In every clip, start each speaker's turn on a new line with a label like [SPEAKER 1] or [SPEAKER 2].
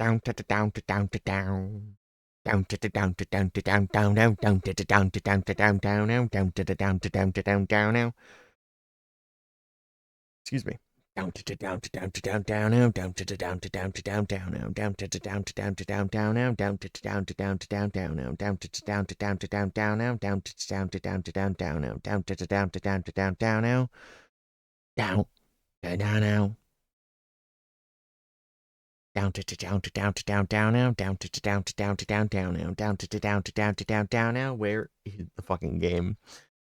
[SPEAKER 1] Down to the down to down to down. Down to the down to down to down down now. Down to the down to down to down down now. Down to the down to down to down down now. Excuse me. Down to the down to down to down down now. Down to the down to down to down down now. Down to the down to down to down down now. Down to the down to down to down down now. Down to the down to down to down down now. Down to the down to down to down down now. Down to the down to down to down down now. Down down now. Down to down to down to down down now. Down to down to down to down down now. Down to down to down to down down now. Where is the fucking game?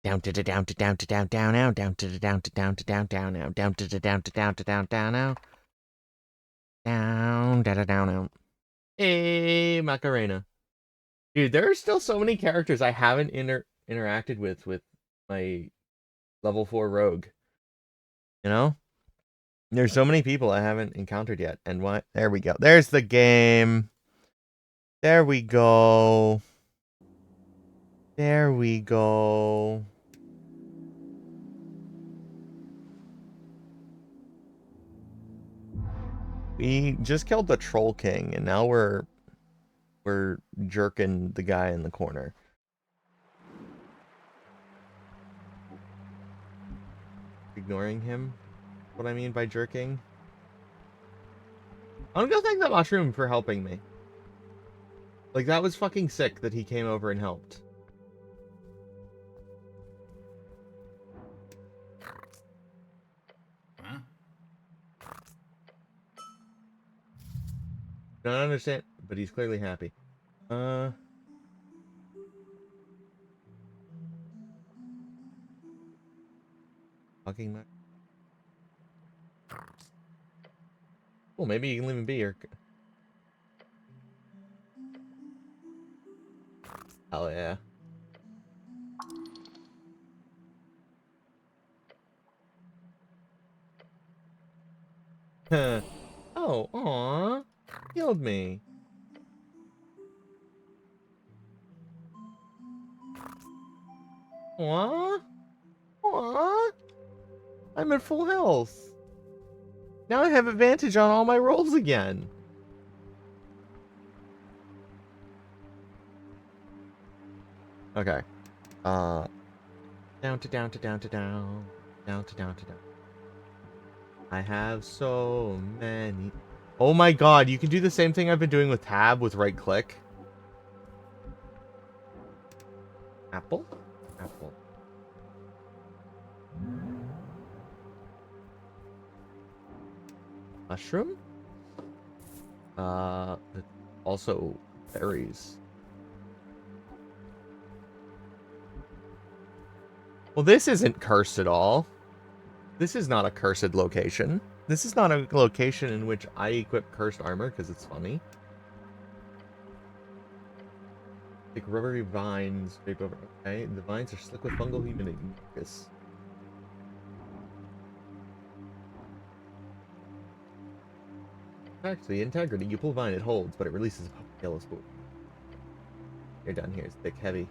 [SPEAKER 1] Down to the down to down to down down now. Down to the down to down to down down now. Down to the down to down to down down now. Down da da down now. Hey Macarena. Dude, there are still so many characters I haven't interacted with my level 4 rogue. You know? There's so many people I haven't encountered yet. And what? There we go. There's the game. There we go. There we go. We just killed the Troll King, and now we're jerking the guy in the corner. Ignoring him? What I mean by jerking? I'm gonna thank that mushroom for helping me. Like, that was fucking sick that he came over and helped.
[SPEAKER 2] Huh?
[SPEAKER 1] Don't understand, but he's clearly happy. Fucking much. Well, maybe you can leave him be here. Hell yeah. Oh, aw. Killed me. Aw. Aw. I'm at full health. Now I have advantage on all my rolls again. Okay. Down to down to down to down. Down to down to down. I have so many. Oh my god, you can do the same thing I've been doing with tab with right click. Apple? Apple. Mushroom? Also berries. Well, this isn't cursed at all. This is not a cursed location. This is not a location in which I equip cursed armor because it's funny. Like rubbery vines, big over. Okay, the vines are slick with fungal humidity. Mucus. Actually, integrity. You pull vine, it holds, but it releases a yellow spool. You're done here. It's thick, heavy.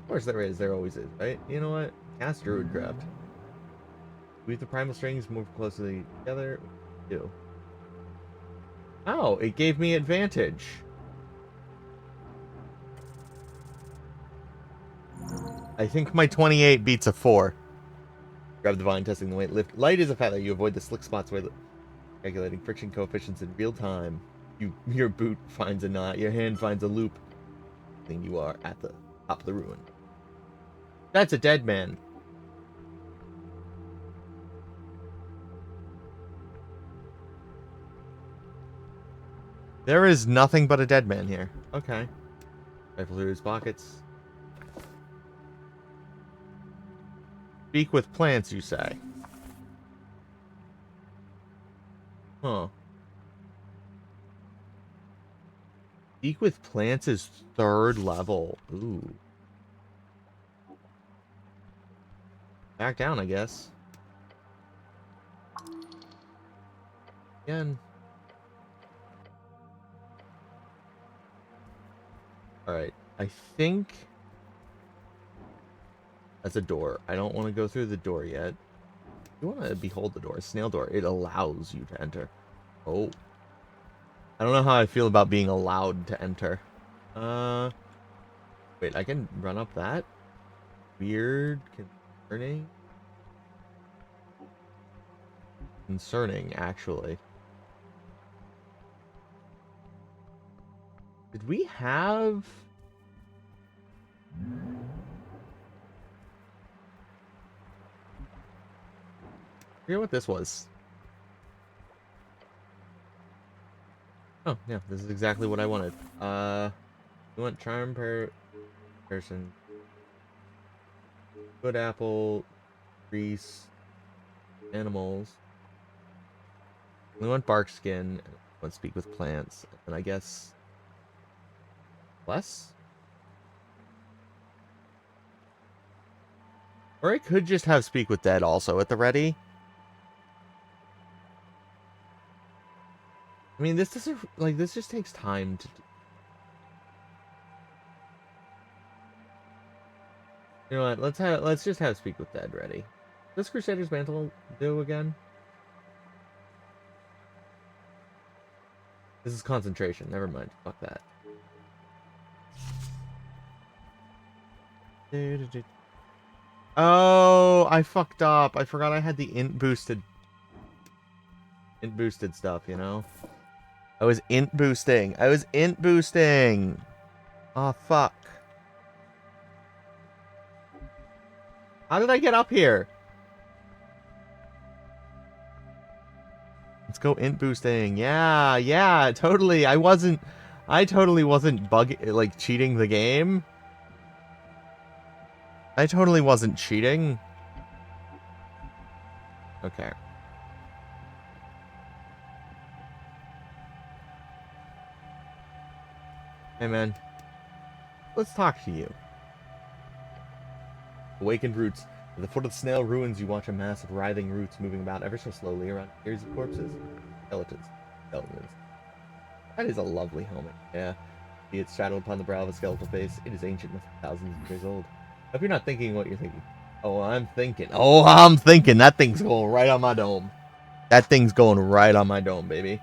[SPEAKER 1] Of course there is. There always is, right? You know what? Cast Druidcraft. Weave the primal strings more closely together. Do. Oh, it gave me advantage. I think my 28 beats a 4. Grab the vine, testing the weight. Lift. Light is a feather. You avoid the slick spots while calculating friction coefficients in real time. Your boot finds a knot. Your hand finds a loop. Then you are at the top of the ruin. That's a dead man. There is nothing but a dead man here. Okay. Rifle through his pockets. Speak with plants, you say? Huh. Speak with plants is 3rd level. Ooh. Back down, I guess. Again. Alright. I think that's a door. I don't want to go through the door yet. You want to behold the door. Snail door. It allows you to enter. Oh. I don't know how I feel about being allowed to enter. Wait, I can run up that? Weird. Concerning. Concerning, actually. Did we have... I forget what this was. Oh, yeah, this is exactly what I wanted. We want charm person. Good apple, grease, animals. We want bark skin. We want speak with plants. And I guess... less? Or I could just have speak with dead also at the ready. I mean, this doesn't... like, this just takes time to... You know what? Let's just have speak with dead ready. Does Crusader's Mantle do again? This is concentration. Never mind. Fuck that. Oh, I fucked up. I forgot I had the int boosted stuff, you know? I was int boosting. Oh, fuck. How did I get up here? Let's go int boosting. Yeah, totally. I totally wasn't like cheating the game. I totally wasn't cheating. Okay. Hey, man. Let's talk to you. Awakened roots. At the foot of the snail ruins, you watch a mass of writhing roots moving about ever so slowly around a series of corpses. Skeletons. That is a lovely helmet. Yeah. See its shadow upon the brow of a skeletal face. It is ancient, must be thousands of years old. If you're not thinking what you're thinking. Oh, I'm thinking. That thing's going right on my dome. That thing's going right on my dome, baby.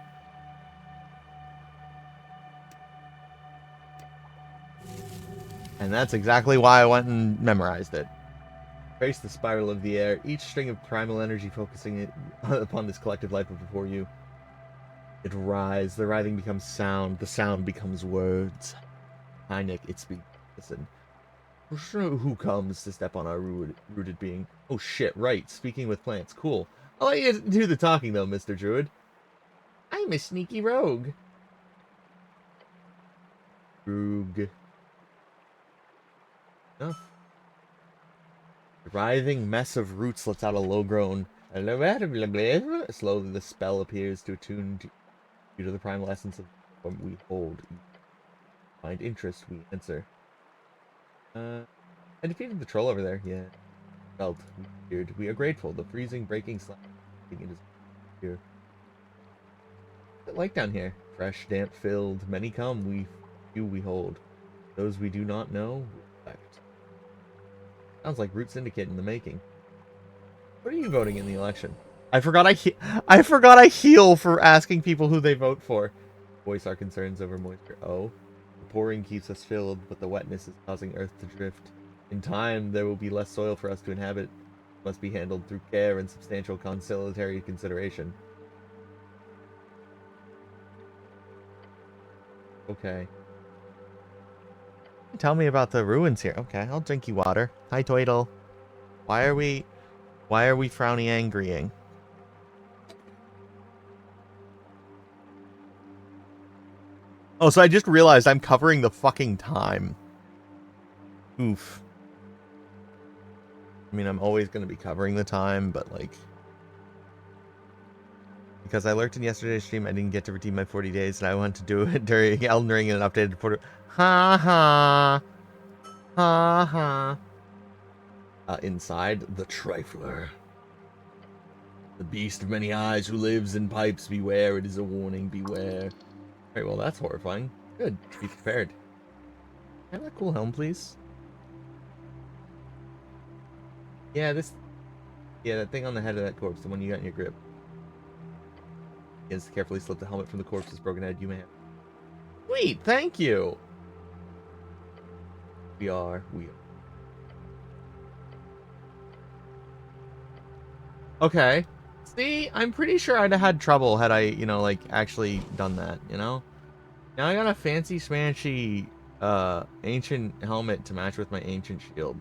[SPEAKER 1] And that's exactly why I went and memorized it. Trace the spiral of the air, each string of primal energy focusing it upon this collective life before you. It writhes, the writhing becomes sound, the sound becomes words. Heineck, it speaks. Listen. Who comes to step on our rooted being? Oh shit, right, speaking with plants, cool. I'll let you do the talking though, Mr. Druid. I'm a sneaky rogue. Rogue. Enough. The writhing mess of roots lets out a low groan. Slowly the spell appears to attune due to the primal essence of what we hold. Find interest, we answer. I defeated the troll over there, yeah. Felt weird. We are grateful. The freezing, breaking, slapping it is here. What's it like down here? Fresh, damp filled. Many come, we hold. Those we do not know, respect. Sounds like Root Syndicate in the making. What are you voting in the election? I forgot I heal for asking people who they vote for. Voice our concerns over moisture. Oh. The pouring keeps us filled, but the wetness is causing Earth to drift. In time, there will be less soil for us to inhabit. It must be handled through care and substantial conciliatory consideration. Okay. Tell me about the ruins here. Okay, I'll drink you water. Hi, Toidle. Why are we frowny angrying? Oh, so I just realized I'm covering the fucking time. Oof. I mean, I'm always going to be covering the time, but like... Because I lurked in yesterday's stream, I didn't get to redeem my 40 days, and I wanted to do it during Elden Ring in an updated photo. Ha ha. Ha ha. Inside, the Trifler. The beast of many eyes who lives in pipes, beware, it is a warning, beware. Alright, well that's horrifying. Good, be prepared. Can I have that cool helm, please? Yeah, this Yeah, that thing on the head of that corpse, the one you got in your grip. Yes, carefully slip the helmet from the corpse's broken head. You may have. Sweet, thank you. We are. Okay. See, I'm pretty sure I'd have had trouble had I, like, actually done that, Now I got a fancy smanchy, ancient helmet to match with my ancient shield.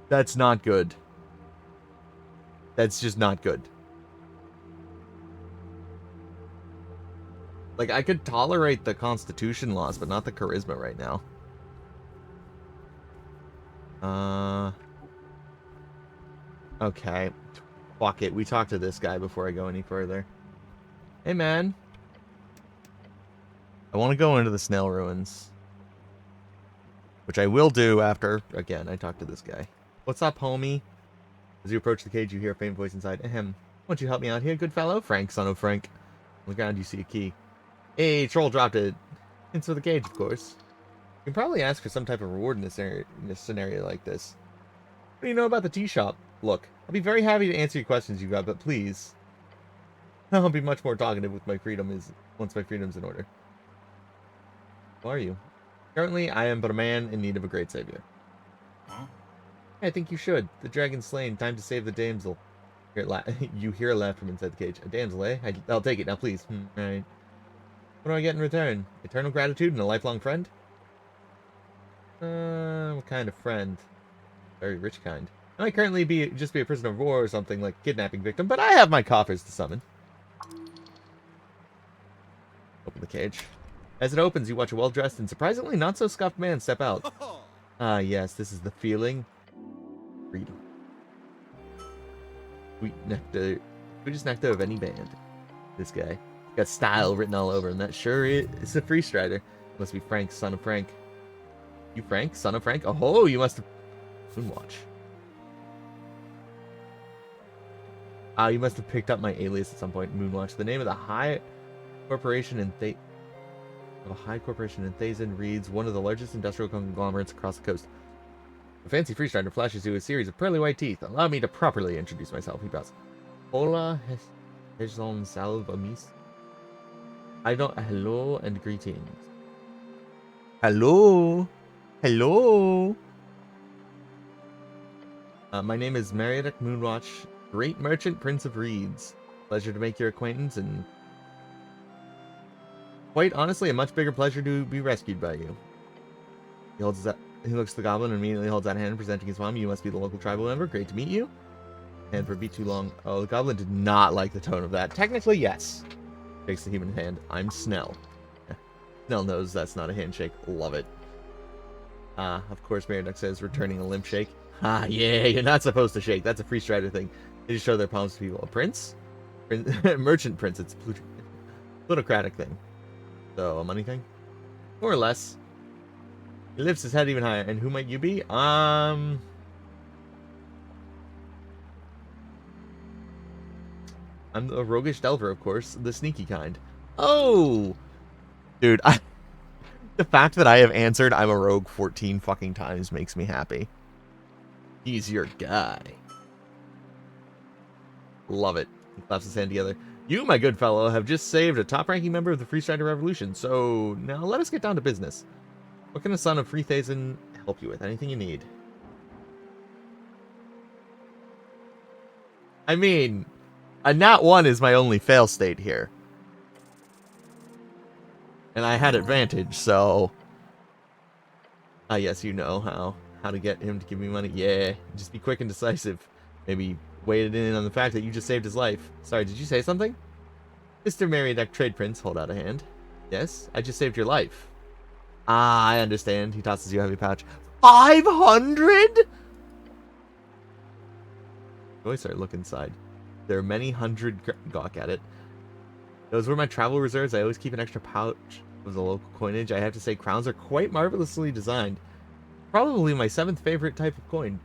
[SPEAKER 1] That's not good. That's just not good. Like, I could tolerate the constitution loss, but not the charisma right now. Okay. Fuck it. We talked to this guy before I go any further. Hey, man. I want to go into the snail ruins. Which I will do after, again, I talk to this guy. What's up, homie? As you approach the cage, you hear a faint voice inside. Ahem. Won't you help me out here, good fellow? Frank, son of Frank. On the ground, you see a key. Hey, troll dropped it. It's for the cage, of course. You can probably ask for some type of reward in this scenario like this. What do you know about the tea shop? Look, I'll be very happy to answer your questions you got, but please. I'll be much more talkative with once my freedom's in order. Who are you? Currently, I am but a man in need of a great savior. Huh? I think you should. The dragon's slain. Time to save the damsel. You hear a laugh from inside the cage. A damsel, eh? I'll take it. Now, please. Right. What do I get in return? Eternal gratitude and a lifelong friend? What kind of friend? Very rich kind. I might currently just be a prisoner of war or something, like kidnapping victim, but I have my coffers to summon. Open the cage. As it opens, you watch a well-dressed and surprisingly not-so-scuffed man step out. Ah, yes, this is the feeling. Freedom. Sweetest nectar of any band. This guy. Got style written all over him. That sure is a free strider. Must be Frank, son of Frank. You Frank, son of Frank? Oh, you must have... Moonwatch. You must have picked up my alias at some point, Moonwatch. The name of the high corporation in Thazin reads one of the largest industrial conglomerates across the coast. A fancy freestrider flashes you a series of pearly white teeth. Allow me to properly introduce myself, he bows. Hola, Hezon Salve Amis. Hello and greetings. Hello. Hello. My name is Mariadak Moonwatch, Great Merchant Prince of Reeds. Pleasure to make your acquaintance, and quite honestly, a much bigger pleasure to be rescued by you. He looks at the goblin and immediately holds out a hand, presenting his palm. You must be the local tribal member. Great to meet you. And for a beat too long. Oh, the goblin did not like the tone of that. Technically, yes. Shakes the human hand. I'm Snell. Snell knows that's not a handshake. Love it. Of course, Mariadak says, returning a limp shake. Yeah, you're not supposed to shake. That's a free strider thing. They just show their palms to people. A prince? Merchant prince. It's a plutocratic thing. So, a money thing? More or less. He lifts his head even higher. And who might you be? I'm the roguish delver, of course. The sneaky kind. Oh! Dude, the fact that I have answered I'm a rogue 14 fucking times makes me happy. He's your guy. Love it. He claps his hand together. You, my good fellow, have just saved a top-ranking member of the Freestrider Revolution, so now let us get down to business. What can a son of Freethazen help you with? Anything you need? I mean, a nat 1 is my only fail state here. And I had advantage, so... yes, you know how to get him to give me money. Yeah, just be quick and decisive. Maybe weighted in on the fact that you just saved his life. Sorry, did you say something? Mr. Mariadak Trade Prince, hold out a hand. Yes, I just saved your life. Ah, I understand. He tosses you a heavy pouch. 500? I start look inside. There are many hundred gawk at it. Those were my travel reserves. I always keep an extra pouch of the local coinage. I have to say, crowns are quite marvelously designed. Probably my 7th favorite type of coin.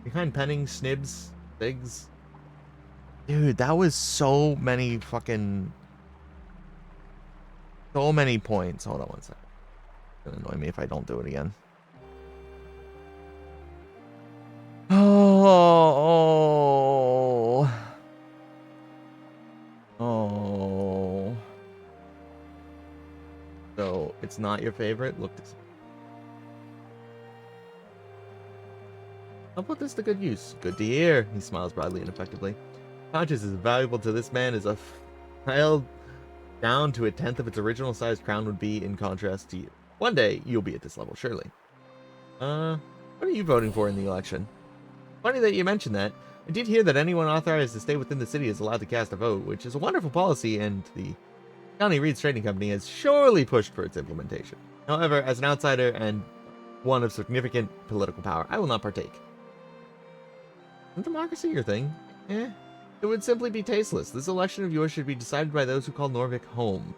[SPEAKER 1] Behind penning, snibs, figs. Dude, that was so many fucking... So many points. Hold on one second. It's gonna annoy me if I don't do it again. Oh, Oh. Oh. So, it's not your favorite? Look this. I'll put this to good use. Good to hear. He smiles broadly and effectively. Conscience is valuable to this man as a file down to a tenth of its original size crown would be in contrast to you. One day, you'll be at this level, surely. What are you voting for in the election? Funny that you mentioned that. I did hear that anyone authorized to stay within the city is allowed to cast a vote, which is a wonderful policy, and the County Reed's Trading Company has surely pushed for its implementation. However, as an outsider and one of significant political power, I will not partake. Isn't democracy your thing? It would simply be tasteless. This election of yours should be decided by those who call Norvik home.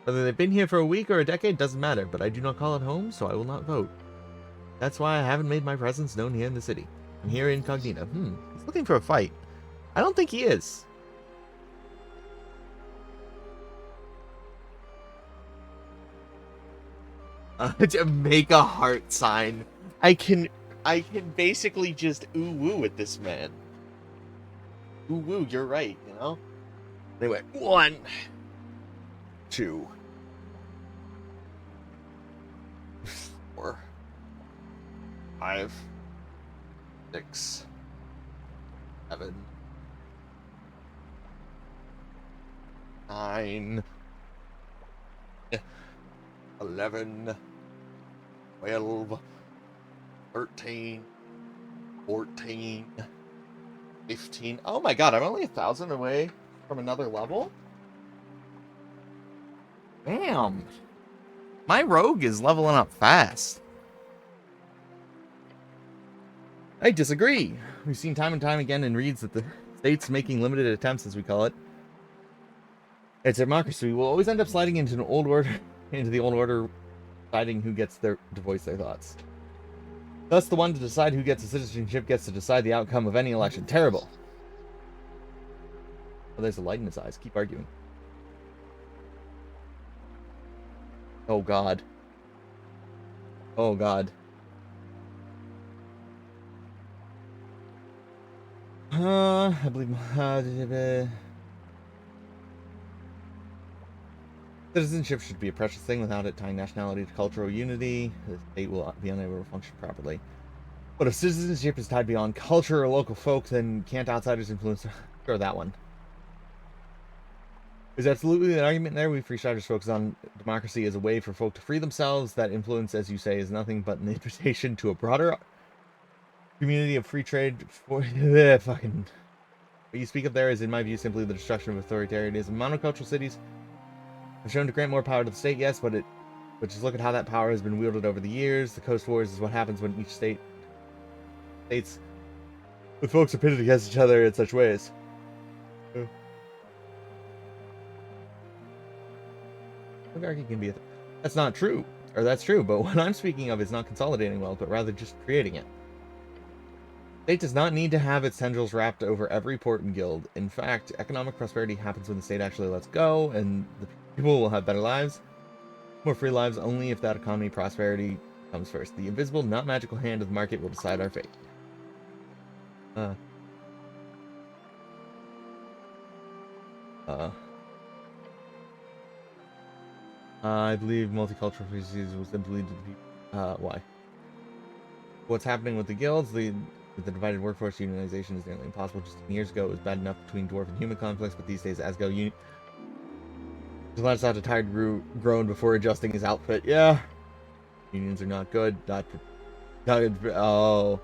[SPEAKER 1] Whether they've been here for a week or a decade doesn't matter, but I do not call it home, so I will not vote. That's why I haven't made my presence known here in the city. I'm here incognito. He's looking for a fight. I don't think he is. To make a heart sign. I can basically just ooh woo at this man. Ooh woo, you're right, you know? Anyway, 1, 2, 4, 5, 6, 7, 9, 11, 12, 13, 14, 15. Oh my god, I'm only 1,000 away from another level? Damn. My rogue is leveling up fast. I disagree. We've seen time and time again in Reeds that the state's making limited attempts, as we call it. It's democracy. We'll always end up sliding into the old order, deciding who gets to voice their thoughts. Thus, the one to decide who gets a citizenship gets to decide the outcome of any election. Terrible. Oh, there's a light in his eyes. Keep arguing. Oh, God. Oh, God. I believe... Citizenship should be a precious thing. Without it tying nationality to cultural unity, the state will be unable to function properly. But if citizenship is tied beyond culture or local folk, then can't outsiders influence... Sure, that one. There's absolutely an argument there. We freesiders focus on democracy as a way for folk to free themselves. That influence, as you say, is nothing but an invitation to a broader community of free trade for... fucking... What you speak of there is, in my view, simply the destruction of authoritarianism. Monocultural cities have shown to grant more power to the state, yes, but just look at how that power has been wielded over the years. The Coast Wars is what happens when each states with folks are pitted against each other in such ways. Oligarchy can be that's not true, or that's true, but what I'm speaking of is not consolidating wealth, but rather just creating it. The state does not need to have its tendrils wrapped over every port and guild. In fact, economic prosperity happens when the state actually lets go, and the people will have better lives, more free lives, only if that economy prosperity comes first. The invisible, not magical hand of the market will decide our fate. I believe multicultural species will simply lead to the people. Why? What's happening with the guilds? With the divided workforce, unionization is nearly impossible. Just 10 years ago, it was bad enough between dwarf and human conflicts, but these days, Asgo Just out a tired groan before adjusting his outfit. Yeah. Unions are not good. Not good. Oh.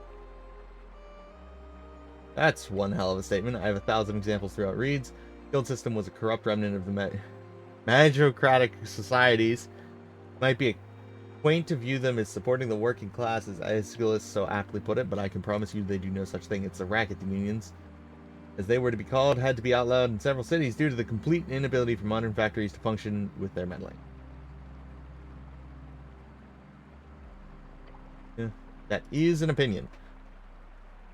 [SPEAKER 1] That's one hell of a statement. I have 1,000 examples throughout Reeds. The guild system was a corrupt remnant of the magocratic societies. Might be quaint to view them as supporting the working class, as Aeschylus so aptly put it, but I can promise you they do no such thing. It's a racket. The unions, as they were to be called, had to be outlawed in several cities due to the complete inability for modern factories to function with their meddling. Yeah, that is an opinion.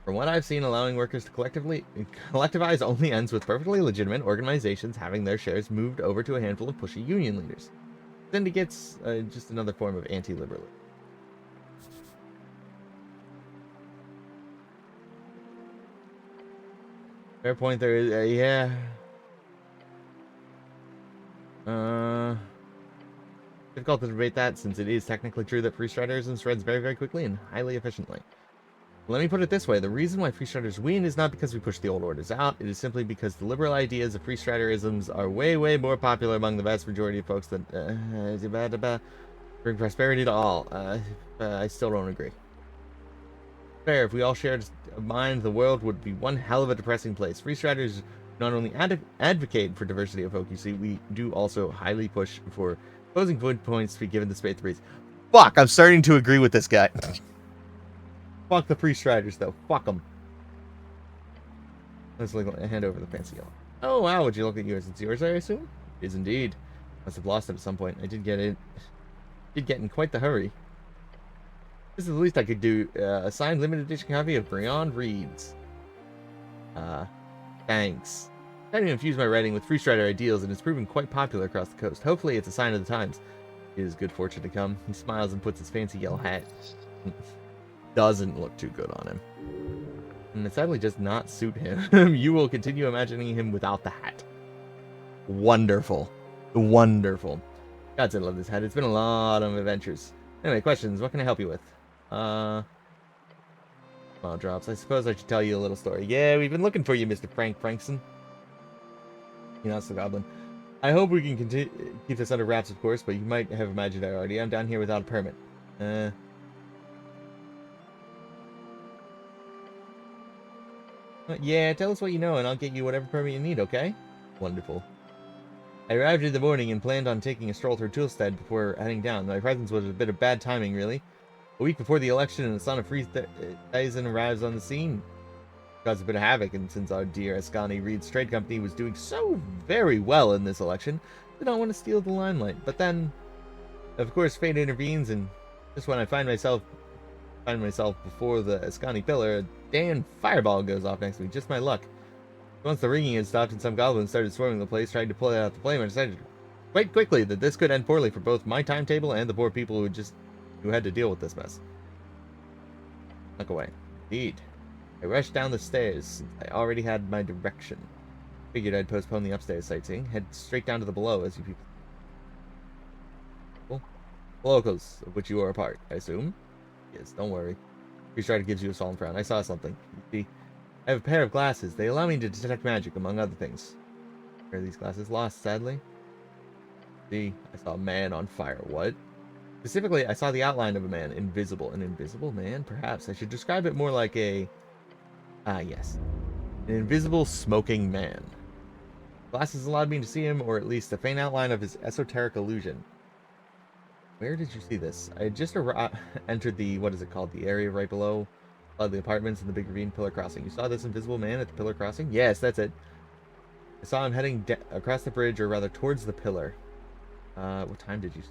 [SPEAKER 1] From what I've seen, allowing workers to collectivize only ends with perfectly legitimate organizations having their shares moved over to a handful of pushy union leaders. Syndicates, just another form of anti-liberalism. Fair point there is, yeah. Difficult to debate that, since it is technically true that free striderism spreads very, very quickly and highly efficiently. Let me put it this way. The reason why free striders win is not because we push the old orders out. It is simply because the liberal ideas of free striderisms are way, way more popular among the vast majority of folks that bring prosperity to all. I still don't agree. Fair, if we all shared a mind, the world would be one hell of a depressing place. Free striders not only advocate for diversity of folk, you see, we do also highly push for opposing points to be given the space to breathe. Fuck, I'm starting to agree with this guy. Fuck the free striders, though. Fuck them. Let's hand over the fancy yellow. Oh, wow. Would you look at yours? It's yours, I assume? It is indeed. Must have lost it at some point. I did get it. Did get in quite the hurry. This is the least I could do. A signed limited edition copy of Beyond Reads. Thanks. I'm trying to infuse my writing with free strider ideals, and it's proven quite popular across the coast. Hopefully, it's a sign of the times. It is good fortune to come. He smiles and puts his fancy yellow hat. Doesn't look too good on him. And it sadly does not suit him. You will continue imagining him without the hat. Wonderful. Wonderful. Gods, I love this hat. It's been a lot of adventures. Anyway, questions. What can I help you with? Small drops. I suppose I should tell you a little story. Yeah, we've been looking for you, Mr. Frank Frankson. You're not so goblin. I hope we can keep this under wraps, of course, but you might have imagined I already. I'm down here without a permit. Yeah, tell us what you know and I'll get you whatever permit you need, okay? Wonderful. I arrived in the morning and planned on taking a stroll through Toolstead before heading down. My presence was a bit of bad timing, really. A week before the election and the son of Friesen arrives on the scene. Caused a bit of havoc, and since our dear Ascani Reed's trade company was doing so very well in this election, did not want to steal the limelight. But then, of course, fate intervenes, and just when I find myself before the Ascani pillar, a damn fireball goes off next to me. Just my luck. Once the ringing had stopped and some goblins started swarming the place, trying to pull out the flame, I decided quite quickly that this could end poorly for both my timetable and the poor people who had to deal with this mess. Look away. Indeed. I rushed down the stairs, since I already had my direction. Figured I'd postpone the upstairs sightseeing, head straight down to the below, as you people. Cool. Locals, of which you are a part, I assume? Yes, don't worry. Free Strider gives you a solemn frown. I saw something. You see, I have a pair of glasses. They allow me to detect magic, among other things. Where are these glasses? Lost, sadly. See, I saw a man on fire. What? Specifically, I saw the outline of a man. Invisible. An invisible man? Perhaps. I should describe it more like a... yes. An invisible smoking man. Glasses allowed me to see him, or at least a faint outline of his esoteric illusion. Where did you see this? I had just entered the, what is it called? The area right below the apartments and the big ravine pillar crossing. You saw this invisible man at the pillar crossing? Yes, that's it. I saw him heading across the bridge, or rather towards the pillar. What time did you see?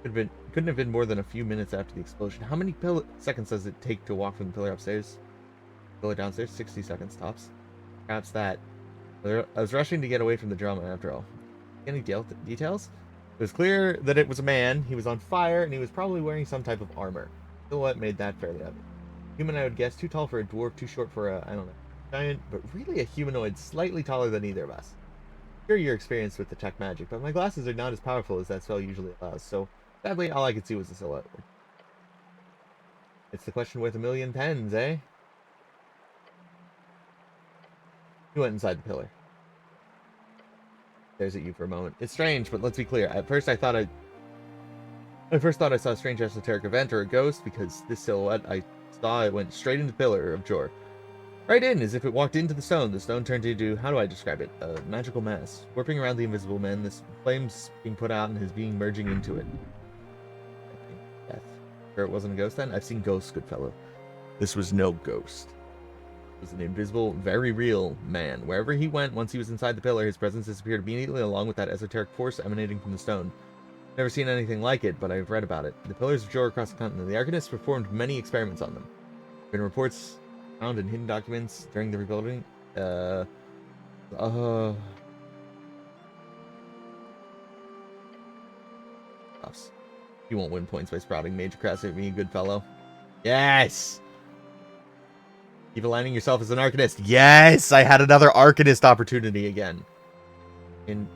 [SPEAKER 1] Couldn't have been more than a few minutes after the explosion. How many seconds does it take to walk from the pillar upstairs? Pillar downstairs? 60 seconds tops. Perhaps that. I was rushing to get away from the drama after all. Any details? It was clear that it was a man, he was on fire, and he was probably wearing some type of armor. Silhouette made that fairly obvious. Human, I would guess, too tall for a dwarf, too short for a, I don't know, giant, but really a humanoid slightly taller than either of us. Sure, you're experienced with detect magic, but my glasses are not as powerful as that spell usually allows, so sadly all I could see was the silhouette. It's the question worth a million pens, eh? He went inside the pillar. Stares at you for a moment. It's strange, but let's be clear. At first I thought I saw a strange esoteric event or a ghost, because this silhouette I saw, it went straight into the pillar of Jor. Right in, as if it walked into the stone. The stone turned into, how do I describe it? A magical mass. Warping around the invisible man, this flame's being put out and his being merging into it. Death. Sure it wasn't a ghost then? I've seen ghosts, good fellow. This was no ghost. It was an invisible, very real man. Wherever he went, once he was inside the pillar, his presence disappeared immediately along with that esoteric force emanating from the stone. Never seen anything like it, but I've read about it. The pillars of Jor across the continent. The Arcanists performed many experiments on them. There have been reports found in hidden documents during the rebuilding. You won't win points by sprouting major cracks at me, good fellow. Yes! Keep aligning yourself as an Arcanist. Yes! I had another Arcanist opportunity again. And,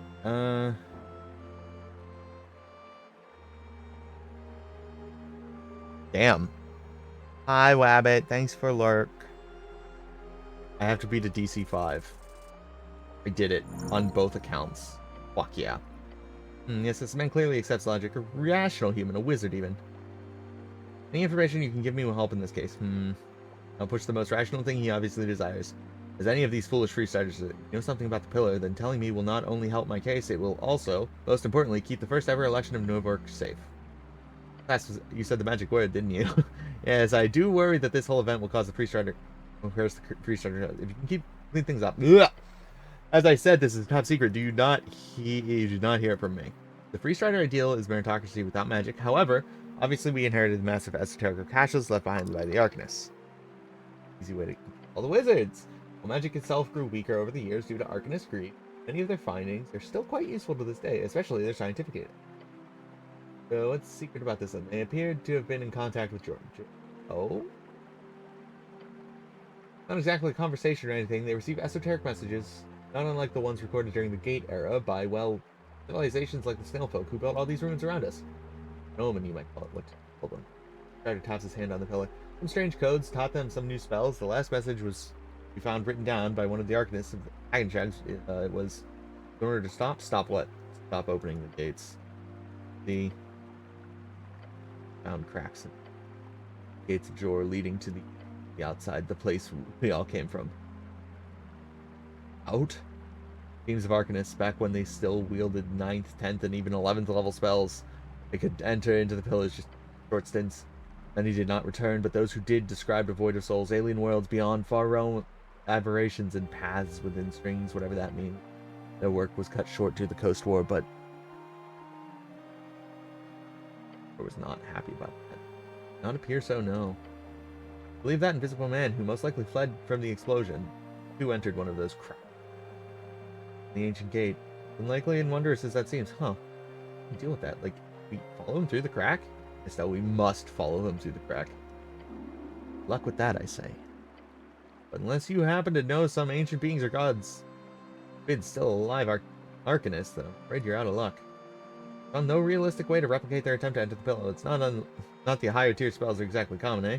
[SPEAKER 1] damn. Hi, Wabbit. Thanks for lurk. I have to beat a DC 5. I did it on both accounts. Fuck yeah. Yes, this man clearly accepts logic. A rational human. A wizard, even. Any information you can give me will help in this case. I'll push the most rational thing he obviously desires. As any of these foolish freestyles know something about the pillar, then telling me will not only help my case, it will also, most importantly, keep the first ever election of Novork safe. You said the magic word, didn't you? Yes, I do worry that this whole event will cause the freestyler. If you can clean things up. Ugh. As I said, this is top secret. Do not hear it from me. The freestyler ideal is meritocracy without magic. However, obviously we inherited the massive esoteric caches left behind by the Arcanists. Easy way to all the wizards. While magic itself grew weaker over the years due to Arcanist greed, many of their findings are still quite useful to this day, especially their scientific aid. So what's the secret about this one? They appeared to have been in contact with George. Oh? Not exactly a conversation or anything. They receive esoteric messages, not unlike the ones recorded during the Gate era by, well, civilizations like the snail folk who built all these ruins around us. Omen, you might call it. What? Hold on. Strider taps his hand on the pillar. Some strange codes taught them some new spells. The last message was we found written down by one of the Arcanists of the Dragon Shags. It was, in order to stop what? Stop opening the gates. The found cracks in the gates of Jor leading to the outside, the place we all came from. Out? Teams of Arcanists, back when they still wielded 9th, 10th, and even 11th level spells. They could enter into the pillars just short stints. Many did not return, but those who did described a void of souls, alien worlds beyond far realm aberrations, and paths within strings, whatever that means. Their work was cut short due to the Coast War, but I was not happy about that. Not appear so, no. I believe that invisible man, who most likely fled from the explosion, who entered one of those cracks. The ancient gate. Unlikely and wondrous as that seems, huh? We deal with that. Like, we follow him through the crack? Yes, no, we must follow him through the crack. Luck with that, I say. But unless you happen to know some ancient beings or gods, bid still alive Arcanist, though, afraid you're out of luck. Found no realistic way to replicate their attempt to enter the pillow. It's not the higher tier spells are exactly common, eh?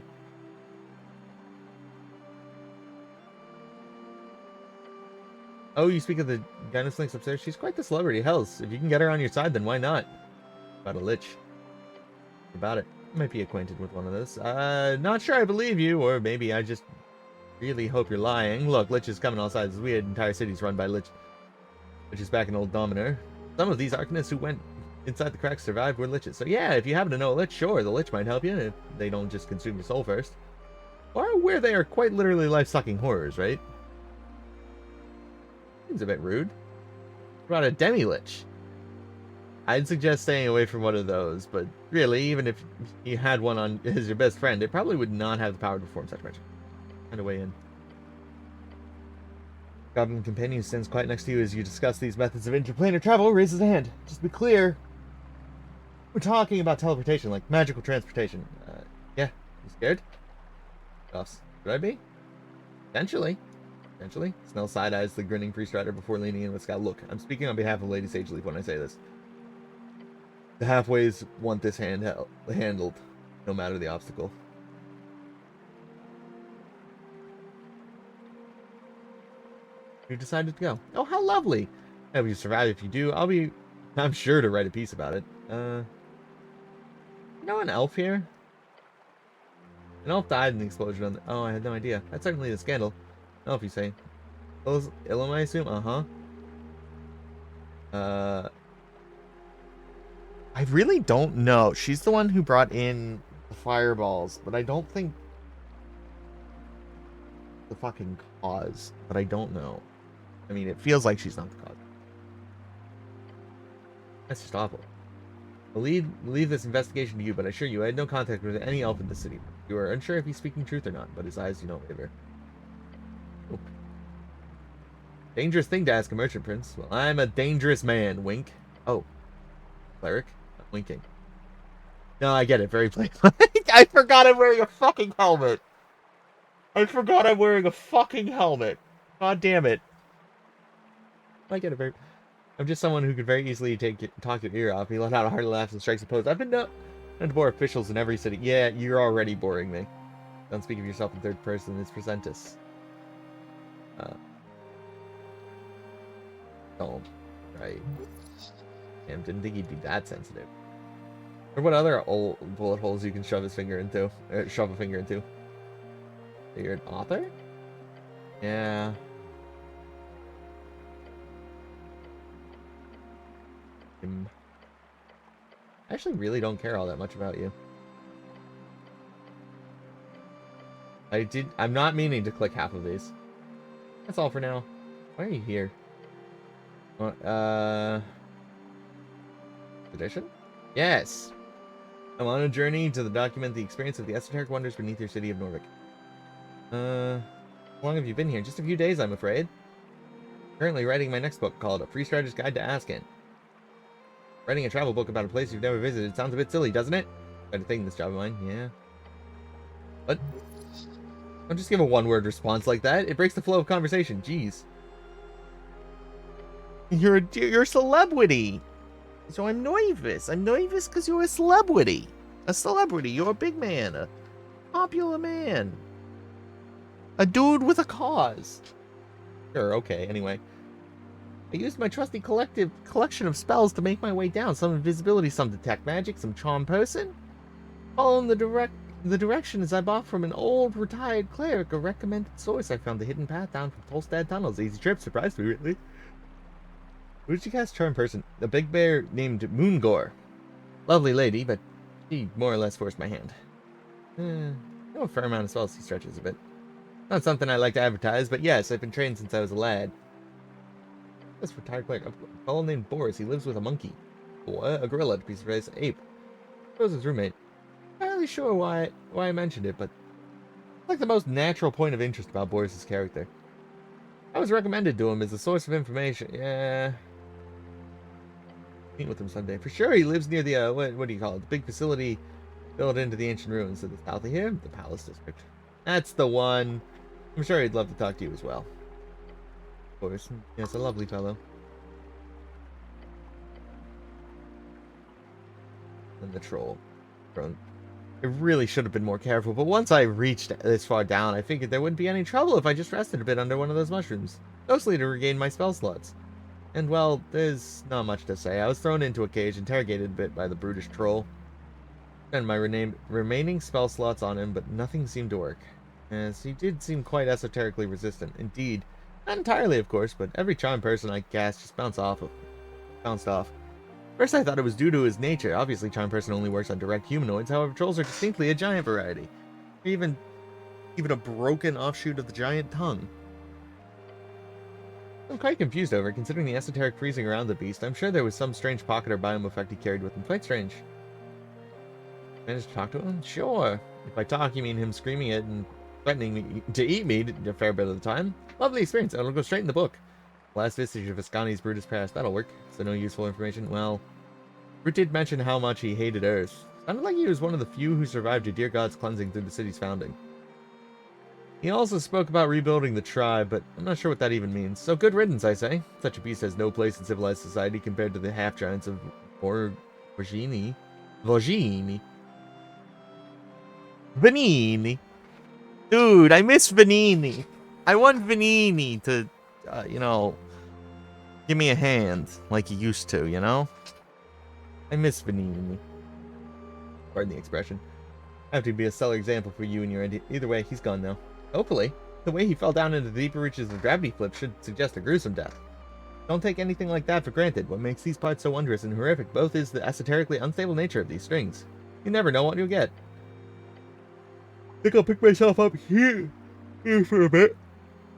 [SPEAKER 1] Oh, you speak of the Gynus Lynx upstairs? She's quite the celebrity. Hells, if you can get her on your side, then why not? About a lich. About it. Might be acquainted with one of those. Not sure I believe you, or maybe I just really hope you're lying. Look, liches come in all sizes. We had entire cities run by lich. Which is back in Old Dominar. Some of these Arcanists who went inside the cracks survived were liches. So yeah, if you happen to know a lich, sure, the lich might help you if they don't just consume your soul first. Or where they are quite literally life-sucking horrors, right? Seems a bit rude. What about a demi-lich? I'd suggest staying away from one of those, but really, even if you had one on as your best friend, it probably would not have the power to perform such magic. Find a way in. Goblin companion who stands quite next to you as you discuss these methods of interplanar travel raises a hand. Just to be clear, we're talking about teleportation, like magical transportation. Yeah, you scared? Should I be? Potentially. Snell side-eyes the grinning priest rider before leaning in with Scout. Look, I'm speaking on behalf of Lady Sageleaf when I say this. The halfways want this handled, no matter the obstacle. You decided to go. Oh, how lovely! I hope you survive. If you do, I'm sure to write a piece about it. You know an elf here? An elf died in the explosion on the... Oh, I had no idea. That's certainly a scandal. Elf, you say. Ilum, I assume? I really don't know. She's the one who brought in the fireballs, but I don't think the fucking cause. But I don't know. I mean, it feels like she's not the cause. That's just awful. I'll leave this investigation to you, but I assure you I had no contact with any elf in the city. You are unsure if he's speaking truth or not, but his eyes do not waver. Nope. Dangerous thing to ask a merchant prince. Well, I'm a dangerous man, wink. Oh. Cleric? I'm winking. No, I get it. Very plain. I forgot I'm wearing a fucking helmet. I forgot I'm wearing a fucking helmet. God damn it. I get a very... I'm just someone who could very easily talk your ear off. He let out a hearty laugh and strikes a pose. I've been known to bore officials in every city. Yeah, you're already boring me. Don't speak of yourself in third person. It's Presentus. Don't. Right. Damn, didn't think he'd be that sensitive. Or what other old bullet holes you can shove his finger into? Shove a finger into. So you're an author? Yeah. I actually really don't care all that much about you. I'm not meaning to click half of these. That's all for now. Why are you here? Edition? Yes! I'm on a journey to document the experience of the esoteric wonders beneath your city of Norvik. How long have you been here? Just a few days, I'm afraid. Currently writing my next book called A Free Strategist Guide to Askin. Writing a travel book about a place you've never visited sounds a bit silly, doesn't it? Try to think this job of mine, yeah. What? Don't just give a one-word response like that. It breaks the flow of conversation. Jeez. You're a celebrity. So I'm nervous. I'm nervous because you're a celebrity. A celebrity. You're a big man. A popular man. A dude with a cause. Sure, okay, anyway. I used my trusty collection of spells to make my way down. Some invisibility, some detect magic, some charm person. Following the direction as I bought from an old retired cleric, a recommended source. I found the hidden path down from Tolstad tunnels. Easy trip, surprised me, really. Who did you cast charm person? A big bear named Moongore. Lovely lady, but she more or less forced my hand. I know a fair amount of spells he stretches a bit. Not something I like to advertise, but yes, I've been trained since I was a lad. This retired cleric, a fellow named Boris. He lives with a monkey. A gorilla, to be precise, ape. So was his roommate. Not really sure why I mentioned it, but it's like the most natural point of interest about Boris's character. I was recommended to him as a source of information. Yeah. Meet with him someday. For sure, he lives near the, what do you call it? The big facility built into the ancient ruins of the south of here, the Palace District. That's the one. I'm sure he'd love to talk to you as well. Of course. Yes, a lovely fellow. And the troll. I really should have been more careful, but once I reached this far down, I figured there wouldn't be any trouble if I just rested a bit under one of those mushrooms. Mostly to regain my spell slots. And well, there's not much to say. I was thrown into a cage, interrogated a bit by the brutish troll. Spent my remaining spell slots on him, but nothing seemed to work. As he did seem quite esoterically resistant. Indeed. Not entirely, of course, but every charm person I cast just bounced off. First I thought it was due to his nature. Obviously, charm person only works on direct humanoids. However, trolls are distinctly a giant variety. Even a broken offshoot of the giant tongue. I'm quite confused over it, considering the esoteric freezing around the beast. I'm sure there was some strange pocket or biome effect he carried with him. Quite strange. Managed to talk to him? Sure. If by talk you mean him screaming it and threatening me to eat me a fair bit of the time. Lovely experience. It'll go straight in the book. Last vestige of Ascani's Brutus past. That'll work. So no useful information. Well, Root did mention how much he hated Earth. Sounded like he was one of the few who survived a dear god's cleansing through the city's founding. He also spoke about rebuilding the tribe, but I'm not sure what that even means. So good riddance, I say. Such a beast has no place in civilized society compared to the half-giants of Vorgini. Vanini. Dude, I miss Vanini. I want Vanini to, give me a hand like he used to, you know? I miss Vanini. Pardon the expression. I have to be a stellar example for you and your idea. Either way, he's gone now. Hopefully. The way he fell down into the deeper reaches of gravity flip should suggest a gruesome death. Don't take anything like that for granted. What makes these parts so wondrous and horrific both is the esoterically unstable nature of these strings. You never know what you'll get. Think I'll pick myself up here for a bit.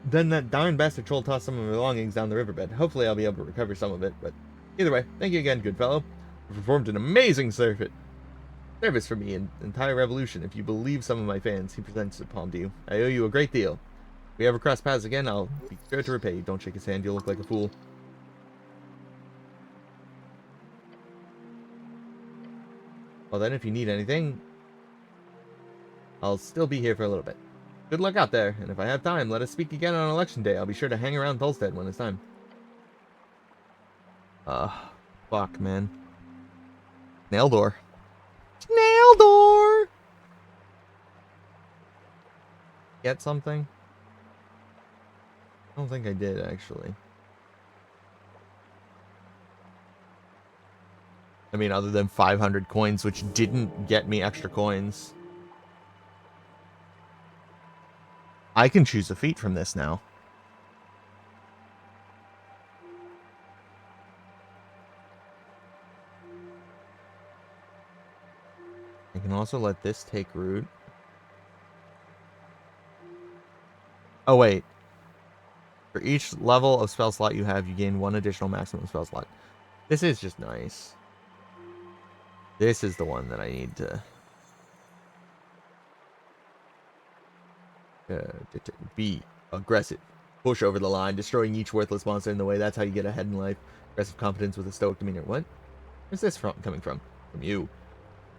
[SPEAKER 1] Then that darn bastard troll tossed some of my belongings down the riverbed. Hopefully I'll be able to recover some of it, but either way, thank you again, good fellow. You performed an amazing service for me in entire revolution. If you believe some of my fans, he presents a palm to you. I owe you a great deal. If we ever cross paths again, I'll be sure to repay you. Don't shake his hand, you'll look like a fool. Well then, if you need anything, I'll still be here for a little bit. Good luck out there, and if I have time, let us speak again on election day. I'll be sure to hang around Thulstead when it's time. Fuck, man. Snail door. Snail door! Get something? I don't think I did, actually. I mean, other than 500 coins, which didn't get me extra coins. I can choose a feat from this now. I can also let this take root. Oh, wait. For each level of spell slot you have, you gain 1 additional maximum spell slot. This is just nice. This is the one that I need to... be aggressive. Push over the line, destroying each worthless monster in the way. That's how you get ahead in life. Aggressive competence with a stoic demeanor. What? Where's this coming from? From you.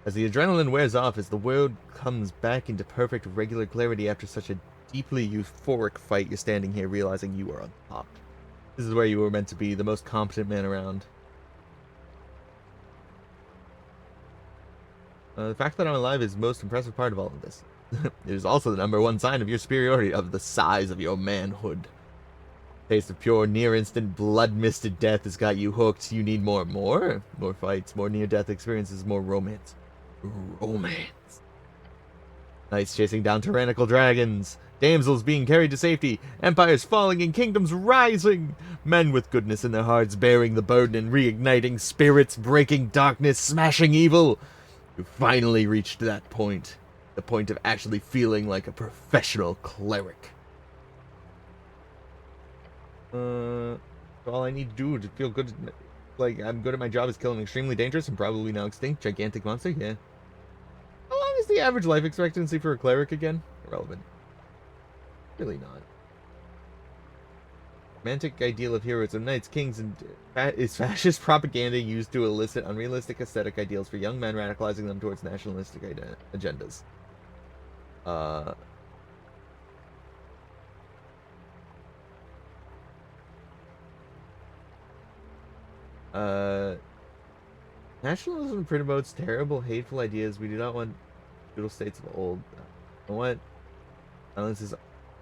[SPEAKER 1] As the adrenaline wears off, as the world comes back into perfect regular clarity after such a deeply euphoric fight, you're standing here realizing you are on top. This is where you were meant to be, the most competent man around. The fact that I'm alive is the most impressive part of all of this. It is also the #1 sign of your superiority, of the size of your manhood. Taste of pure, near-instant, blood-misted death has got you hooked. You need more. More fights, more near-death experiences, more romance. Romance. Knights chasing down tyrannical dragons. Damsels being carried to safety. Empires falling and kingdoms rising. Men with goodness in their hearts bearing the burden and reigniting spirits, breaking darkness, smashing evil. You finally reached that point. The point of actually feeling like a professional cleric. All I need to do to feel good, like I'm good at my job, is kill an extremely dangerous and probably now extinct gigantic monster. Yeah. How long is the average life expectancy for a cleric again? Irrelevant. Really not. Romantic ideal of heroes of knights, kings, and is fascist propaganda used to elicit unrealistic aesthetic ideals for young men, radicalizing them towards nationalistic agendas. Nationalism promotes terrible, hateful ideas. We do not want feudal states of old. You know what? Violence is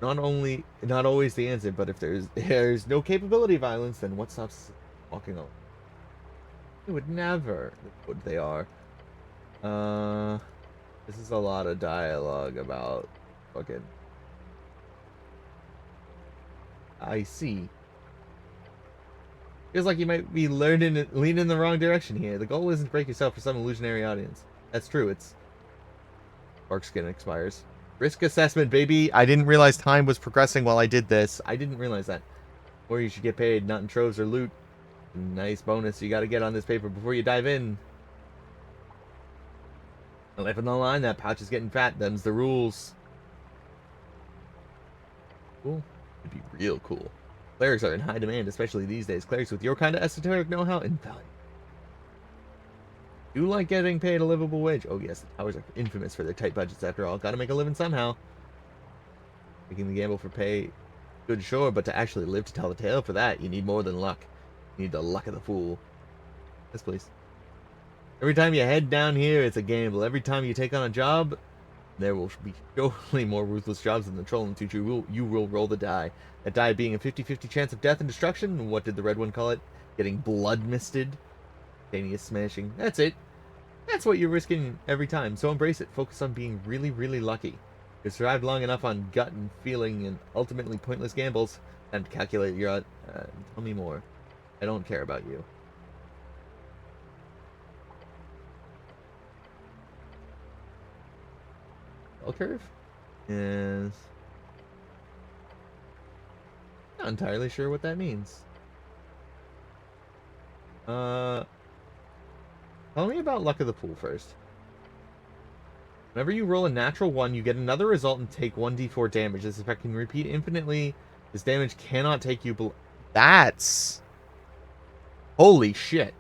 [SPEAKER 1] not always the answer, but if there's no capability of violence, then what stops walking on? They would never. What they are. This is a lot of dialogue about fucking. I see. Feels like you might be leaning in the wrong direction here. The goal isn't to break yourself for some illusionary audience. That's true. It's Bark skin expires. Risk assessment, baby. I didn't realize time was progressing while I did this. I didn't realize that. Or you should get paid, not in troves or loot. Nice bonus you got to get on this paper before you dive in. Life on the line. That pouch is getting fat. Them's the rules. Cool. It'd be real cool. Clerics are in high demand, especially these days. Clerics with your kind of esoteric know-how and value. You like getting paid a livable wage? Oh yes, the towers are infamous for their tight budgets after all. Gotta make a living somehow. Taking the gamble for pay, good sure, but to actually live to tell the tale, for that, you need more than luck. You need the luck of the fool. Yes, please. Every time you head down here, it's a gamble. Every time you take on a job, there will be surely more ruthless jobs than the troll in the future. You will roll the die. That die being a 50-50 chance of death and destruction. What did the red one call it? Getting blood misted? Instantaneous smashing. That's it. That's what you're risking every time. So embrace it. Focus on being really, really lucky. You've survived long enough on gut and feeling and ultimately pointless gambles. Time to calculate your odds. Tell me more. I don't care about you. Bell curve? Yes. Not entirely sure what that means. Tell me about Luck of the Fool first. Whenever you roll a natural 1, you get another result and take 1d4 damage. This effect can repeat infinitely. This damage cannot take you below. That's... Holy shit.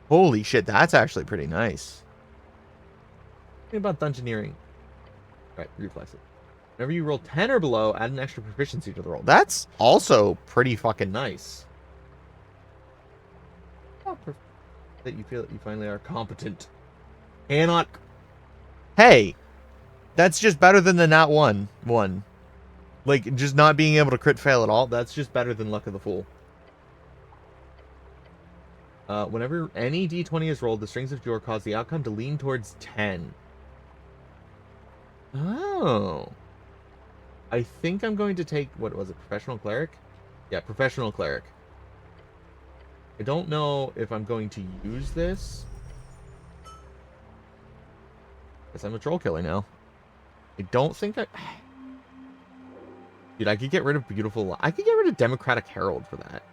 [SPEAKER 1] Holy shit, that's actually pretty nice. Think about dungeoneering. Right, reflex it. Whenever you roll 10 or below, add an extra proficiency to the roll. That's also pretty fucking nice. Oh, that you feel that you finally are competent. Cannot. Hey, that's just better than the not one. Like, just not being able to crit fail at all. That's just better than Luck of the Fool. Whenever any d20 is rolled, the strings of Jor cause the outcome to lean towards 10. Oh. I think I'm going to take, what was it, Professional Cleric? Yeah, Professional Cleric. I don't know if I'm going to use this. Guess I'm a troll killer now. I don't think I... Dude, I could get rid of Beautiful... I could get rid of Democratic Herald for that.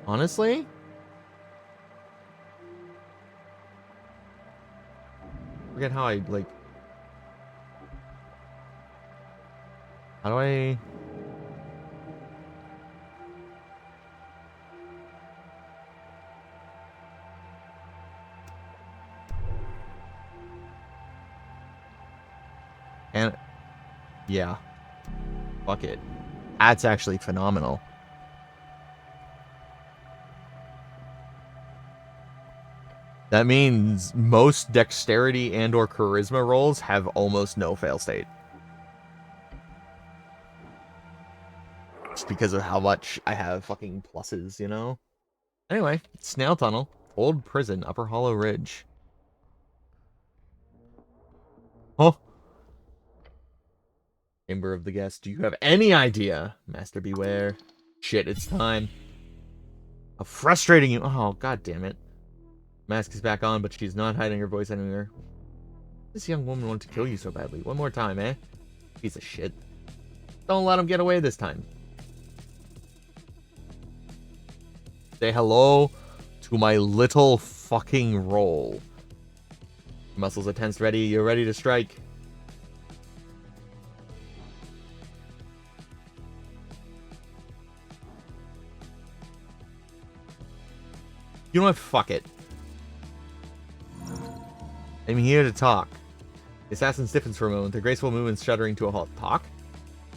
[SPEAKER 1] Honestly? Forget how I, like... How do I... And... Yeah. Fuck it. That's actually phenomenal. That means most dexterity and or charisma rolls have almost no fail state. Just because of how much I have fucking pluses, you know? Anyway, Snail Tunnel, Old Prison, Upper Hollow Ridge. Huh? Chamber of the Guest. Do you have any idea? Master Beware. Shit, it's time. How frustrating you... Oh, god damn it. Mask is back on, but she's not hiding her voice anywhere. This young woman wanted to kill you so badly. One more time, eh? Piece of shit. Don't let him get away this time. Say hello to my little fucking roll. Muscles are tensed, ready. You're ready to strike. You know what? Fuck it. I'm here to talk. The assassin stiffens for a moment, their graceful movements shuddering to a halt. Talk?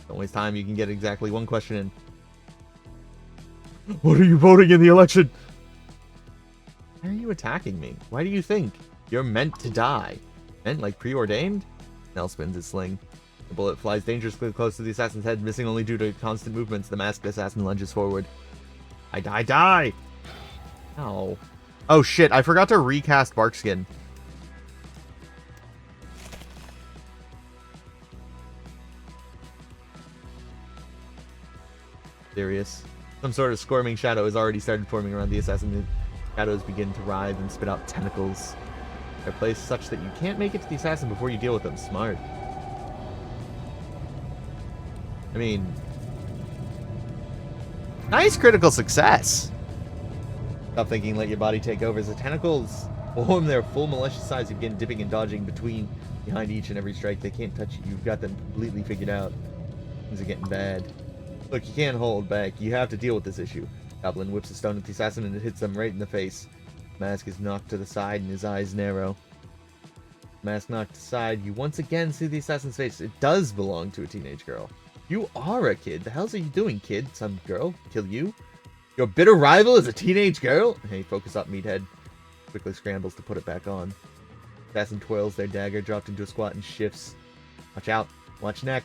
[SPEAKER 1] Don't waste time, you can get exactly one question in. What are you voting in the election? Why are you attacking me? Why do you think you're meant to die? Meant like preordained? Nell spins his sling. The bullet flies dangerously close to the assassin's head, missing only due to constant movements. The masked assassin lunges forward. I die! Ow. Oh shit, I forgot to recast Barkskin. Serious. Some sort of squirming shadow has already started forming around the assassin. The shadows begin to writhe and spit out tentacles. They're placed such that you can't make it to the assassin before you deal with them. Smart. I mean... Nice critical success! Stop thinking, let your body take over. As the tentacles form their full malicious size, you begin dipping and dodging behind each and every strike. They can't touch you. You've got them completely figured out. Things are getting bad. Look, you can't hold back. You have to deal with this issue. Goblin whips a stone at the assassin and it hits them right in the face. Mask is knocked to the side and his eyes narrow. Mask knocked aside, you once again see the assassin's face. It does belong to a teenage girl. You are a kid. The hell's are you doing, kid? Some girl? Kill you? Your bitter rival is a teenage girl? Hey, focus up, meathead. Quickly scrambles to put it back on. Assassin twirls their dagger, dropped into a squat and shifts. Watch out. Watch neck.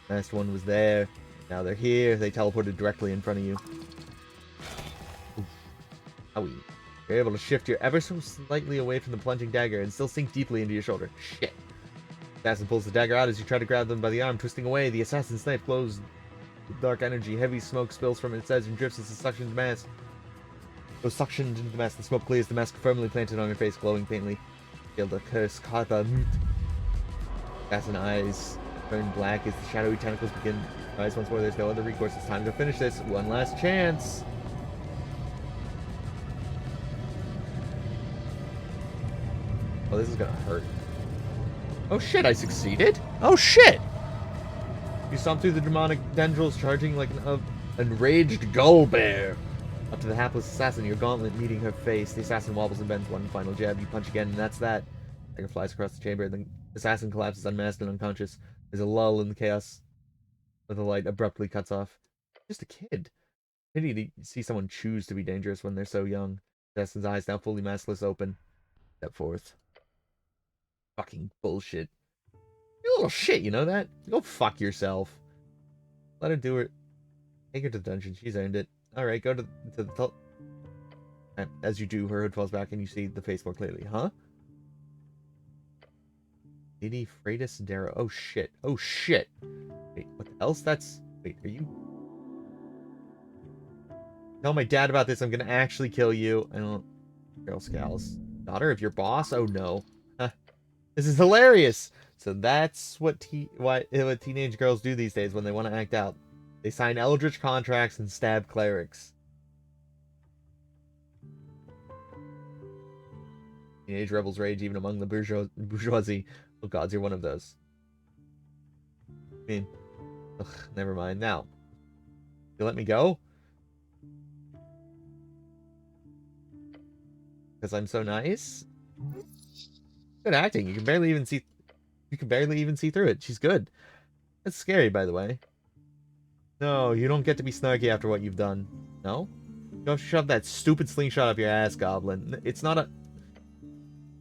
[SPEAKER 1] Last one was there. Now they're here. They teleported directly in front of you. Oof. Owie. You're able to shift your ever so slightly away from the plunging dagger and still sink deeply into your shoulder. Shit. Assassin pulls the dagger out as you try to grab them by the arm, twisting away. The assassin's knife glows with dark energy. Heavy smoke spills from its edge and drifts as the suctioned mask. Goes suctioned into the mask. The smoke clears. The mask firmly planted on your face, glowing faintly. Feel the curse. Kata Mut. Assassin eyes turn black as the shadowy tentacles begin to rise once more. There's no other recourse. It's time to finish this. One last chance. Oh, this is gonna hurt. Oh shit, I succeeded? Oh shit! You stomp through the demonic tendrils, charging like an enraged gull bear. Up to the hapless assassin, your gauntlet meeting her face. The assassin wobbles and bends one final jab. You punch again, and that's that. Dagger flies across the chamber, and the assassin collapses unmasked and unconscious. There's a lull in the chaos, where the light abruptly cuts off. Just a kid. Pity to see someone choose to be dangerous when they're so young. The assassin's eyes, now fully maskless, open. Step forth. Fucking bullshit. You little shit, you know that? Go fuck yourself. Let her do it. Take her to the dungeon. She's earned it. Alright, go to the... As you do, her hood falls back and you see the face more clearly. Huh? Lady Freitas Darrow. Oh shit. Oh shit. Wait, what else? That's... Wait, are you... Tell my dad about this. I'm gonna actually kill you. I don't... Girl Scowls. Daughter of your boss? Oh no. This is hilarious. So that's what teenage girls do these days when they want to act out. They sign eldritch contracts and stab clerics. Teenage rebels rage even among the bourgeoisie. Oh gods, you're one of those. I mean, ugh, never mind. Now, you let me go? Because I'm so nice? Good acting. You can barely even see through it. She's good. That's scary, by the way. No, you don't get to be snarky after what you've done. No? Don't shove that stupid slingshot up your ass, Goblin. It's not a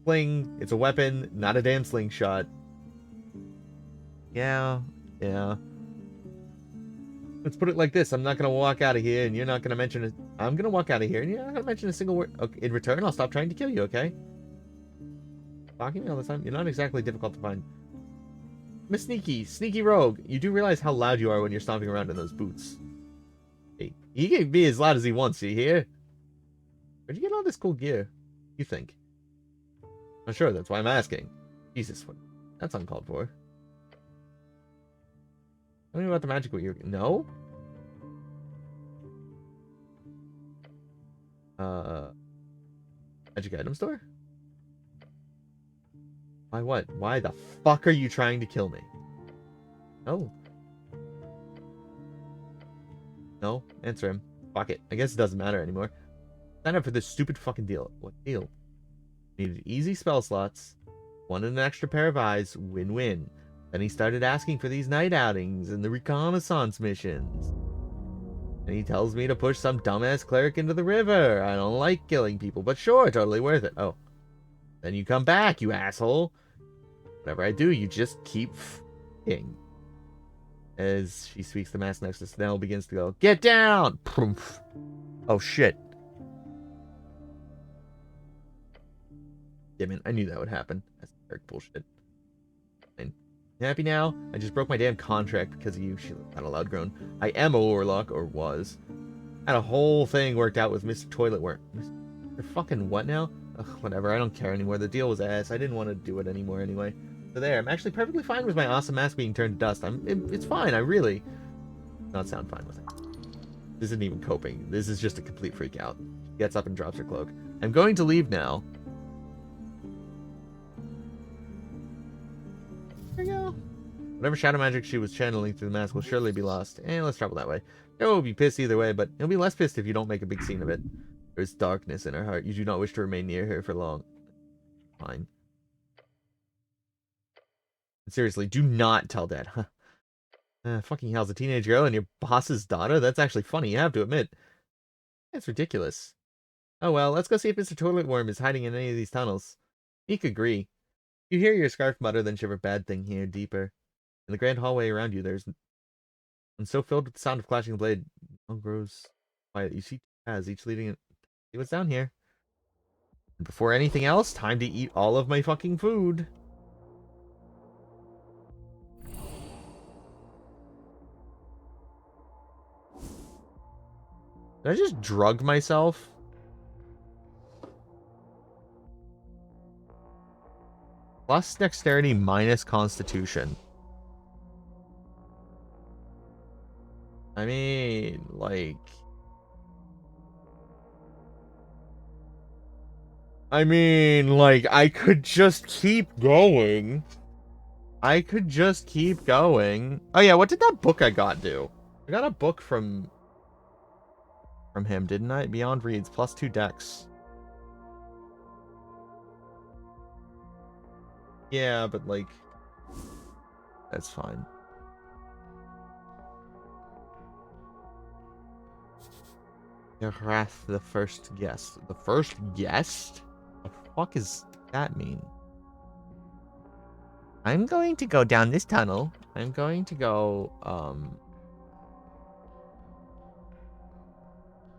[SPEAKER 1] sling. It's a weapon, not a damn slingshot. Yeah. Let's put it like this. I'm not going to walk out of here, and you're not going to mention it. I'm going to walk out of here, and you're not going to mention a single word. Okay, in return, I'll stop trying to kill you, okay? Talking to me all the time? You're not exactly difficult to find. Miss Sneaky Rogue. You do realize how loud you are when you're stomping around in those boots. Hey, he can be as loud as he wants, you hear? Where'd you get all this cool gear? You think? I'm sure, that's why I'm asking. Jesus, that's uncalled for. Tell me about the magic what you're... No? Magic item store? Why what? Why the fuck are you trying to kill me? No. No? Answer him. Fuck it. I guess it doesn't matter anymore. Sign up for this stupid fucking deal. What deal? Needed easy spell slots. Wanted an extra pair of eyes. Win-win. Then he started asking for these night outings and the reconnaissance missions. And he tells me to push some dumbass cleric into the river. I don't like killing people, but sure, totally worth it. Oh. Then you come back, you asshole. Whatever I do, you just keep f***ing. As she speaks, the mask next to Snell begins to go, "Get down!" Poof. Oh, shit. Damn it, I knew that would happen. That's dark bullshit. Fine. You happy now? I just broke my damn contract because of you. She looked kind of loud groan. I am a warlock, or was. Had a whole thing worked out with Mr. Toilet Worm. Mr. fucking what now? Ugh, whatever, I don't care anymore. The deal was ass. I didn't want to do it anymore anyway. So there, I'm actually perfectly fine with my awesome mask being turned to dust. It's fine, I really... Not sound fine with it. This isn't even coping. This is just a complete freak out. She gets up and drops her cloak. I'm going to leave now. There you go. Whatever shadow magic she was channeling through the mask will surely be lost. Let's travel that way. Joe will be pissed either way, but he'll be less pissed if you don't make a big scene of it. There's darkness in her heart. You do not wish to remain near her for long. Fine. Seriously, do not tell Dad. Huh. Fucking hell's a teenage girl and your boss's daughter? That's actually funny, you have to admit. It's ridiculous. Oh well, let's go see if Mr. Toilet Worm is hiding in any of these tunnels. Meek agree. You hear your scarf mutter, then shiver. Bad thing here, deeper. In the grand hallway around you, there's... And so filled with the sound of clashing blade, all grows quiet. You see paths, each leading in... See what's down here. And before anything else, time to eat all of my fucking food. Did I just drug myself? Plus dexterity minus constitution. I mean, like... I could just keep going. Oh yeah, what did that book I got do? I got a book from... from him, didn't I? Beyond reads, +2 dex. Yeah, but like, that's fine. Wrath, the first guest. The first guest? What the fuck does that mean? I'm going to go down this tunnel. I'm going to go,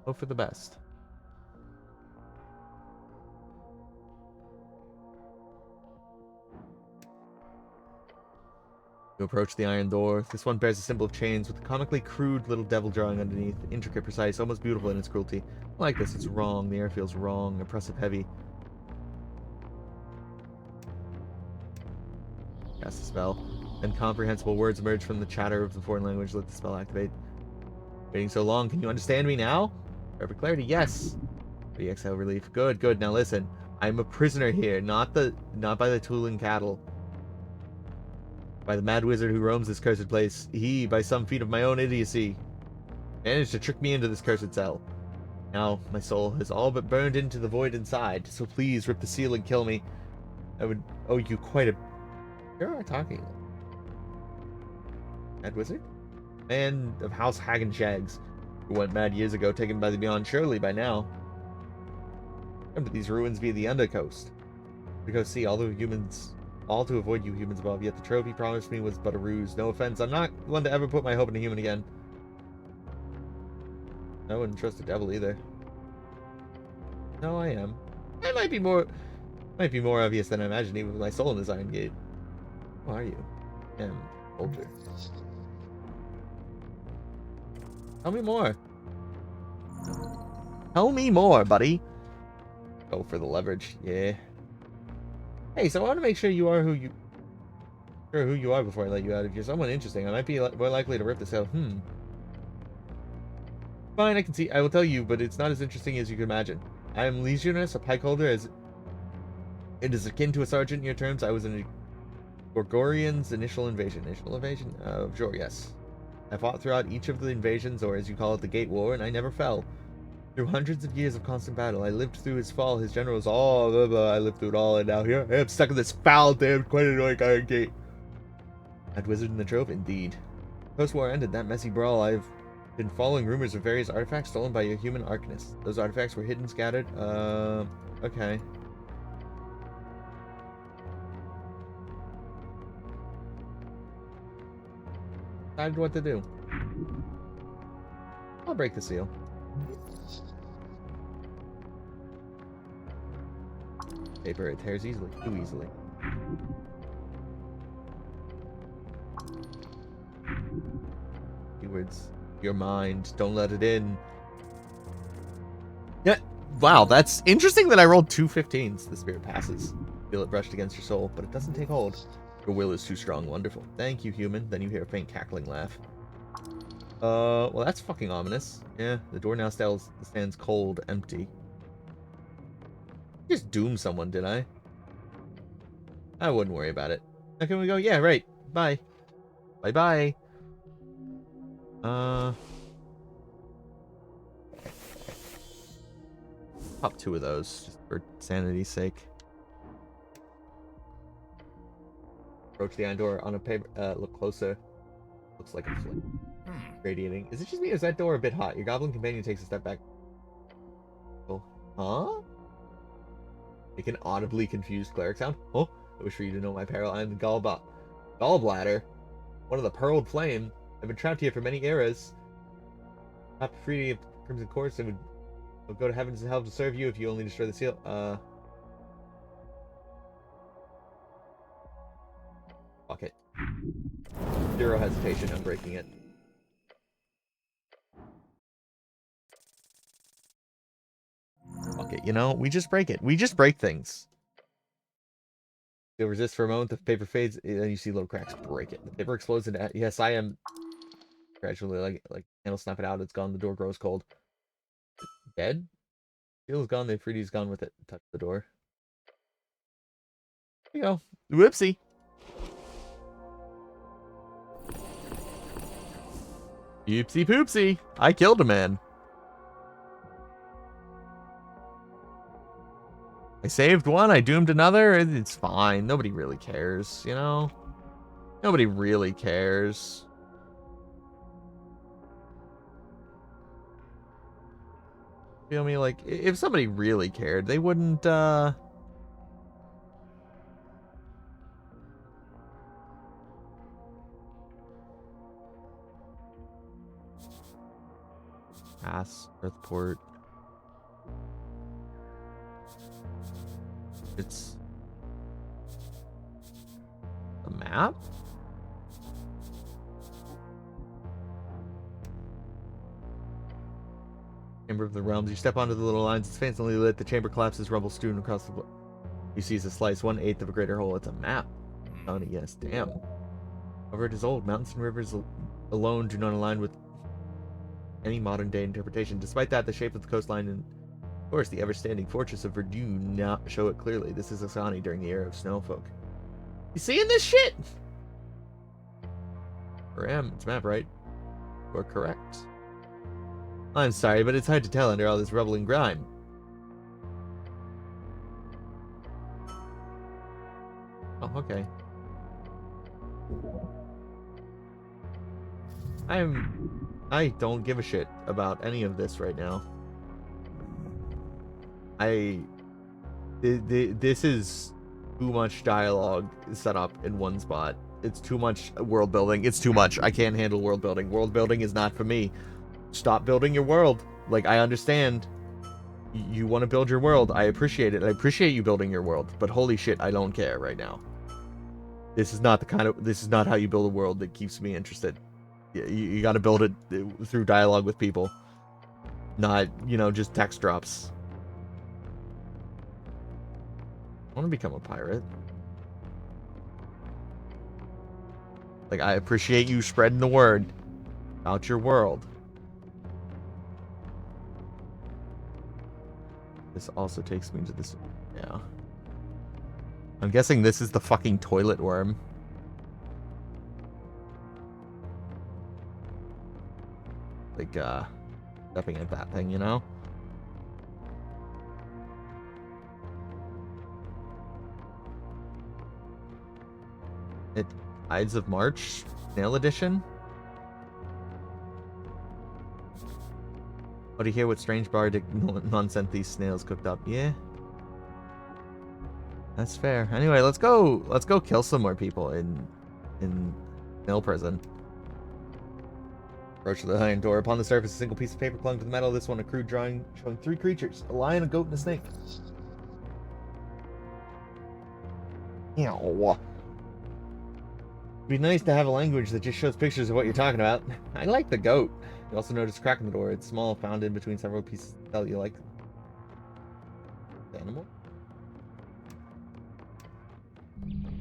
[SPEAKER 1] hope for the best. You approach the iron door. This one bears a symbol of chains with a comically crude little devil drawing underneath. Intricate, precise, almost beautiful in its cruelty. I like this. It's wrong. The air feels wrong. Oppressive, heavy. Cast the spell. Incomprehensible words emerge from the chatter of the foreign language. Let the spell activate. Waiting so long. Can you understand me now? Perfect clarity. Yes. The exhale relief. Good, good. Now listen. I'm a prisoner here, not by the Tulin cattle. By the mad wizard who roams this cursed place. He, by some feat of my own idiocy, managed to trick me into this cursed cell. Now, my soul has all but burned into the void inside, so please rip the seal and kill me. I would owe you quite a... Who am I talking? Mad wizard? Man of House Haggenshags, who went mad years ago, taken by the Beyond. Surely, by now, come to these ruins via the Undercoast. To go see all the humans... all to avoid you humans above, yet the trophy promised me was but a ruse. No offense, I'm not one to ever put my hope in a human again. I wouldn't trust the devil either. No, I am. I might be more obvious than I imagined, even with my soul in this iron gate. Who are you? I am older. Tell me more. Tell me more, buddy. Go for the leverage, yeah. Hey, so I want to make sure you are who you are before I let you out. If you're someone interesting, I might be more likely to rip this out. Fine, I can see. I will tell you, but it's not as interesting as you can imagine. I am Legioness, a pikeholder, as it is akin to a sergeant in your terms. I was in Gorgorian's initial invasion. Initial invasion? Sure, yes. I fought throughout each of the invasions, or as you call it, the Gate War, and I never fell. Through hundreds of years of constant battle, I lived through his fall, his generals, all blah, blah. I lived through it all, and now here I am stuck in this foul, damn, quite annoying iron gate. That wizard in the trove? Indeed. Post-war ended that messy brawl. I've been following rumors of various artifacts stolen by your human arcanists. Those artifacts were hidden, scattered. Okay. Decided what to do. I'll break the seal. Paper, it tears easily. Too easily. Keywords. Your mind. Don't let it in. Yeah. Wow, that's interesting that I rolled 2 15s. The spirit passes. Feel it brushed against your soul, but it doesn't take hold. Your will is too strong. Wonderful. Thank you, human. Then you hear a faint cackling laugh. Well, that's fucking ominous. Yeah, the door now stands cold, empty. Just doom someone, did I? I wouldn't worry about it. Now can we go? Yeah, right. Bye. Bye-bye. Pop 2 of those, just for sanity's sake. Approach the iron door on a paper. Look closer. Looks like a flame. Radiating. Is it just me or is that door a bit hot? Your goblin companion takes a step back. Oh. Huh? Make an audibly confused cleric sound. Oh, I wish for you to know my peril. I am the gallbladder. One of the pearled flame. I've been trapped here for many eras. Not free of Crimson Course and would go to heavens and hell to serve you if you only destroy the seal. Fuck it. Zero hesitation on breaking it. Fuck it, you know, we just break it. We just break things. You'll resist for a moment, the paper fades, and you see little cracks. Break it. The paper explodes into... Yes, I am... Gradually, like handle snap it out, it's gone, the door grows cold. Dead? Seal is gone, the 3D's gone with it. Touch the door. There you go. Whoopsie. Oopsie poopsie. I killed a man. I saved one, I doomed another, it's fine. Nobody really cares, you know? Nobody really cares. Feel me? Like, if somebody really cared, they wouldn't, Pass, Earthport. It's a map? Chamber of the Realms. You step onto the little lines. It's faintly lit. The chamber collapses, rubble strewn across the... You see a slice, 1/8 of a greater whole. It's a map. Oh, yes. Damn. However, it is old. Mountains and rivers alone do not align with any modern-day interpretation. Despite that, the shape of the coastline and, of course, the ever-standing fortress of Verdun not show it clearly. This is Asani during the era of snowfolk. You seeing this shit? Or am. It's a map, right? Or correct. I'm sorry, but it's hard to tell under all this rubble and grime. Oh, okay. I don't give a shit about any of this right now. This is too much dialogue set up in one spot. It's too much world building. It's too much. I can't handle world building. World building is not for me. Stop building your world. Like, I understand you want to build your world. I appreciate it. I appreciate you building your world, but holy shit, I don't care right now. This is not how you build a world that keeps me interested. You got to build it through dialogue with people, not, you know, just text drops. I want to become a pirate. Like, I appreciate you spreading the word about your world. This also takes me to this. Yeah. I'm guessing this is the fucking toilet worm. Like, stepping at that thing, you know? Ides of March? Snail Edition? Oh, to hear what strange bardic nonsense these snails cooked up. Yeah. That's fair. Anyway, let's go kill some more people in snail prison. Approach the iron door. Upon the surface, a single piece of paper clung to the metal. This one, a crude drawing showing 3 creatures: a lion, a goat, and a snake. Ew. It'd be nice to have a language that just shows pictures of what you're talking about. I like the goat. You also notice a crack in the door. It's small, found in between several pieces of metal. You like the animal?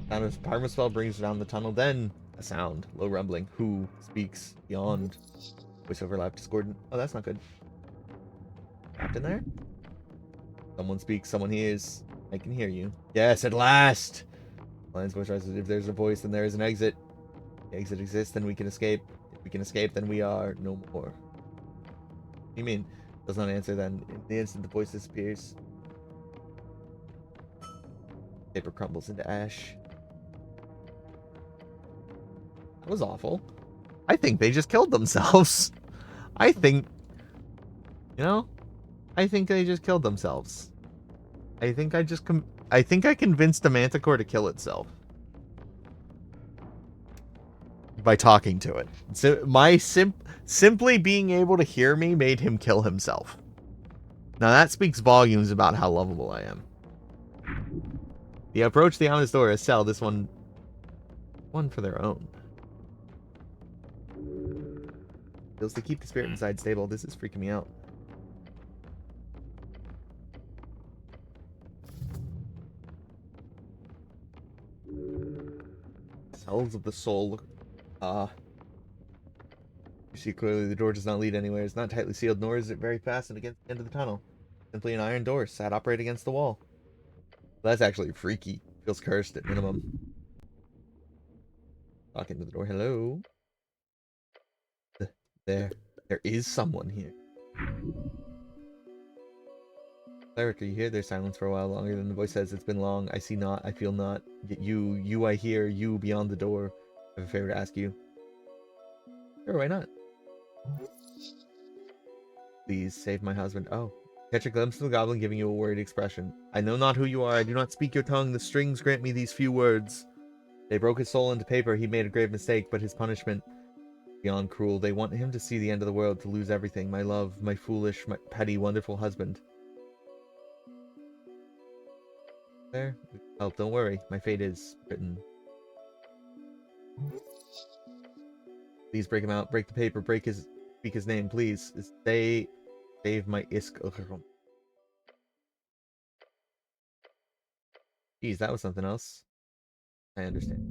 [SPEAKER 1] Sound of Parma spell brings down the tunnel. Then a sound, low rumbling. Who speaks beyond? Voice overlap, discordant. Oh, that's not good. Trapped in there? Someone speaks, someone hears. I can hear you. Yes, at last! Lion's voice rises. If there's a voice, then there is an exit. If the exit exists, then we can escape. If we can escape, then we are no more. What do you mean? Does not answer then. In the instant the voice disappears, paper crumbles into ash. That was awful. I think they just killed themselves. I think, you know, I think they just killed themselves. I think I convinced a manticore to kill itself by talking to it. So simply being able to hear me made him kill himself. Now that speaks volumes about how lovable I am. The approach the ominous door is cell. This one for their own. Feels to keep the spirit inside stable. This is freaking me out. Cells of the soul. You see clearly the door does not lead anywhere. It's not tightly sealed, nor is it very fastened against the end of the tunnel. Simply an iron door sat upright against the wall. Well, that's actually freaky. Feels cursed at minimum. Talking to the door. Hello? There is someone here. Cleric, are you here? There's silence for a while longer than the voice says. It's been long. I see not. I feel not. Yet you I hear. You beyond the door. I have a favor to ask you. Sure, why not? Please save my husband. Oh. Catch a glimpse of the goblin giving you a worried expression. I know not who you are. I do not speak your tongue. The strings grant me these few words. They broke his soul into paper. He made a grave mistake, but his punishment beyond cruel. They want him to see the end of the world, to lose everything. My love, my foolish, my petty, wonderful husband. There. Help, don't worry. My fate is written. Please break him out. Break the paper. Speak his name, please. Save my isk. Jeez, that was something else. I understand.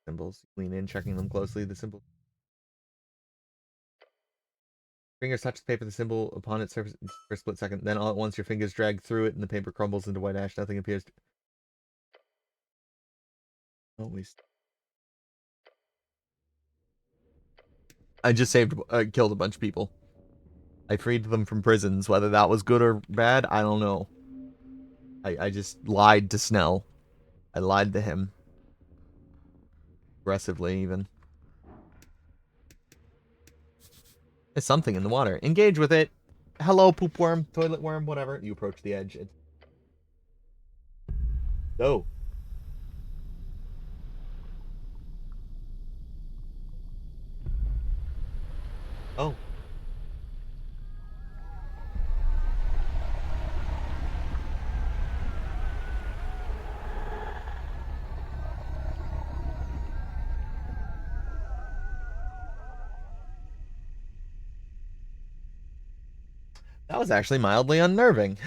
[SPEAKER 1] Symbols. Lean in, checking them closely. The symbol. Fingers touch the paper, the symbol upon its surface for a split second. Then all at once your fingers drag through it and the paper crumbles into white ash. Nothing appears to... Always. I just killed a bunch of people. I freed them from prisons. Whether that was good or bad, I don't know. I just lied to Snell. I lied to him. Aggressively, even. There's something in the water. Engage with it. Hello, poop worm, toilet worm, whatever. You approach the edge. Oh. Oh. That was actually mildly unnerving.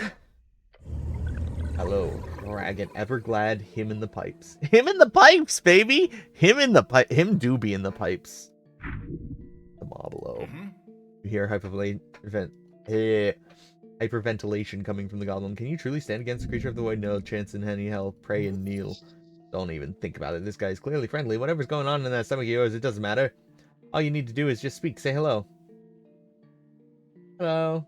[SPEAKER 1] Hello, Dragon Everglad, him in the pipes. Him in the pipes, baby! Him do be in the pipes. The mob below. You hear hyperventilation coming from the goblin. Can you truly stand against the creature of the void? No chance in any hell. Pray and kneel. Don't even think about it. This guy's clearly friendly. Whatever's going on in that stomach of yours, it doesn't matter. All you need to do is just speak. Say hello. Hello.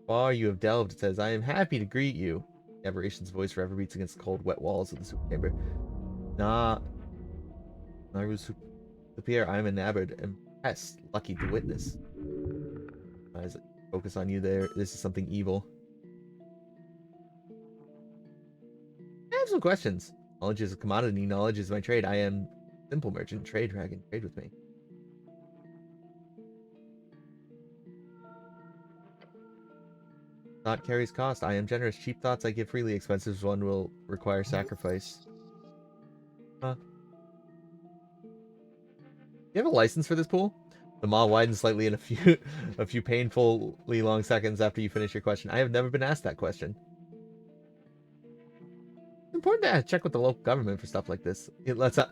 [SPEAKER 1] Far you have delved, it says. I am happy to greet you. The aberration's voice forever beats against the cold, wet walls of the super chamber. Superior, I am enamored, impressed, lucky to witness. Eyes focus on you there. This is something evil. I have some questions. Knowledge is a commodity. Knowledge is my trade. I am simple merchant. Trade, dragon. Trade with me. Thought carries cost. I am generous. Cheap thoughts I give freely. Expensive one will require sacrifice. Huh. You have a license for this pool? The maw widens slightly in a few painfully long seconds after you finish your question. I have never been asked that question. It's important to check with the local government for stuff like this. It lets out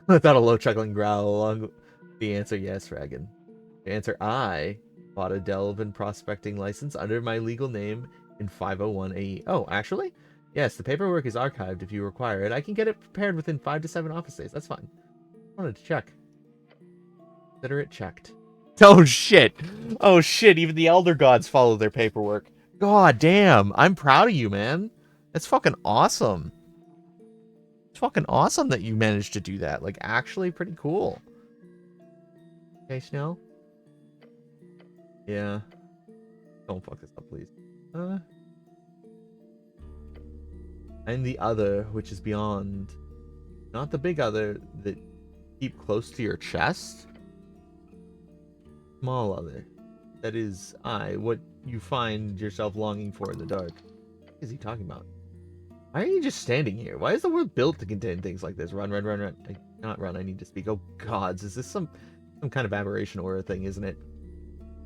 [SPEAKER 1] a low chuckling growl along the answer. Yes, dragon. The answer: I bought a delve and prospecting license under my legal name in 501 AE. Oh, actually? Yes, the paperwork is archived if you require it. I can get it prepared within 5 to 7 office days. That's fine. I wanted to check. Consider it checked. Oh shit! Oh shit, even the Elder Gods follow their paperwork. God damn, I'm proud of you, man. That's fucking awesome. It's fucking awesome that you managed to do that. Like, actually pretty cool. Okay, Snell? Yeah. Don't fuck this up, please. And the other, which is beyond. Not the big other that keep close to your chest. Small other. That is what you find yourself longing for in the dark. What is he talking about? Why are you just standing here? Why is the world built to contain things like this? Run, run, run, run. Not run, I need to speak. Oh gods, is this some kind of aberration or a thing, isn't it?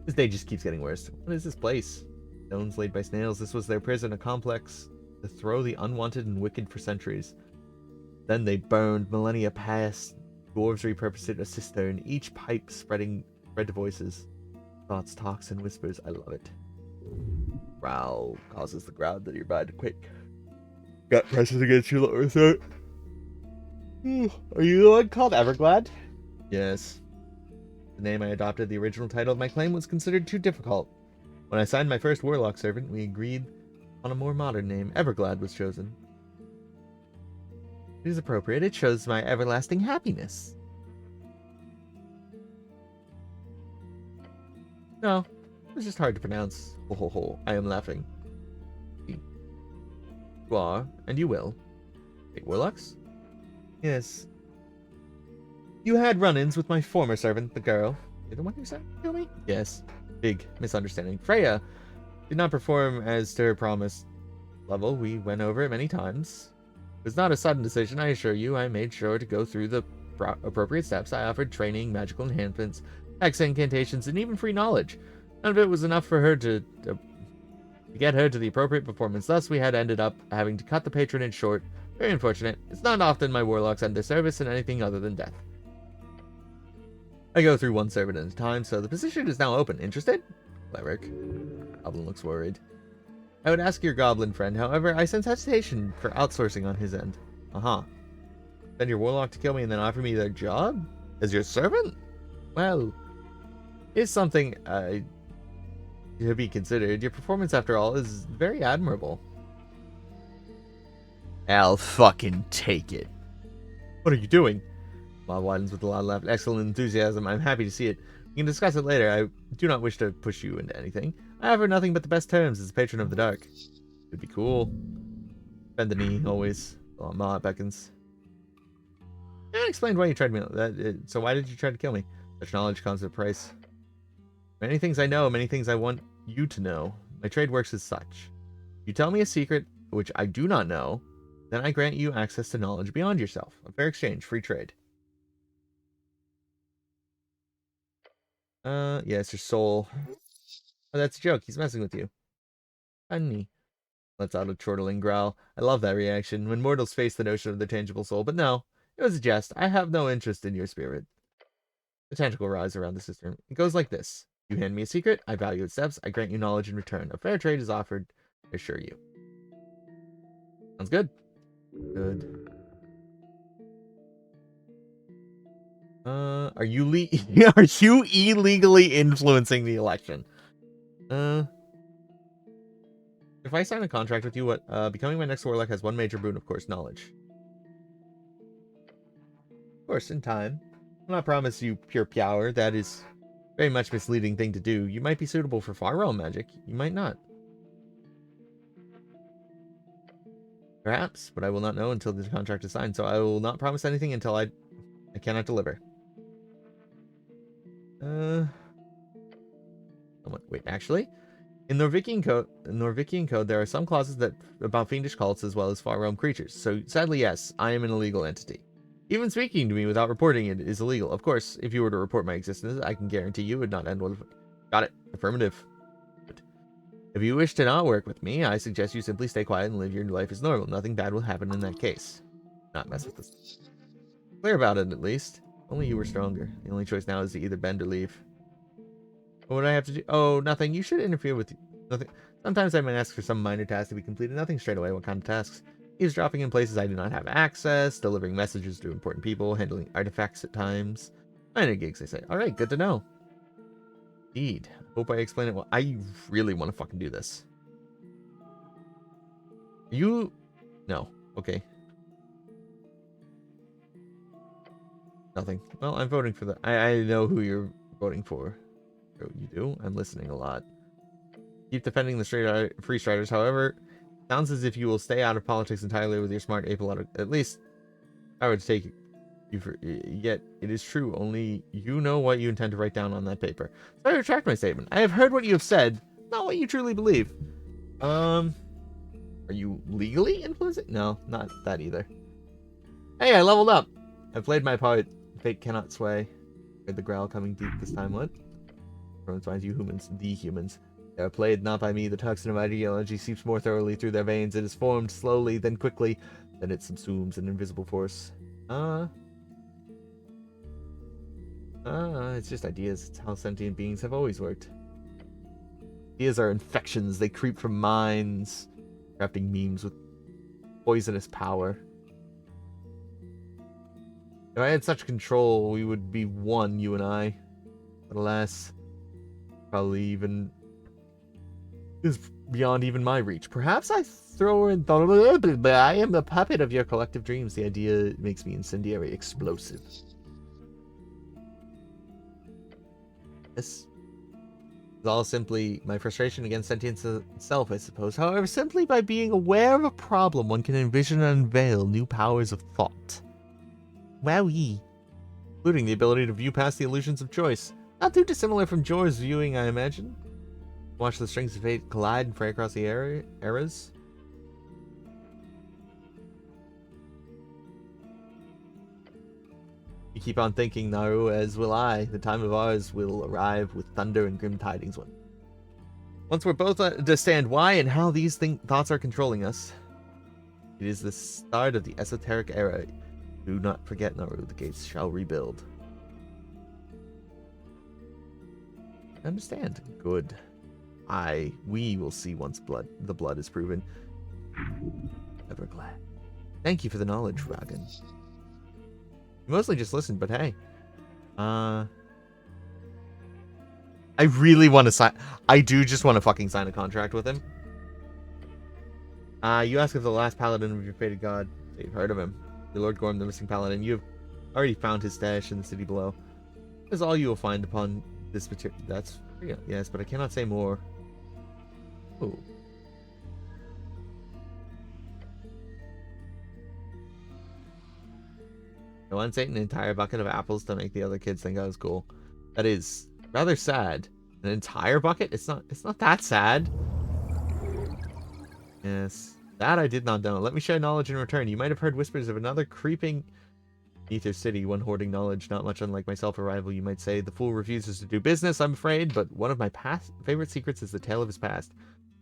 [SPEAKER 1] This day just keeps getting worse. What is this place? Stones laid by snails. This was their prison, a complex to throw the unwanted and wicked for centuries. Then they burned. Millennia passed. Dwarves repurposed it a cistern. Each pipe spread to voices. Thoughts, talks, and whispers. I love it. Growl causes the ground that you're about to quake. Gut presses against your lower throat. Are you the one called Everglad? Yes. The name I adopted, the original title of my claim, was considered too difficult. When I signed my first warlock servant, we agreed on a more modern name. Everglad was chosen. It is appropriate. It shows my everlasting happiness. No, it was just hard to pronounce. Ho ho ho, I am laughing. You are, and you will. Wait, warlocks? Yes. You had run-ins with my former servant, the girl. You're the one who said kill me? Yes. Big misunderstanding. Freya did not perform as to her promised level. We went over it many times. It was not a sudden decision, I assure you. I made sure to go through the appropriate steps. I offered training, magical enhancements, hex incantations, and even free knowledge. None of it was enough for her to get her to the appropriate performance. Thus, we had ended up having to cut the patronage short. Very unfortunate. It's not often my warlocks end their service in anything other than death. I go through one servant at a time, so the position is now open. Interested? Cleric. Goblin looks worried. I would ask your goblin friend, however, I sense hesitation for outsourcing on his end. Send your warlock to kill me and then offer me their job? As your servant? Well, it's something to be considered. Your performance, after all, is very admirable. I'll fucking take it. What are you doing? Bob widens with a loud laugh. Excellent enthusiasm. I'm happy to see it. We can discuss it later. I do not wish to push you into anything. I offer nothing but the best terms as a patron of the dark. It'd be cool. Bend the knee, always. Oh, Ma beckons. I explained why you tried me. So why did you try to kill me? Such knowledge comes at a price. Many things I know, many things I want you to know. My trade works as such. You tell me a secret which I do not know, then I grant you access to knowledge beyond yourself. A fair exchange, free trade. Yeah, it's your soul. Oh, that's a joke. He's messing with you. Honey. Lets out a chortling growl. I love that reaction, when mortals face the notion of their tangible soul. But no, it was a jest. I have no interest in your spirit. The tentacle rise around the cistern. It goes like this. You hand me a secret, I value its depths, I grant you knowledge in return. A fair trade is offered, I assure you. Sounds good. Good. Are you are you illegally influencing the election? If I sign a contract with you, what becoming my next warlock has one major boon, of course, knowledge. Of course, in time. I'll not promise you pure power. That is very much misleading thing to do. You might be suitable for far realm magic. You might not. Perhaps, but I will not know until the contract is signed, so I will not promise anything until I cannot deliver. Wait, actually, in Norvikian code, there are some clauses that about fiendish cults as well as far realm creatures. So sadly, yes, I am an illegal entity. Even speaking to me without reporting it is illegal. Of course, if you were to report my existence, I can guarantee you it would not end well. Got it. Affirmative. But if you wish to not work with me, I suggest you simply stay quiet and live your life as normal. Nothing bad will happen in that case. Not mess with this. Clear about it, at least. Only you were stronger. The only choice now is to either bend or leave. What do I have to do? Oh, nothing. You should interfere with nothing. Sometimes I might ask for some minor task to be completed. Nothing straight away. What kind of tasks? Eavesdropping in places I do not have access, delivering messages to important people, handling artifacts at times. Minor gigs, I say. Alright, good to know. Indeed. Hope I explain it well. I really want to fucking do this. You... No. Okay. Nothing. Well, I'm voting for the... I know who you're voting for. Oh, you do? I'm listening a lot. Keep defending the free striders, however... Sounds as if you will stay out of politics entirely with your smart apolitical. At least, I would take you for. Yet, it is true. Only you know what you intend to write down on that paper. So I retract my statement. I have heard what you have said, not what you truly believe. Are you legally influencing? No, not that either. Hey, I leveled up. I played my part. Fate cannot sway. Heard the growl coming deep this time. What? Everyone finds you humans, the humans. They are played not by me. The toxin of ideology seeps more thoroughly through their veins. It is formed slowly, then quickly, then it subsumes an invisible force. It's just ideas. It's how sentient beings have always worked. Ideas are infections. They creep from minds, crafting memes with poisonous power. If I had such control, we would be one, you and I. But alas, probably even is beyond even my reach. Perhaps I throw her in but I am a puppet of your collective dreams. The idea makes me incendiary, explosive. This is all simply my frustration against sentience itself, I suppose. However, simply by being aware of a problem, one can envision and unveil new powers of thought. Wowee. Including the ability to view past the illusions of choice. Not too dissimilar from Jor's viewing, I imagine. Watch the strings of fate collide and fray across the eras. You keep on thinking, Naru, as will I. The time of ours will arrive with thunder and grim tidings. Once we're both to understand why and how these thoughts are controlling us. It is the start of the esoteric era. Do not forget, Naru, the gates shall rebuild. I understand. Good. We will see once the blood is proven. Ever glad. Thank you for the knowledge, Ragan. You mostly just listened, but hey. I really want to sign. I do just want to fucking sign a contract with him. You ask if the last paladin of your fated god. You've heard of him. Your Lord Gorm, the missing paladin. You have already found his stash in the city below. That is all you will find upon this material. That's real. Yes, but I cannot say more. Ooh. I once ate an entire bucket of apples to make the other kids think I was cool. That is rather sad. An entire bucket? It's not that sad. Yes. That I did not know. Let me share knowledge in return. You might have heard whispers of another creeping Ether City, one hoarding knowledge, not much unlike myself, a rival, you might say. The fool refuses to do business, I'm afraid, but one of my favorite secrets is the tale of his past.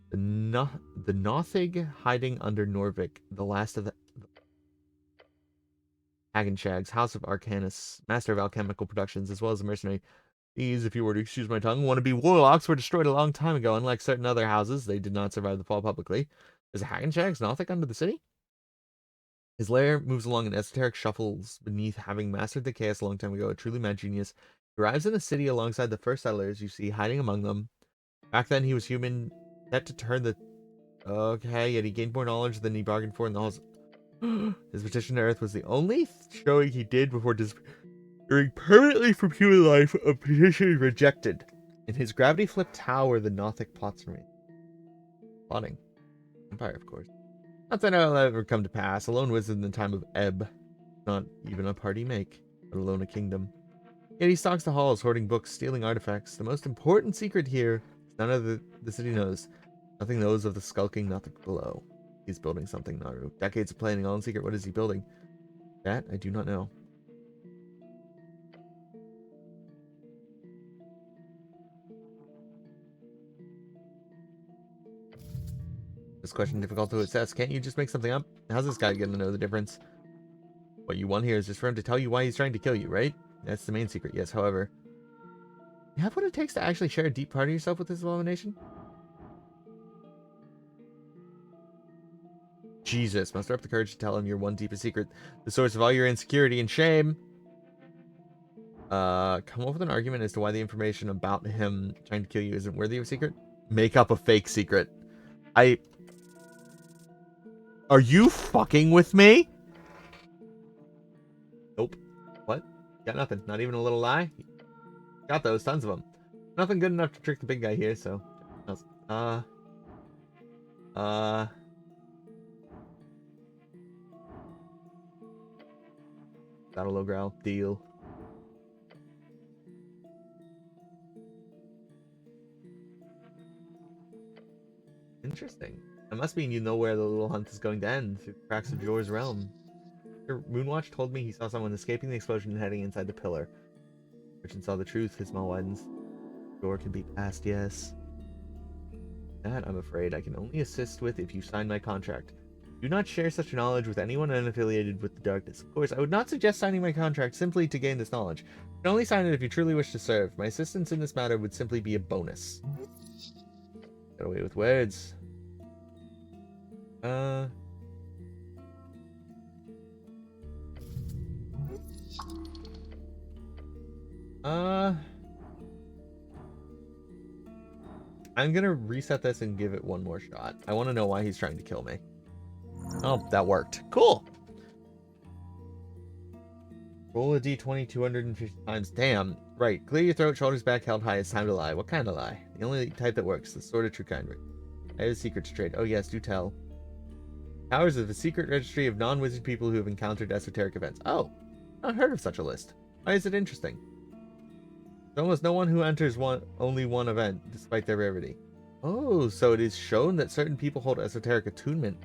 [SPEAKER 1] The Nothig hiding under Norvik, the last of the Hagenshags, House of Arcanus, master of alchemical productions, as well as a mercenary. These, if you were to excuse my tongue, wannabe warlocks were destroyed a long time ago. Unlike certain other houses, they did not survive the fall publicly. Is a Hagenshags Nothig under the city? His lair moves along in esoteric shuffles beneath having mastered the chaos a long time ago. A truly mad genius. He arrives in the city alongside the first settlers you see hiding among them. Back then, he was human, set to turn the... Okay, yet he gained more knowledge than he bargained for in the halls. His petition to Earth was the only showing he did before disappearing permanently from human life. A petition rejected. In his gravity-flipped tower, the Nothic plots remain. Plotting. Empire, of course. Not that it'll ever come to pass. A lone wizard in the time of Ebb. Not even a party make, let alone a kingdom. Yet he stalks the halls, hoarding books, stealing artifacts. The most important secret here, none of the city knows. Nothing knows of the skulking Nothic below. He's building something, Naru. Decades of planning, all in secret. What is he building? That I do not know. This question difficult to assess. Can't you just make something up? How's this guy gonna know the difference? What you want here is just for him to tell you why he's trying to kill you, right? That's the main secret, yes. However, you have what it takes to actually share a deep part of yourself with this abomination? Jesus, muster up the courage to tell him your one deepest secret, the source of all your insecurity and shame. Come up with an argument as to why the information about him trying to kill you isn't worthy of a secret. Make up a fake secret. Are you fucking with me? Nope. What? Got nothing. Not even a little lie? Got those. Tons of them. Nothing good enough to trick the big guy here, so... Got a low growl. Deal. Interesting. That must mean you know where the little hunt is going to end, through the cracks of Jor's realm. Moonwatch told me he saw someone escaping the explosion and heading inside the pillar. Merchant saw the truth, his small widens. Door can be passed, yes. That, I'm afraid, I can only assist with if you sign my contract. Do not share such knowledge with anyone unaffiliated with the darkness. Of course, I would not suggest signing my contract simply to gain this knowledge. You can only sign it if you truly wish to serve. My assistance in this matter would simply be a bonus. Get away with words. I'm gonna reset this and give it one more shot. I want to know why he's trying to kill me. Oh, that worked. Cool. Roll a d20 250 times. Damn. Right. Clear your throat, shoulders back, held high. It's time to lie. What kind of lie? The only type that works. The sort of true kind. I have a secret to trade. Oh yes, do tell. Powers of a secret registry of non-wizard people who have encountered esoteric events. Oh, I've heard of such a list. Why is it interesting? There's almost no one who enters only one event, despite their rarity. Oh, so it is shown that certain people hold esoteric attunement.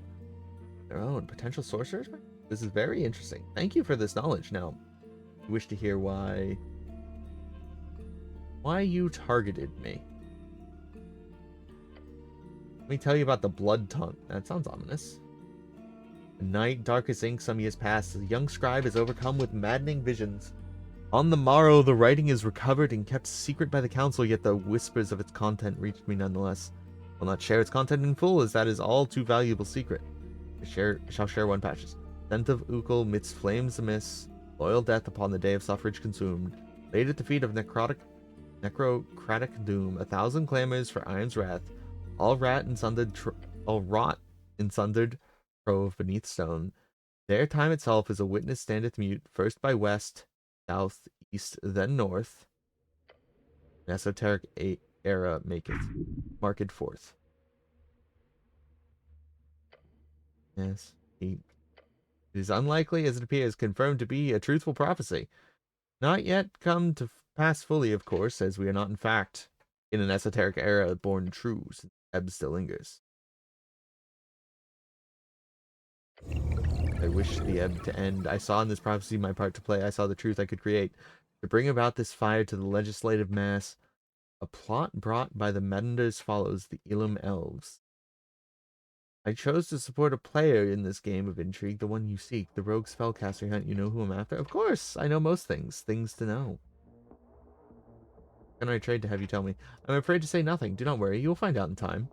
[SPEAKER 1] Their own potential sorcerers? This is very interesting. Thank you for this knowledge. Now, you wish to hear why you targeted me. Let me tell you about the blood tongue. That sounds ominous. The night, dark as ink, some years past, the young scribe is overcome with maddening visions. On the morrow, the writing is recovered and kept secret by the council, yet the whispers of its content reached me nonetheless. I will not share its content in full, as that is all too valuable secret. I shall share one passage. Scent of Ukul midst flames amiss, loyal death upon the day of suffrage consumed, laid at the feet of necrocratic doom, 1,000 clamors for iron's wrath, all rot in sundered trove beneath stone. There time itself is a witness standeth mute, first by west, south, east, then north. An esoteric era marked forth. Yes, it is unlikely as it appears, confirmed to be a truthful prophecy. Not yet come to pass fully, of course, as we are not in fact in an esoteric era born true, since Ebb still lingers. I wish the ebb to end. I saw in this prophecy my part to play. I saw the truth I could create. To bring about this fire to the legislative mass, a plot brought by the Menders follows the Elam elves. I chose to support a player in this game of intrigue, the one you seek, the rogue spellcaster hunt. You know who I'm after? Of course, I know most things. Things to know. Can I trade to have you tell me? I'm afraid to say nothing. Do not worry, you will find out in time.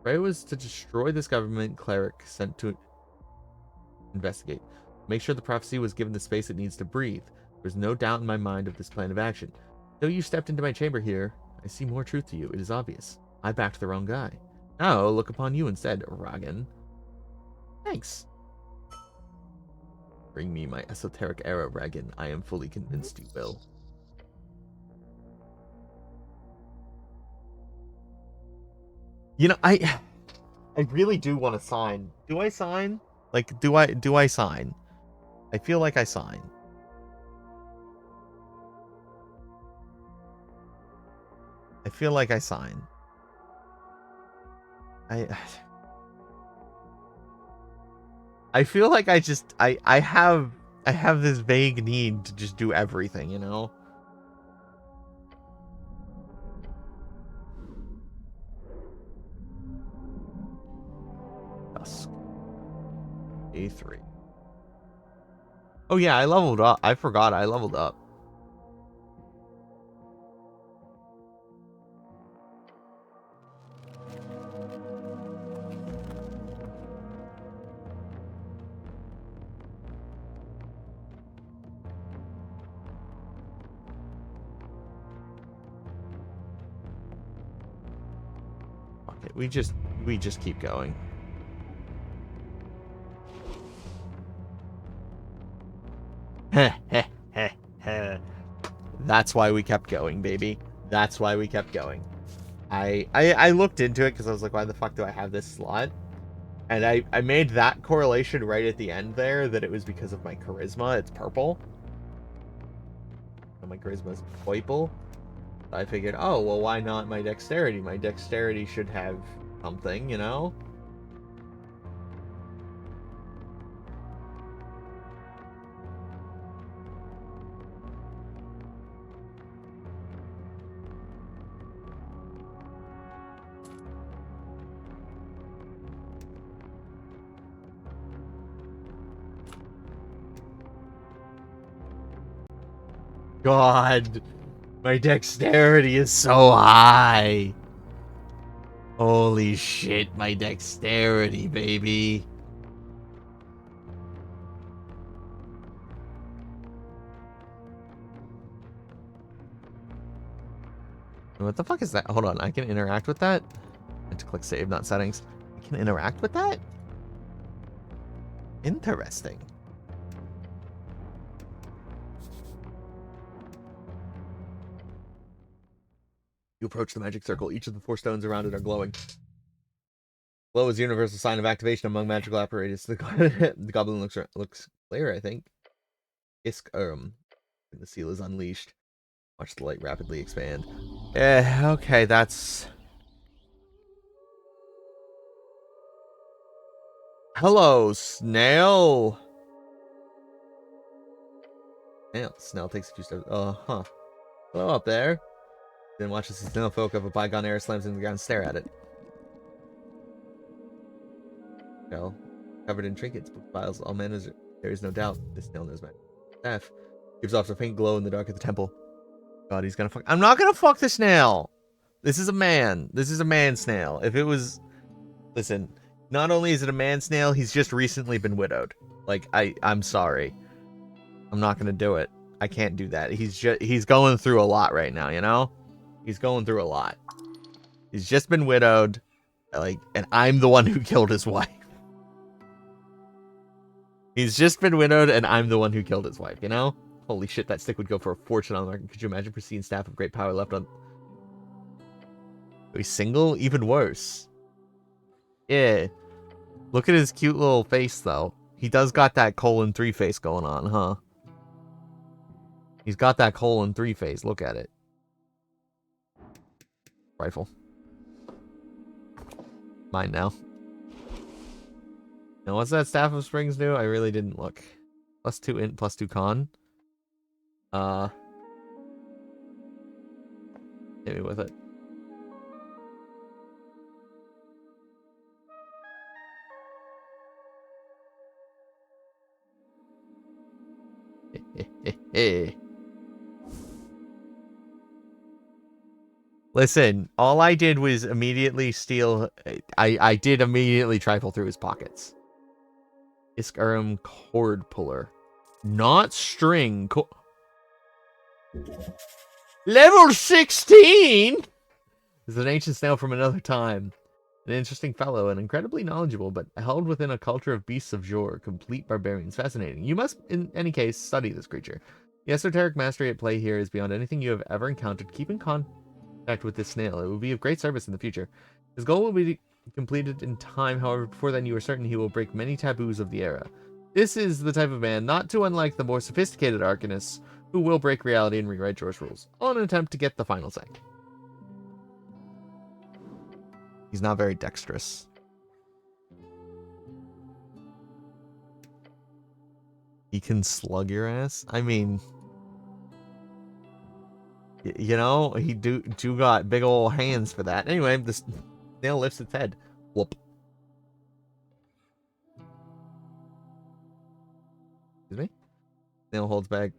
[SPEAKER 1] Prey was to destroy this government cleric sent to investigate. Make sure the prophecy was given the space it needs to breathe. There's no doubt in my mind of this plan of action. Though you stepped into my chamber here, I see more truth to you. It is obvious. I backed the wrong guy. Now look upon you instead, Ragan. Thanks. Bring me my esoteric era, Ragan. I am fully convinced you will. You know, I really do want to sign. Do I sign? Like, do I sign? I feel like I sign. I feel like I sign. I feel like I just I have this vague need to just do everything, you know? Dusk. A3. Oh yeah, I leveled up. I forgot I leveled up. Okay, we just keep going. That's why we kept going, baby. That's why we kept going. I looked into it because I was like, why the fuck do I have this slot? And I made that correlation right at the end there, that it was because of my charisma. It's purple. And my charisma is purple. I figured, oh, well, why not my dexterity? My dexterity should have something, you know? God, my dexterity is so high. Holy shit, my dexterity, baby. What the fuck is that? Hold on, I can interact with that? I have to click save, not settings. I can interact with that? Interesting. You approach the magic circle. Each of the 4 stones around it are glowing. Glow is the universal sign of activation among magical apparatus. The goblin looks clear, I think. The seal is unleashed. Watch the light rapidly expand. Okay, that's... Hello, snail! Snail takes a few steps. Huh. Hello up there. Then watches the snail folk of a bygone era slams into the ground and stare at it. Well, covered in trinkets, book files, all manners. There is no doubt this snail knows magic. Staff gives off a faint glow in the dark of the temple. God, he's gonna fuck. I'm not gonna fuck the snail! This is a man. This is a man snail. If it was... Listen, not only is it a man snail, he's just recently been widowed. Like, I'm sorry. I'm not gonna do it. I can't do that. He's going through a lot right now, you know? He's going through a lot. He's just been widowed. Like, and I'm the one who killed his wife. He's just been widowed, and I'm the one who killed his wife, you know? Holy shit, that stick would go for a fortune on the market. Could you imagine pristine staff of great power left on... He's single? Even worse. Yeah. Look at his cute little face, though. He does got that 3 face going on, huh? He's got that 3 face. Look at it. Rifle. Mine now. Now, what's that Staff of Springs do? I really didn't look. +2 int, +2 con. Hit me with it. Listen, all I did was immediately steal... I did immediately trifle through his pockets. Iskarum cord puller. Not string. Level 16?! This is an ancient snail from another time. An interesting fellow and incredibly knowledgeable, but held within a culture of beasts of Jor, complete barbarians. Fascinating. You must, in any case, study this creature. The esoteric mastery at play here is beyond anything you have ever encountered. Keep in contact with this snail. It will be of great service in the future. His goal will be completed in time, however, before then you are certain he will break many taboos of the era. This is the type of man, not too unlike the more sophisticated Arcanists, who will break reality and rewrite Jor's rules, all in an attempt to get the final say. He's not very dexterous. He can slug your ass? I mean... You know, he do got big ol' hands for that. Anyway, the snail lifts its head. Whoop. Excuse me? Snail holds back.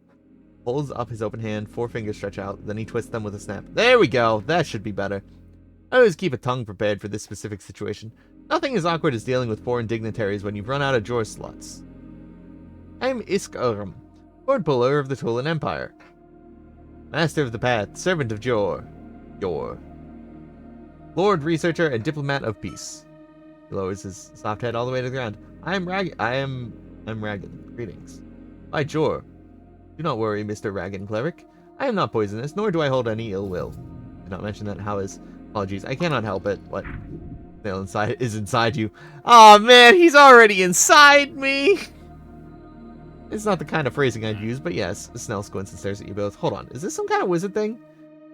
[SPEAKER 1] Holds up his open hand, 4 fingers stretch out, then he twists them with a snap. There we go! That should be better. I always keep a tongue prepared for this specific situation. Nothing as awkward as dealing with foreign dignitaries when you've run out of Jor slots. I'm Iskarum, Lord Puller of the Tulan Empire. Master of the Path, servant of Jor. Lord Researcher and Diplomat of Peace. He lowers his soft head all the way to the ground. I'm Ragan. Greetings. By Jor. Do not worry, Mr. Ragan Cleric. I am not poisonous, nor do I hold any ill will. Did not mention that. How is... Apologies, I cannot help it. What? Snail inside is inside you. Oh man, he's already inside me! It's not the kind of phrasing I'd use, but yes. The snail squints and stares at you both. Hold on, is this some kind of wizard thing?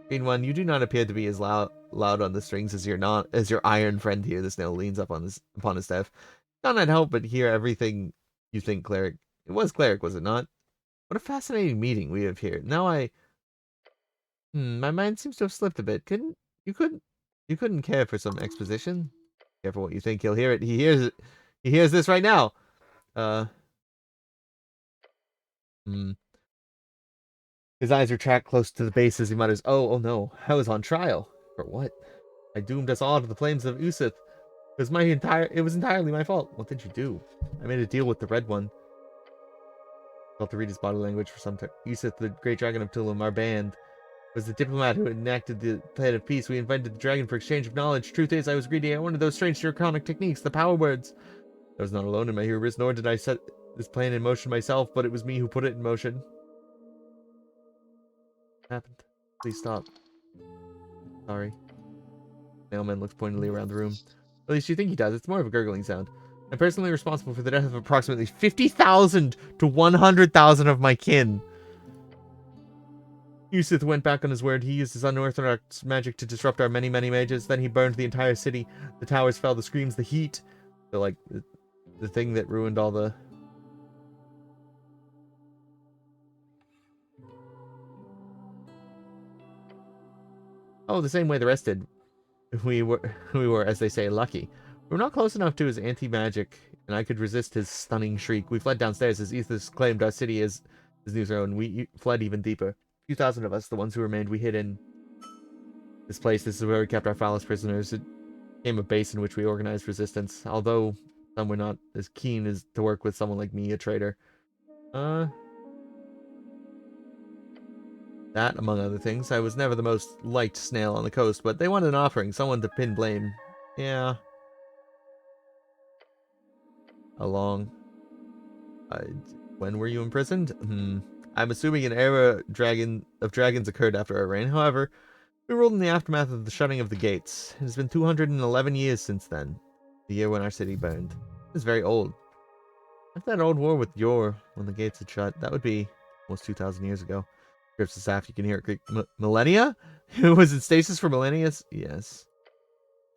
[SPEAKER 1] Green one, you do not appear to be as loud on the strings as your iron friend here. The snail leans up on upon his staff. Cannot help but hear everything you think, cleric. It was cleric, was it not? What a fascinating meeting we have here. Now my mind seems to have slipped a bit. You couldn't care for some exposition? Careful what you think. He'll hear it. He hears it. He hears this right now. His eyes retract close to the base as he mutters, oh no, I was on trial. For what? I doomed us all to the flames of Usith. It was entirely my fault. What did you do? I made a deal with the Red One. Felt to read his body language for some time. Usith, the great dragon of Tulum, our band. Was the diplomat who enacted the plan of peace. We invited the dragon for exchange of knowledge. Truth is, I was greedy. I wanted those strange draconic techniques, the power words. I was not alone in my hubris, nor did I set this plan in motion myself, but it was me who put it in motion. What happened? Please stop. Sorry. Mailman looks pointedly around the room. At least you think he does. It's more of a gurgling sound. I'm personally responsible for the death of approximately 50,000 to 100,000 of my kin. Yusuf went back on his word. He used his unorthodox magic to disrupt our many, many mages. Then he burned the entire city. The towers fell, the screams, the heat. So, like, the thing that ruined all the... Oh, the same way the rest did. We were, as they say, lucky. We were not close enough to his anti-magic, and I could resist his stunning shriek. We fled downstairs as Ethos claimed our city as his new zone. We fled even deeper. A few thousand of us, the ones who remained, we hid in this place. This is where we kept our foulest prisoners. It became a base in which we organized resistance, although some were not as keen as to work with someone like me, a traitor. That, among other things. I was never the most liked snail on the coast, but they wanted an offering, someone to pin blame. Yeah. How long? When were you imprisoned? I'm assuming an era of dragons occurred after our reign. However, we ruled in the aftermath of the shutting of the gates. It has been 211 years since then. The year when our city burned. It's very old. After that old war with Yor, when the gates had shut, that would be almost 2,000 years ago. Grips the staff, you can hear it creak. Millennia? Was it stasis for millennia? Yes.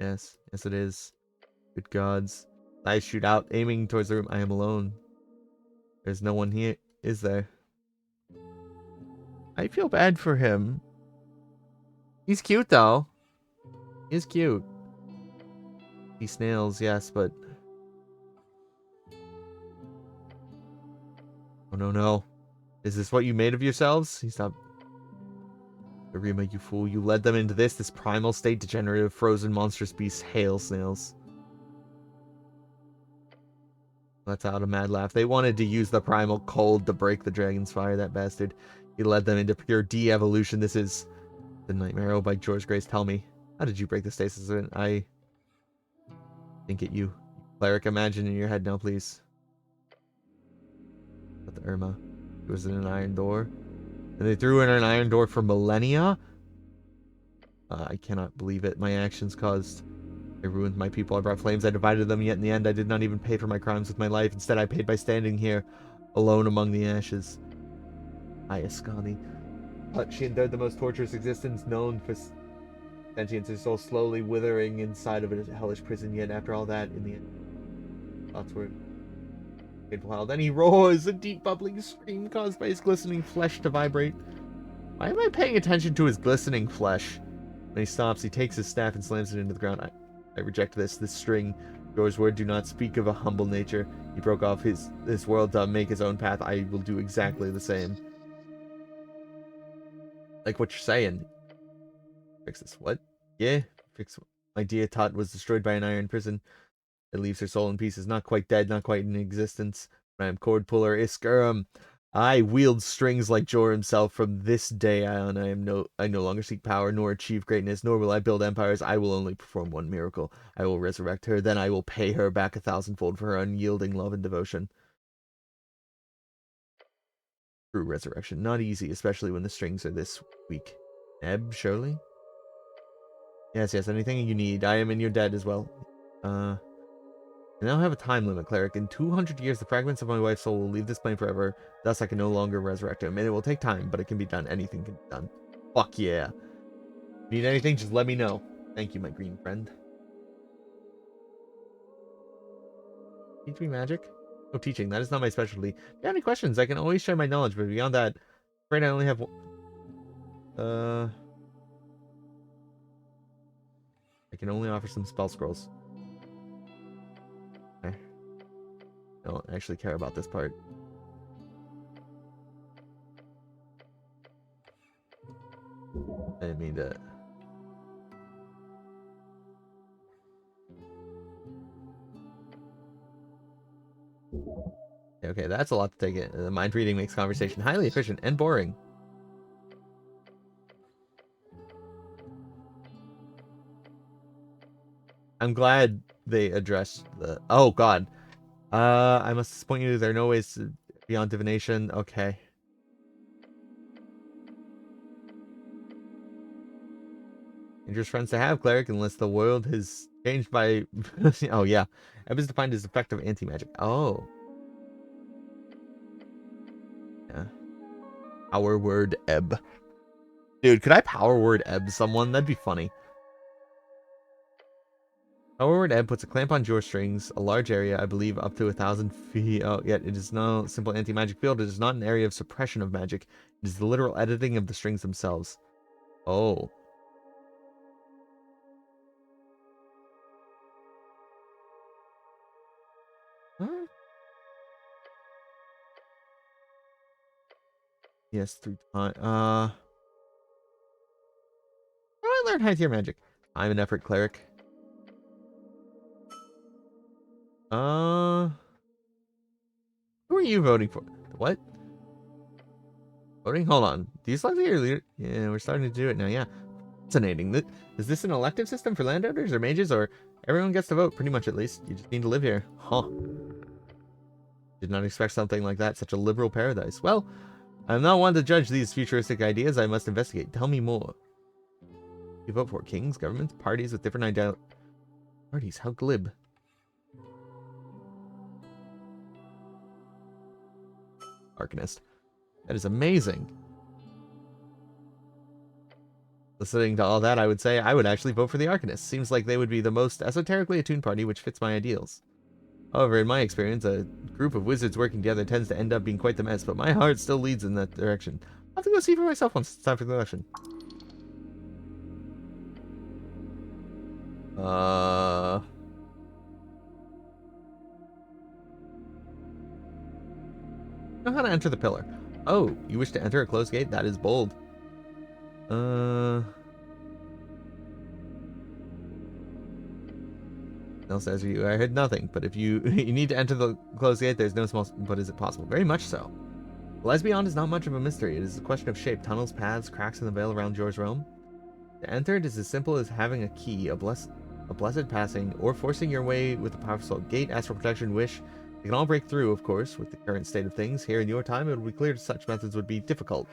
[SPEAKER 1] Yes it is. Good gods. I shoot out, aiming towards the room. I am alone. There's no one here, is there? I feel bad for him. He's cute, though. He's cute. He snails, yes, but... Oh, no. Is this what you made of yourselves? He stopped. Arima, you fool. You led them into this primal state, degenerative, frozen, monstrous beasts, hail snails. Let's out a mad laugh. They wanted to use the primal cold to break the dragon's fire, that bastard. He led them into pure de-evolution. This is the nightmare. Oh, by George Grace, tell me. How did you break the stasis? I think it you. Cleric, imagine in your head now, please. But the Irma. It was in an iron door. And they threw in an iron door for millennia? I cannot believe it. My actions caused... I ruined my people. I brought flames. I divided them. Yet in the end, I did not even pay for my crimes with my life. Instead, I paid by standing here, alone among the ashes. I, Ascani. But she endured the most torturous existence known for sentience. Her soul slowly withering inside of a hellish prison. Yet after all that, in the end, thoughts were painful hell. Then he roars, a deep bubbling scream caused by his glistening flesh to vibrate. Why am I paying attention to his glistening flesh? When he stops, he takes his staff and slams it into the ground. I reject this string. Yours word, do not speak of a humble nature. He broke off this world to make his own path. I will do exactly the same. Like what you're saying. Fix this. What? Yeah? Fix what? My dear Tot was destroyed by an iron prison. It leaves her soul in pieces. Not quite dead, not quite in existence. I am cord puller Iskurum. I wield strings like Jor himself. From this day on, I no longer seek power, nor achieve greatness, nor will I build empires. I will only perform one miracle. I will resurrect her, then I will pay her back 1,000-fold for her unyielding love and devotion. True resurrection. Not easy, especially when the strings are this weak. Ebb, surely? Yes, anything you need. I am in your debt as well. I now have a time limit, Cleric. In 200 years, the fragments of my wife's soul will leave this plane forever. Thus, I can no longer resurrect him. And it will take time, but it can be done. Anything can be done. Fuck yeah. Need anything? Just let me know. Thank you, my green friend. Teach me magic? No teaching. That is not my specialty. If you have any questions, I can always share my knowledge, but beyond that, I'm afraid I only have one. I can only offer some spell scrolls. Okay. I don't actually care about this part. I didn't mean to... Okay, that's a lot to take in. Mind reading makes conversation highly efficient and boring. I'm glad they addressed the. Oh God. I must disappoint you. There are no ways beyond divination. Okay. Dangerous friends to have, cleric, unless the world has changed by. Oh yeah. Ebb is defined as effective anti-magic. Oh. Yeah. Power word ebb. Dude, could I power word ebb someone? That'd be funny. Power word ebb puts a clamp on jaw strings, a large area, I believe, up to 1,000 feet. Oh, yet it is no simple anti-magic field. It is not an area of suppression of magic. It is the literal editing of the strings themselves. Oh. Huh? Yes, through time. How do I learn high tier magic? I'm an effort cleric. Uh, who are you voting for? What? Voting? Hold on. Do you select your leader? Yeah, we're starting to do it now. Yeah. Fascinating. Is this an elective system for landowners or mages, or everyone gets to vote? Pretty much, at least. You just need to live here. Huh. Did not expect something like that. Such a liberal paradise. Well, I'm not one to judge these futuristic ideas. I must investigate. Tell me more. You vote for kings, governments, parties with different ideas. Parties? How glib. Arcanist. That is amazing. Listening to all that, I would say I would actually vote for the Arcanists. Seems like they would be the most esoterically attuned party, which fits my ideals. However, in my experience, a group of wizards working together tends to end up being quite the mess, but my heart still leads in that direction. I'll have to go see for myself once it's time for the election. Know how to enter the pillar. Oh, you wish to enter a closed gate? That is bold. No says you. I heard nothing, but if you you need to enter the closed gate, there's no small. But is it possible? Very much so. The lies beyond is not much of a mystery. It is a question of shape, tunnels, paths, cracks in the veil around Jor's realm. To enter it is as simple as having a key, a blessed passing, or forcing your way with a powerful gate. Ask for protection, wish. You can all break through, of course, with the current state of things. Here in your time, it would be clear such methods would be difficult.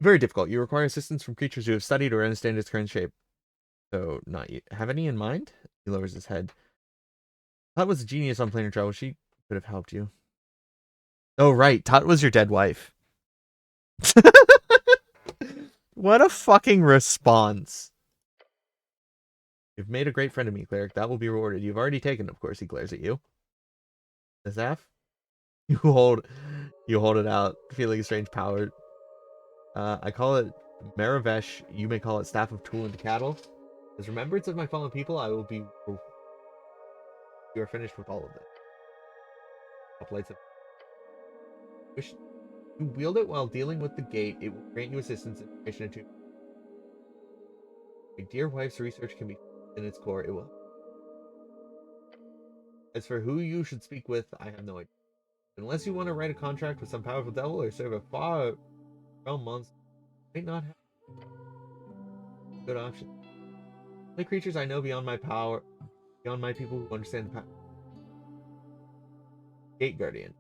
[SPEAKER 1] Very difficult. You require assistance from creatures who have studied or understand its current shape. So, not you. Have any in mind? He lowers his head. Tot was a genius on planar travel. She could have helped you. Oh, right. Tot was your dead wife. What a fucking response. You've made a great friend of me, cleric. That will be rewarded. You've already taken, of course. He glares at you. The staff? You hold it out, feeling a strange power. I call it Maravesh. You may call it Staff of Tool and Cattle. As remembrance of my fallen people, I will be. You are finished with all of this. Uplights of. Wish you wield it while dealing with the gate. It will grant you assistance, information, and. My dear wife's research can be in its core. It will. As for who you should speak with, I have no idea. Unless you want to write a contract with some powerful devil or serve a far realm monster, might not have a good option. Only creatures I know beyond my power, beyond my people who understand the power. Gate Guardian.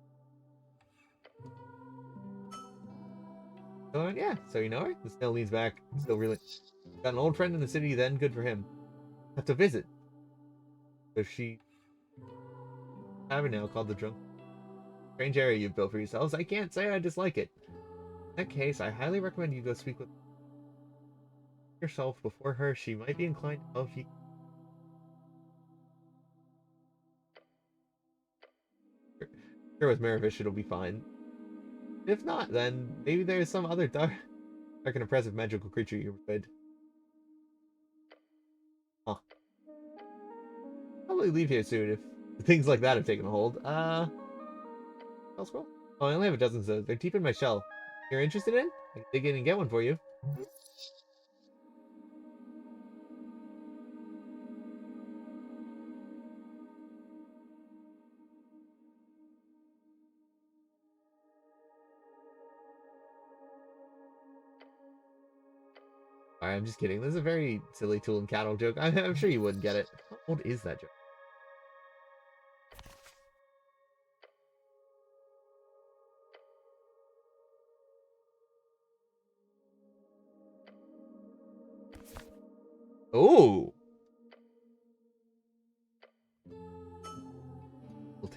[SPEAKER 1] So yeah, so you know her? The snail leans back, still really. Got an old friend in the city, then good for him. Have to visit. So she have now called the drunk. Strange area you've built for yourselves. I can't say I dislike it. In that case, I highly recommend you go speak with yourself before her. She might be inclined to help you. Sure, with Maravish it'll be fine. If not, then maybe there's some other dark and impressive magical creature you would. Huh. Probably leave here soon if things like that have taken a hold. Spell scroll? Oh, I only have a dozen, so they're deep in my shell. You're interested in? I can dig in and get one for you. Sorry, I'm just kidding. This is a very silly tool and cattle joke. I'm sure you wouldn't get it. How old is that joke? Oh!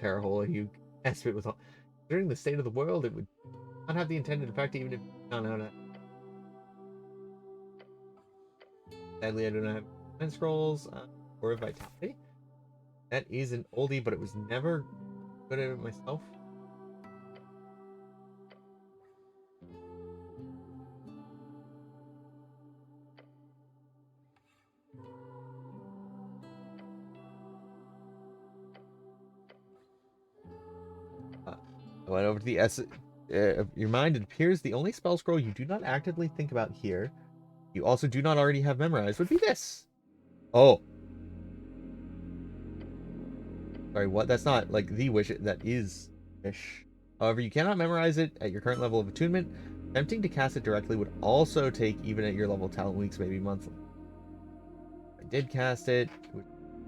[SPEAKER 1] Terror hole, you estimate with all. During the state of the world, it would not have the intended effect even if. No. Sadly, I do not have 10 scrolls or vitality. That is an oldie, but it was never good at it myself. I went over to the your mind. It appears the only spell scroll you do not actively think about here, you also do not already have memorized, would be this. Oh. Sorry, what? That's not like the wish, that is wish. However, you cannot memorize it at your current level of attunement. Attempting to cast it directly would also take, even at your level of talent, weeks, maybe months. I did cast it.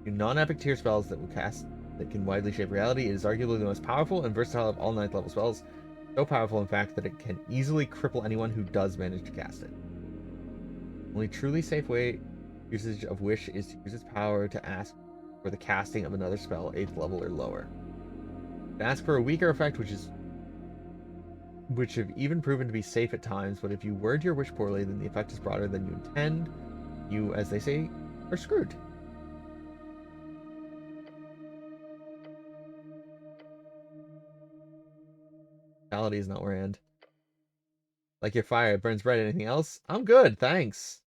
[SPEAKER 1] Do non-epic tier spells that will cast that can widely shape reality. It is arguably the most powerful and versatile of all 9th level spells. So powerful, in fact, that it can easily cripple anyone who does manage to cast it. Only truly safe way usage of wish is to use its power to ask for the casting of another spell, 8th level or lower. To ask for a weaker effect, which have even proven to be safe at times, but if you word your wish poorly, then the effect is broader than you intend. You, as they say, are screwed. Reality is not where I end. Like your fire, it burns bright. Anything else? I'm good, thanks.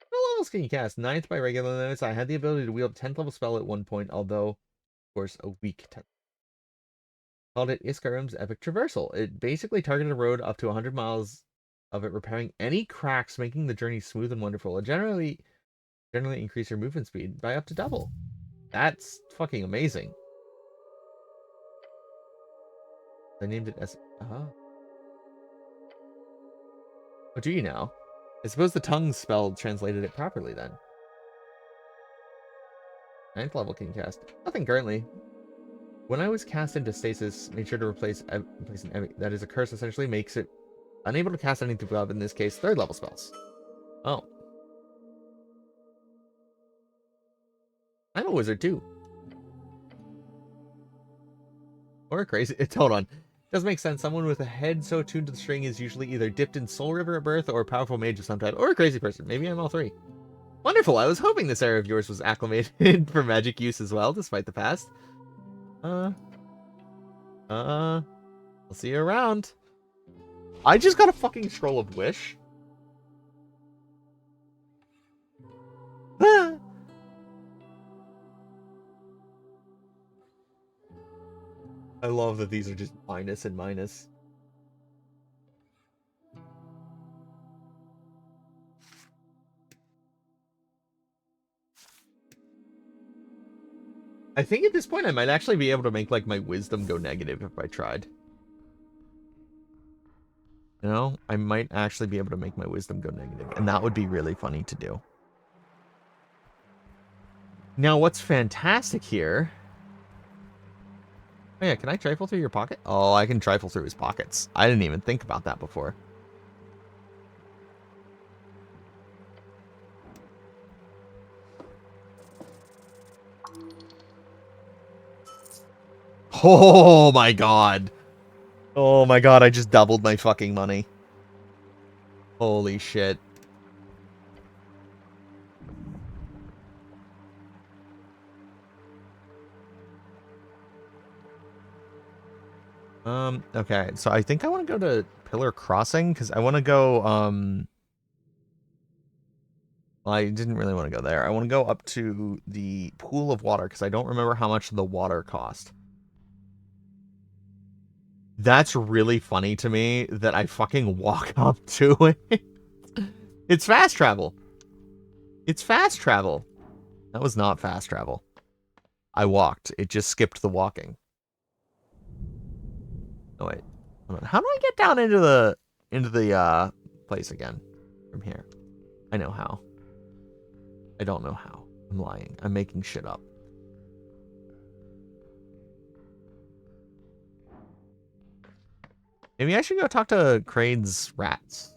[SPEAKER 1] What levels can you cast? 9th by regular limits. I had the ability to wield a 10th level spell at one point, although, of course, a weak 10th. Called it Iskarim's Epic Traversal. It basically targeted a road up to 100 miles of it, repairing any cracks, making the journey smooth and wonderful. It generally increase your movement speed by up to double. That's fucking amazing. I named it as... What do you know? I suppose the tongue spell translated it properly then. 9th level can cast. Nothing currently. When I was cast into stasis, made sure to replace an that is a curse, essentially makes it unable to cast anything above, in this case, 3rd level spells. Oh. I'm a wizard too. Or crazy. Hold on. Does make sense. Someone with a head so tuned to the string is usually either dipped in Soul River at birth or a powerful mage of some type, or a crazy person. Maybe I'm all three. Wonderful. I was hoping this area of yours was acclimated for magic use as well, despite the past. I'll see you around. I just got a fucking scroll of wish. I love that these are just minus and minus. I think at this point I might actually be able to make like my wisdom go negative if I tried. You know, I might actually be able to make my wisdom go negative, and that would be really funny to do. Now, what's fantastic here... Oh yeah, can I trifle through your pocket? Oh, I can trifle through his pockets. I didn't even think about that before. Oh my god. Oh my god, I just doubled my fucking money. Holy shit. Okay, so I think I want to go to Pillar Crossing, because I want to go, well, I didn't really want to go there. I want to go up to the pool of water, because I don't remember how much the water cost. That's really funny to me that I fucking walk up to it. It's fast travel. It's fast travel. That was not fast travel. I walked. It just skipped the walking. Oh wait. Hold on. How do I get down into the place again from here. I know how. I don't know how. I'm lying. I'm making shit up. Maybe I should go talk to Kraid's rats.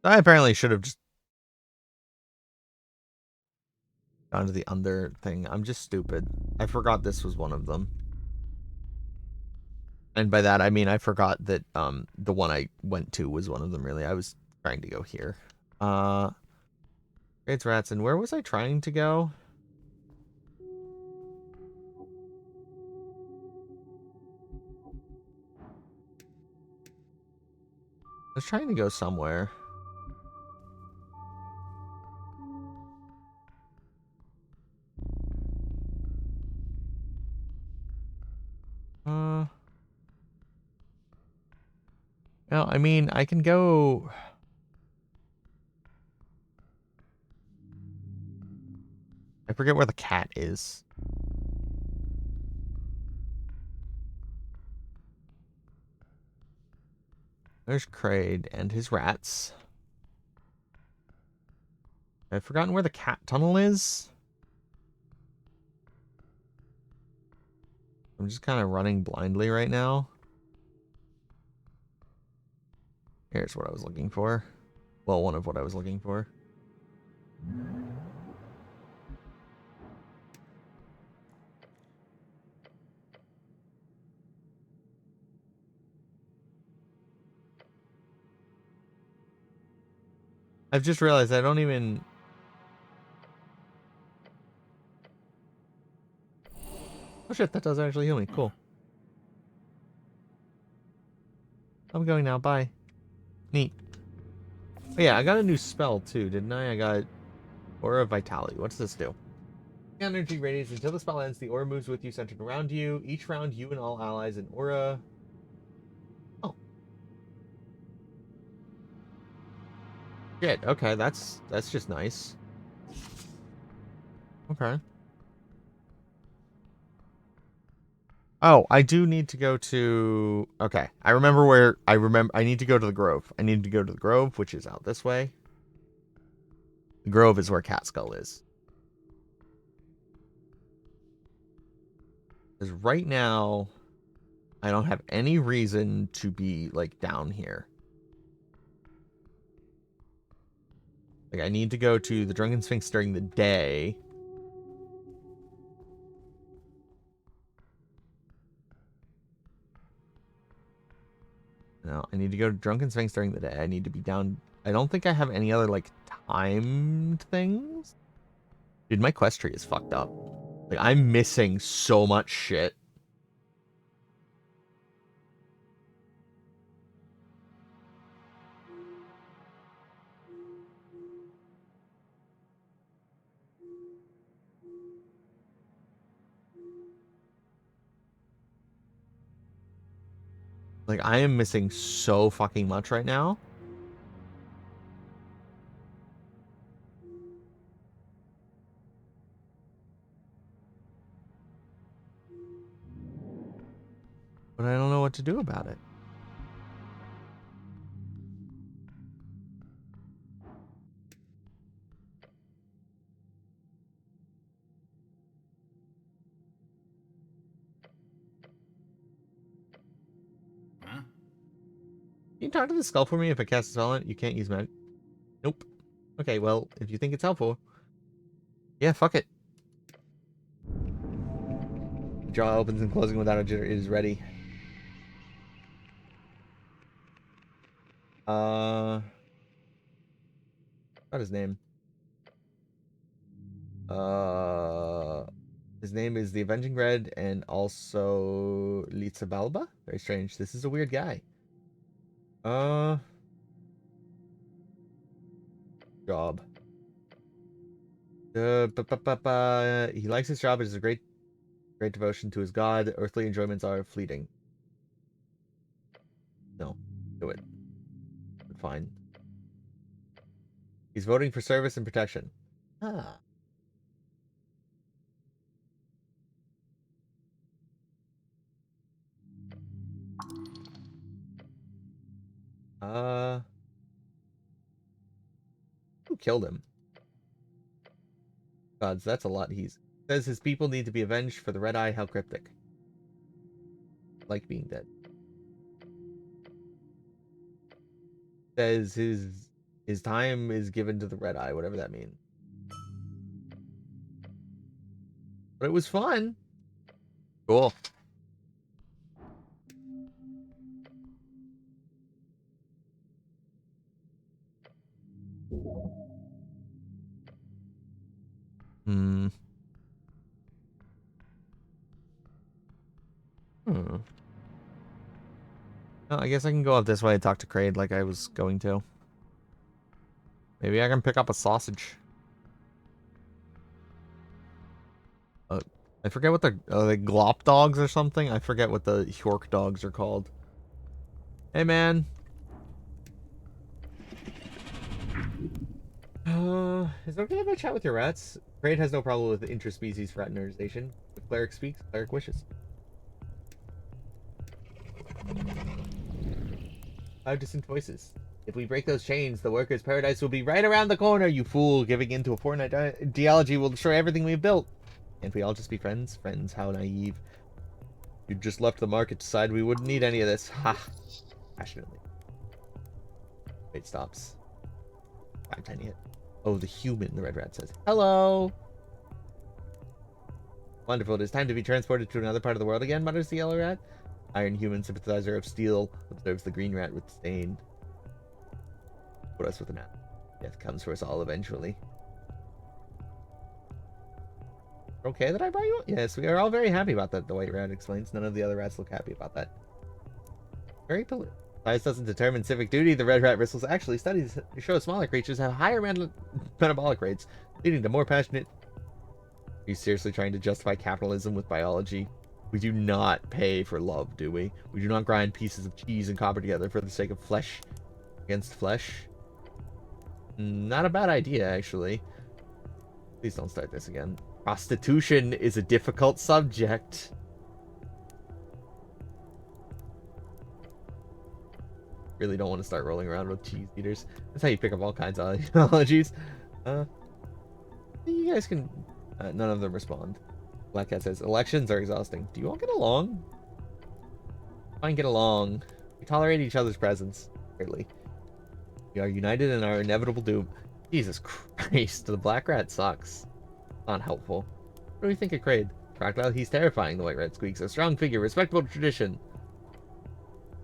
[SPEAKER 1] I apparently should have just gone to the under thing. I'm just stupid. I forgot this was one of them. And by that I mean I forgot that the one I went to was one of them, really. I was trying to go here. It's rats, and where was I trying to go? I was trying to go somewhere. Well, I mean, I can go... I forget where the cat is. There's Kraid and his rats. I've forgotten where the cat tunnel is. I'm just kind of running blindly right now. Here's what I was looking for. Well, one of what I was looking for. I've just realized I don't even... Oh shit, that does actually heal me. Cool. I'm going now. Bye. Neat. Oh yeah, I got a new spell too, didn't I? I got Aura of Vitality. What's this do? Energy radiates until the spell ends. The aura moves with you, centered around you. Each round, you and all allies in aura. Oh. Shit. Okay, that's just nice. Okay. Oh, I do need to go to... Okay, I remember where... I need to go to the Grove. I need to go to the Grove, which is out this way. The Grove is where Catskull is. Because right now, I don't have any reason to be, like, down here. Like, I need to go to the Drunken Sphinx during the day. No, I need to go to Drunken Sphinx during the day. I need to be down... I don't think I have any other, like, timed things. Dude, my quest tree is fucked up. Like, I'm missing so much shit. Like, I am missing so fucking much right now. But I don't know what to do about it.
[SPEAKER 2] Huh?
[SPEAKER 1] Can you talk to the skull for me if I cast a spell on it? You can't use magic. Nope. Okay, well, if you think it's helpful. Yeah, fuck it. The jaw opens and closing without a jitter. It is ready. What's his name? His name is the Avenging Red and also Litzabalba. Very strange. This is a weird guy. Job. He likes his job. It is a great devotion to his god. Earthly enjoyments are fleeting. No, do it. Fine. He's voting for service and protection. Ah. Who killed him? Gods, that's a lot. He's says his people need to be avenged for the Red Eye. How cryptic. Like being dead. Says his time is given to the Red Eye, whatever that means. But it was fun. Cool. Hmm. Hmm. Oh, I guess I can go up this way and talk to Kraid like I was going to. Maybe I can pick up a sausage. I forget what the glop dogs or something. I forget what the York dogs are called. Hey, man. Is it okay if I chat with your rats? Kraid has no problem with interspecies fraternization. If cleric speaks, cleric wishes. 5 distant voices. If we break those chains, the workers' paradise will be right around the corner, you fool! Giving in to a foreign ideology will destroy everything we've built. Can't we all just be friends? Friends, how naive. You just left the market to decide we wouldn't need any of this. Ha! Passionately. Wait, stops. I'm tiny hit. Oh, the human, the red rat says. Hello! Wonderful, it is time to be transported to another part of the world again, mutters the yellow rat. Iron human sympathizer of steel observes the green rat with disdain. Put us with an app. Death comes for us all eventually. Okay that I brought you? Yes, we are all very happy about that, the white rat explains. None of the other rats look happy about that. Very polite. Size doesn't determine civic duty, the red rat bristles. Actually, studies show smaller creatures have higher metabolic rates, leading to more passionate... Are you seriously trying to justify capitalism with biology? We do not pay for love, do we? We do not grind pieces of cheese and copper together for the sake of flesh against flesh. Not a bad idea, actually. Please don't start this again. Prostitution is a difficult subject. Really don't want to start rolling around with cheese eaters. That's how you pick up all kinds of ideologies. You guys can... none of them respond. Black Cat says, elections are exhausting. Do you all get along? Fine, get along. We tolerate each other's presence. Clearly. We are united in our inevitable doom. Jesus Christ, the black rat sucks. Not helpful. What do we think of Kraid? Crocodile, he's terrifying, the white rat squeaks. A strong figure, respectable tradition.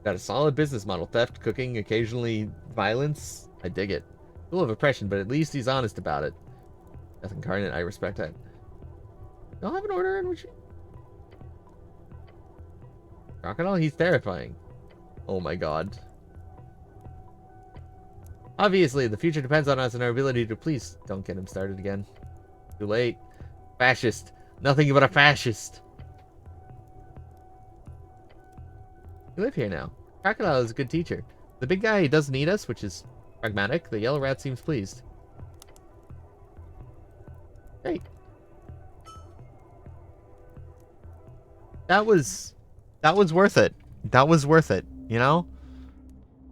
[SPEAKER 1] Got a solid business model. Theft, cooking, occasionally violence. I dig it. Full of oppression, but at least he's honest about it. Death incarnate, I respect that. Y'all have an order in which... Crocodile, he's terrifying. Oh my god. Obviously, the future depends on us and our ability to... Please don't get him started again. Too late. Fascist. Nothing but a fascist. We live here now. Crocodile is a good teacher. The big guy doesn't eat us, which is pragmatic. The yellow rat seems pleased. Great. That was worth it. That was worth it, you know?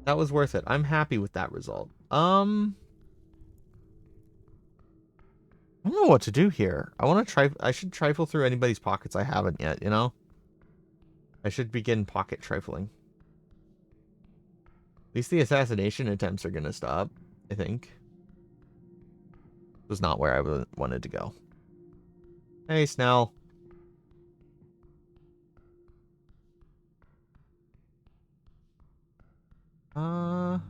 [SPEAKER 1] That was worth it. I'm happy with that result. I don't know what to do here. I should trifle through anybody's pockets I haven't yet, you know? I should begin pocket trifling. At least the assassination attempts are gonna stop, I think. This was not where I wanted to go. Hey, Snell. I'm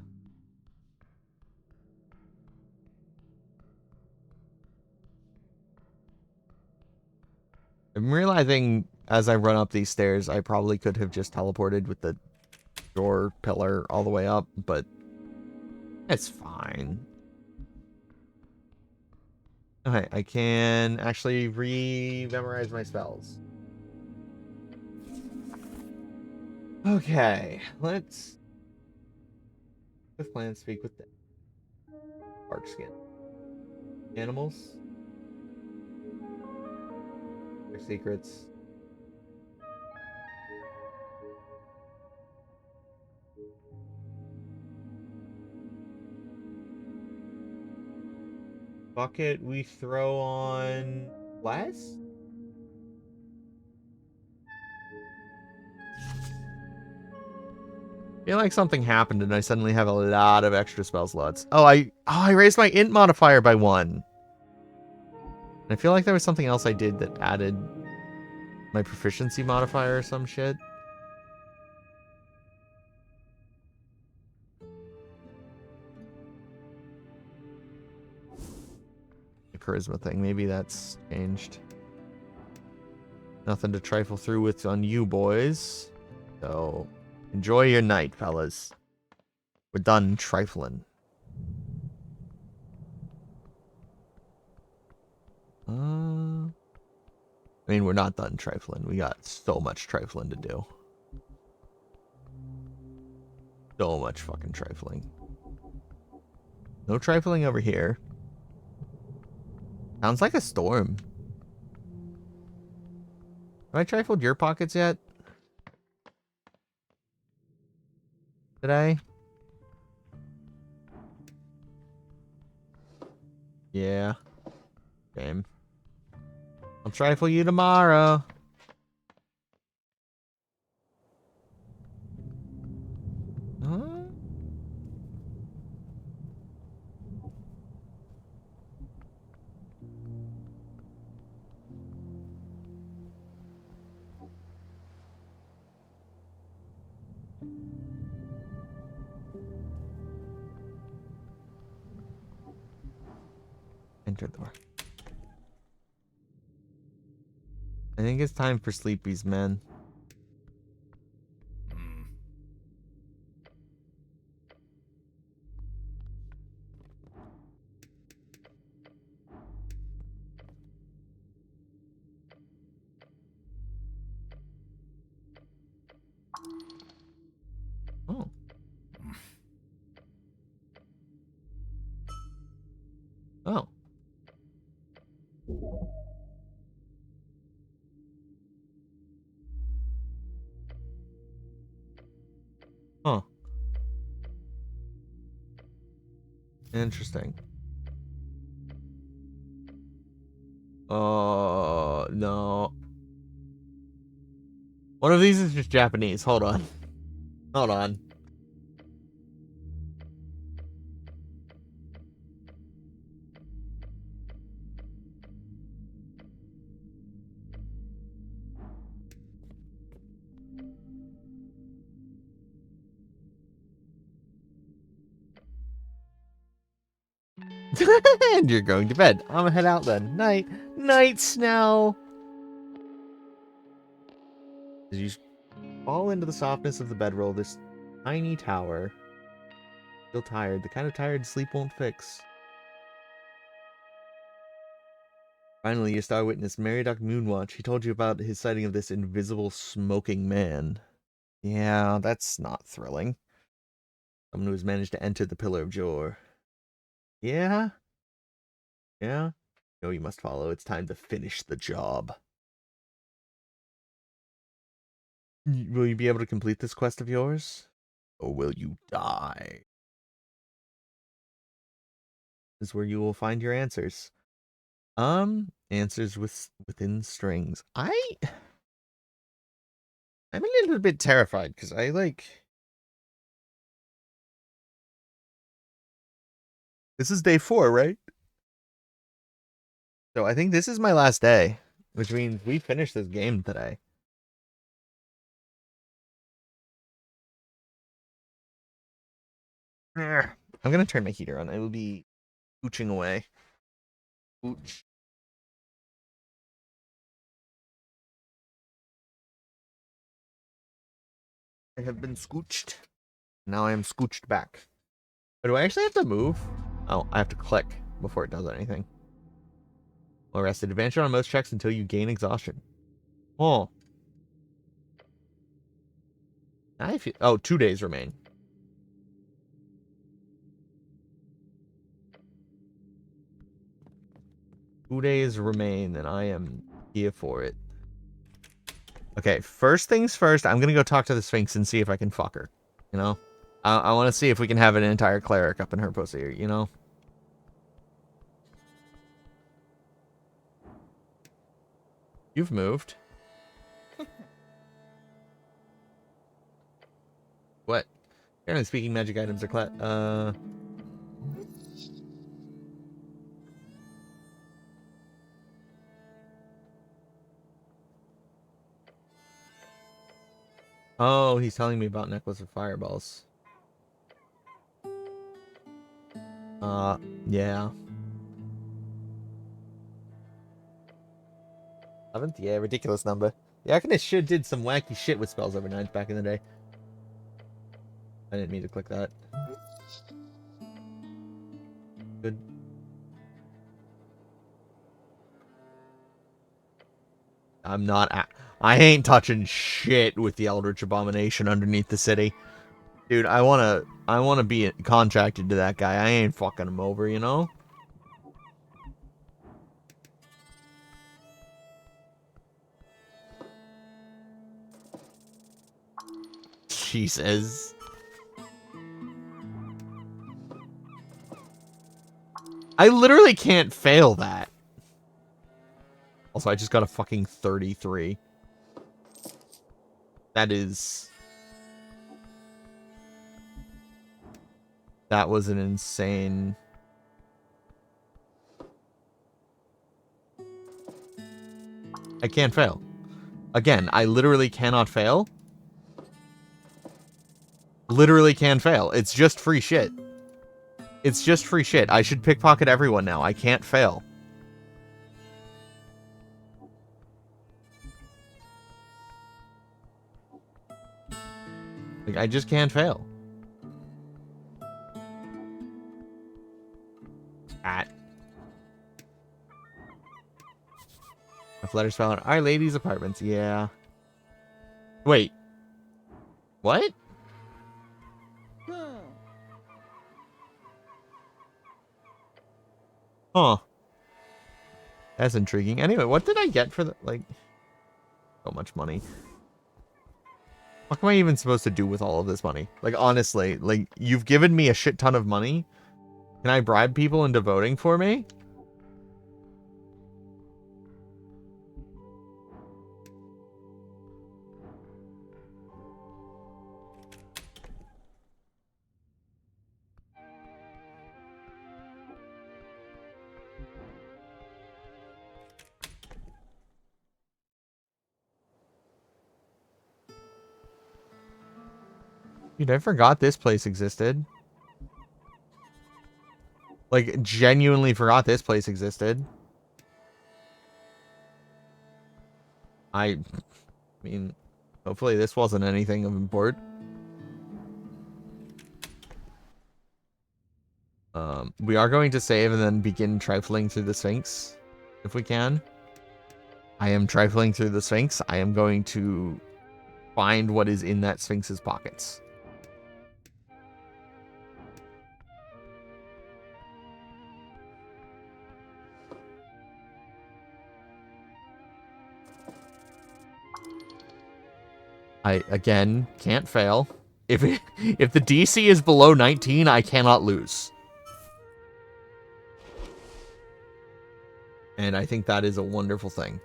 [SPEAKER 1] realizing as I run up these stairs, I probably could have just teleported with the door pillar all the way up, but it's fine. Okay, I can actually re-memorize my spells. Okay, let's... With plan, speak with them. Bark skin. Animals. Their secrets. Bucket we throw on glass? I feel like something happened and I suddenly have a lot of extra spell slots. Oh, I raised my int modifier by 1. I feel like there was something else I did that added my proficiency modifier or some shit. The charisma thing, maybe that's changed. Nothing to trifle through with on you boys. So, enjoy your night, fellas. We're done trifling. I mean, we're not done trifling. We got so much trifling to do. So much fucking trifling. No trifling over here. Sounds like a storm. Have I trifled your pockets yet? Did I? Yeah. Same. I'll trifle you tomorrow. Huh? Enter the door. I think it's time for sleepies, man. Oh. Oh. Huh. Interesting. Oh, no. One of these is just Japanese. Hold on. Hold on. And you're going to bed. I'm gonna head out then. Night. Night, Snell. As you fall into the softness of the bedroll, this tiny tower. Feel tired. The kind of tired sleep won't fix. Finally, your star witness, Meridoc Moonwatch. He told you about his sighting of this invisible smoking man. Yeah, that's not thrilling. Someone who has managed to enter the Pillar of Jor. Yeah? Yeah? No, you must follow. It's time to finish the job. Will you be able to complete this quest of yours? Or will you die? This is where you will find your answers. Answers within strings. I'm a little bit terrified because I like. This is day 4, right? So I think this is my last day, which means we finished this game today. There. I'm gonna turn my heater on. I will be scooching away. Scooch. I have been scooched. Now I am scooched back. But do I actually have to move? Oh, I have to click before it does anything. Well rested. Advantage on most checks until you gain exhaustion. Oh. I feel. Oh, 2 days remain. 2 days remain, and I am here for it. Okay, first things first, I'm gonna go talk to the Sphinx and see if I can fuck her. You know? I want to see if we can have an entire cleric up in her pussy, you know? You've moved. What? Generally speaking, magic items are Oh, he's telling me about Necklace of Fireballs. Yeah. 11th? Yeah, ridiculous number. The Arcanist sure did some wacky shit with spells overnight back in the day. I didn't mean to click that. Good. I'm not... I ain't touching shit with the Eldritch Abomination underneath the city. Dude, I wanna be contracted to that guy. I ain't fucking him over, you know? Jesus. I literally can't fail that. Also, I just got a fucking 33. That is... That was an insane... I can't fail. Again, I literally cannot fail. Literally can fail. It's just free shit. It's just free shit. I should pickpocket everyone now. I can't fail. Like, I just can't fail. At. A letters fell in Our Lady's apartments. Yeah. Wait. What? Huh. That's intriguing. Anyway, what did I get for the, like... So much money. What am I even supposed to do with all of this money? Like, honestly, like, you've given me a shit ton of money. Can I bribe people into voting for me? Dude, I forgot this place existed. Like, genuinely forgot this place existed. I mean, hopefully this wasn't anything of import. We are going to save and then begin trifling through the Sphinx, if we can. I am trifling through the Sphinx. I am going to find what is in that Sphinx's pockets. I, again, can't fail. If the DC is below 19, I cannot lose. And I think that is a wonderful thing.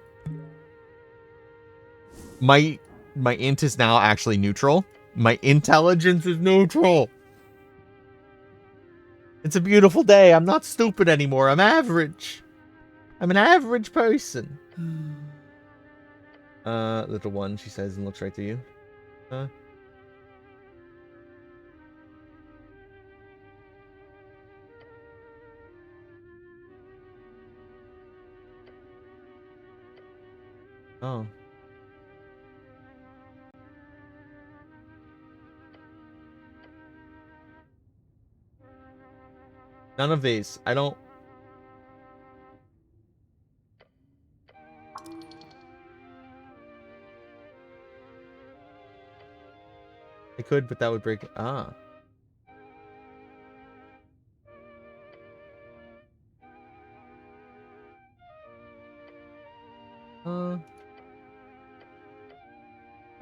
[SPEAKER 1] My int is now actually neutral. My intelligence is neutral. It's a beautiful day. I'm not stupid anymore. I'm average. I'm an average person. Little one, she says, and looks right to you. Oh. None of these. I don't... I could, but that would break... Ah.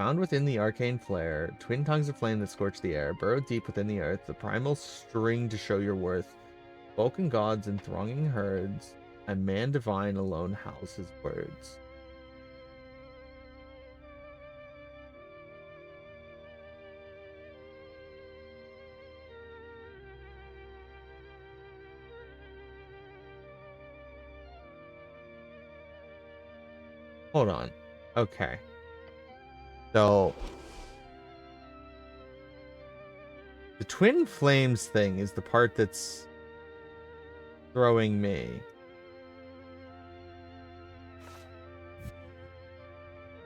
[SPEAKER 1] Found within the arcane flare, twin tongues of flame that scorch the air, burrowed deep within the earth, the primal string to show your worth. Spoken gods and thronging herds, and man divine alone howls his words. Hold on. Okay. So the twin flames thing is the part that's throwing me.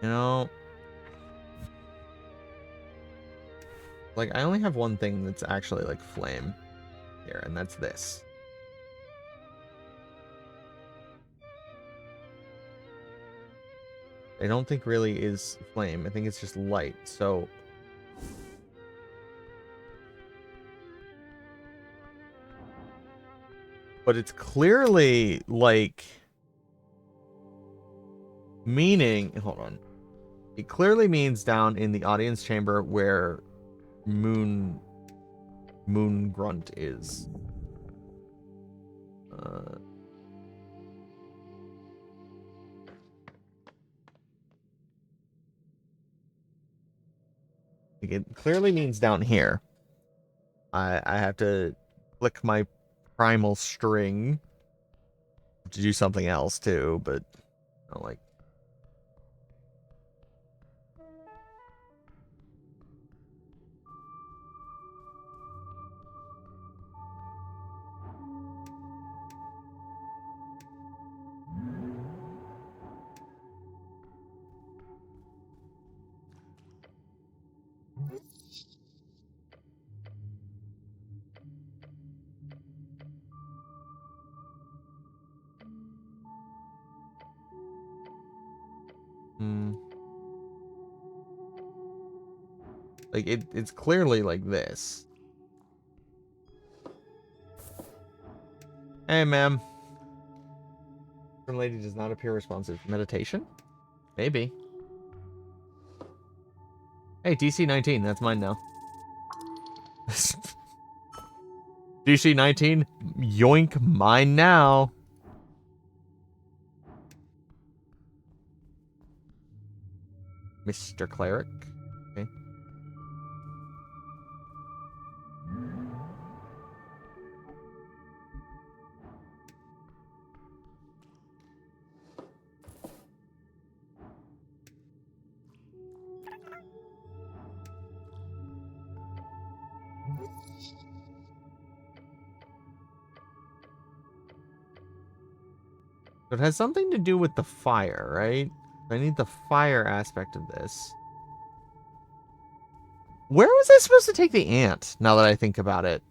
[SPEAKER 1] You know, like I only have one thing that's actually like flame here, and that's this. I don't think really is flame. I think it's just light. So but it's clearly like meaning, hold on. It clearly means down in the audience chamber where Moon Grunt is. It clearly means down here. I have to click my primal string to do something else too, but I like. Like it's clearly like this. Hey, ma'am. The lady does not appear responsive. Meditation? Maybe. Hey, DC 19. That's mine now. DC 19. Yoink, mine now. Mr. Cleric. Okay. It has something to do with the fire, right? I need the fire aspect of this. Where was I supposed to take the ant, now that I think about it?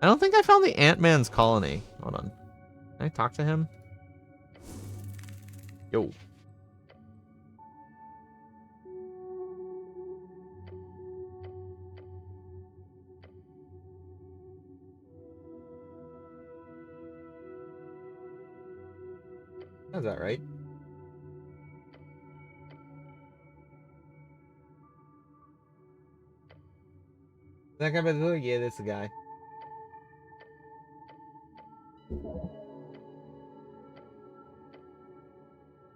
[SPEAKER 1] I don't think I found the Ant-Man's colony. Hold on. Can I talk to him? Yo. Sounds that right? That guy, yeah, this guy.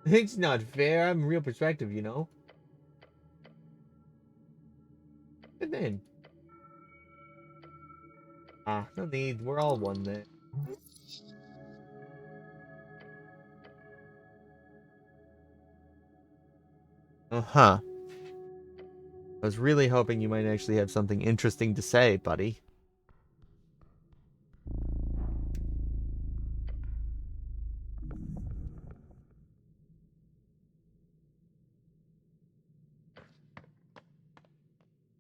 [SPEAKER 1] It's not fair. I'm real perspective, you know. And then, no need. We're all one then. Uh-huh. I was really hoping you might actually have something interesting to say, buddy.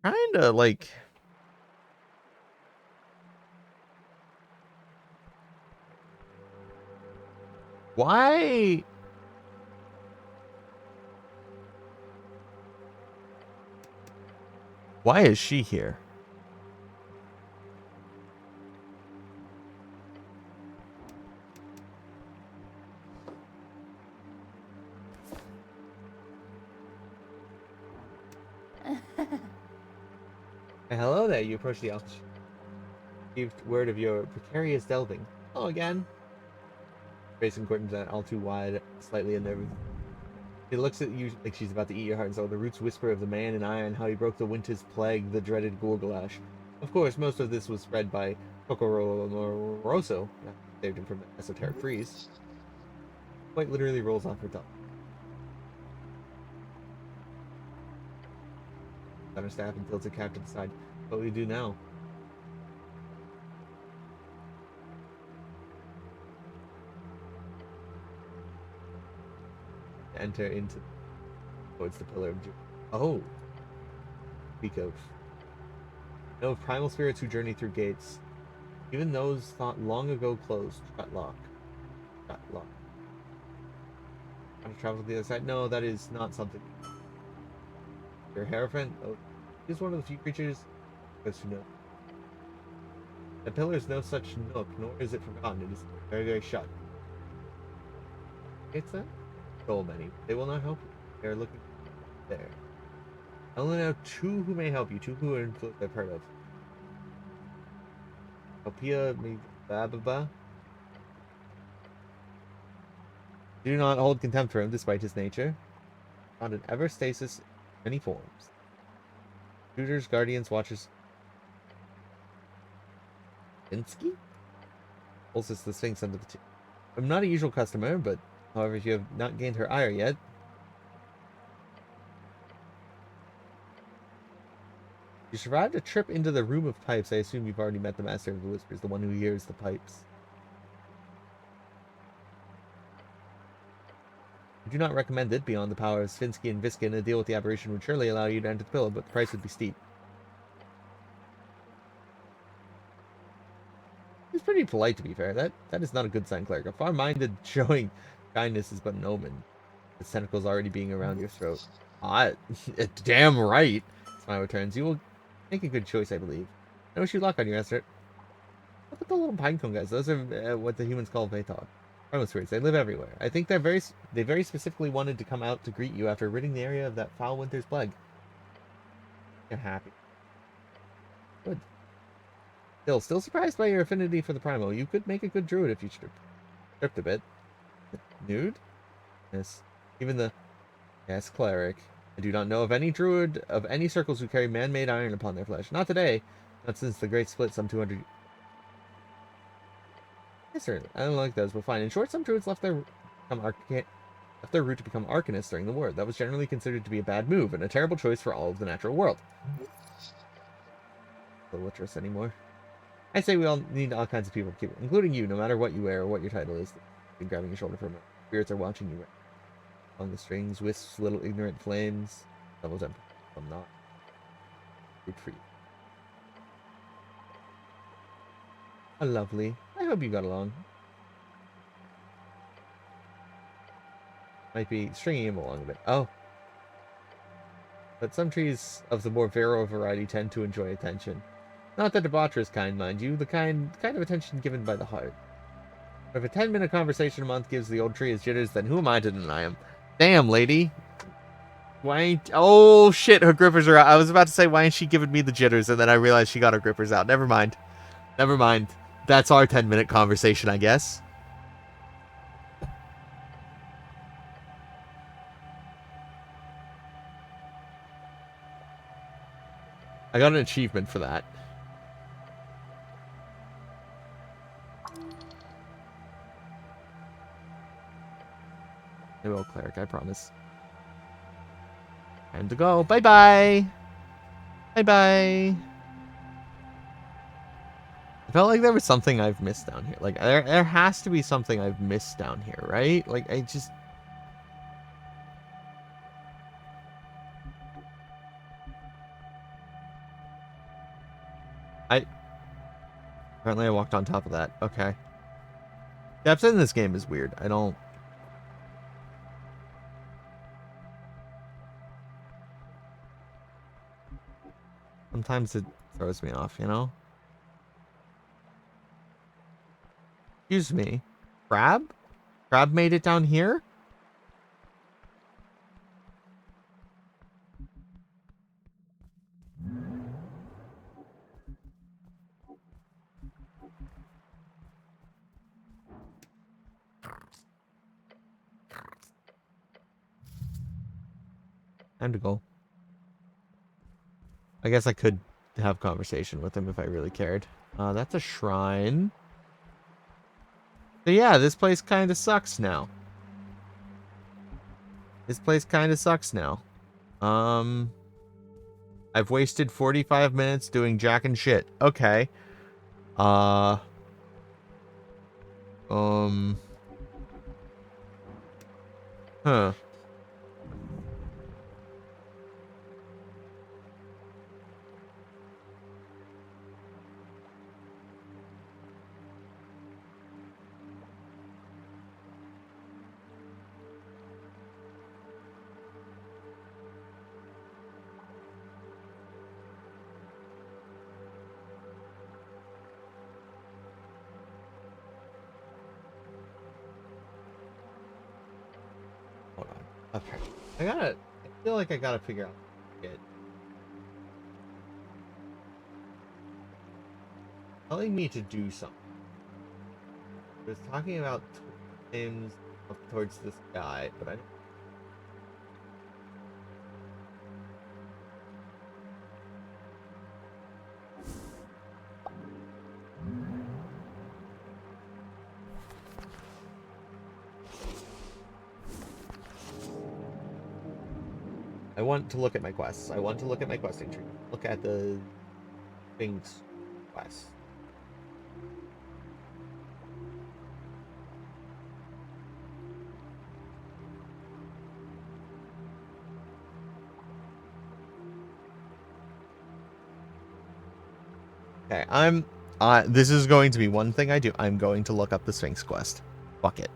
[SPEAKER 1] Kinda like... Why? Why is she here? Hello there, you approach the office. Received word of your precarious delving. Oh, again? Facing curtains that all too wide, slightly unnerving. She looks at you like she's about to eat your heart and soul. The roots whisper of the man in iron, how he broke the winter's plague, the dreaded Gorgalash. Of course, most of this was spread by Kokoro Rosso, that saved him from the esoteric freeze. Quite literally rolls off her tongue. On her staff and tilts her cap to the side. What will we do now? Enter into towards the pillar of June. Oh, speak of. Know of primal spirits who journey through gates, even those thought long ago closed. Shut lock. Shut lock. Want to travel to the other side? No, that is not something. Your hierophant? Oh, he's one of the few creatures who know. The pillar is no such nook, nor is it forgotten. It is very, very shut. It's that? So many. They will not help you. They are looking there. I only know two who may help you, two who are influenced I've heard of. Opia Mibaba. Do not hold contempt for him despite his nature. Found an ever stasis in many forms. Tutors, guardians, watchers. Binsky? Also, the Sphinx under the tomb. I'm not a usual customer, but however, if you have not gained her ire yet. You survived a trip into the room of pipes. I assume you've already met the master of the whispers, the one who hears the pipes. I do not recommend it. Beyond the power of Svinsky and Viskin, a deal with the aberration would surely allow you to enter the pillar, but the price would be steep. He's pretty polite, to be fair. That is not a good sign, cleric. A far-minded showing kindness is but an omen. The tentacles already being around your throat. Ah, damn right. Smile returns. You will make a good choice, I believe. I wish you luck on your answer. Look at the little pinecone guys. Those are what the humans call Vatar. Primal spirits. They live everywhere. I think they very specifically wanted to come out to greet you after ridding the area of that foul winter's plague. You're happy. Good. Still surprised by your affinity for the primal. You could make a good druid if you stripped a bit. Nude? Yes. Even the... Yes, cleric. I do not know of any druid of any circles who carry man-made iron upon their flesh. Not today. Not since the Great Split some 200... Yes, certainly. I don't like those, but fine. In short, some druids left their route to become arcanists during the war. That was generally considered to be a bad move, and a terrible choice for all of the natural world. No Litrus anymore. I say we all need all kinds of people to keep it, including you, no matter what you wear or what your title is. You're grabbing your shoulder for a moment. Spirits are watching you. On the strings, wisps, little ignorant flames. Double jump. I'm not. Good for you. A lovely. I hope you got along. Might be stringing him along a bit. Oh. But some trees of the more virile variety tend to enjoy attention. Not the debaucherous kind, mind you, the kind of attention given by the heart. But if a 10-minute conversation a month gives the old tree his jitters, then who am I to deny him? Damn, lady. Why ain't... Oh, shit, her grippers are out. I was about to say, why ain't she giving me the jitters? And then I realized she got her grippers out. Never mind. Never mind. That's our 10-minute conversation, I guess. I got an achievement for that. I will, cleric, I promise. Time to go. Bye-bye. Bye-bye. I felt like there was something I've missed down here. Like, there has to be something I've missed down here, right? Like, I just... Apparently I walked on top of that. Okay. Depth in this game is weird. I don't... Sometimes it throws me off, you know? Excuse me. Crab? Crab made it down here? Time to go. I guess I could have conversation with him if I really cared. That's a shrine. So yeah, this place kind of sucks now. This place kind of sucks now. I've wasted 45 minutes doing jack and shit. Okay. Huh. Hold on. Okay. I feel like I gotta figure out it. Telling me to do something. It was talking about flames up towards the sky, but I don't. I want to look at my quests. I want to look at my questing tree. Look at the things quest. Okay, this is going to be one thing I do. I'm going to look up the Sphinx quest. Fuck it.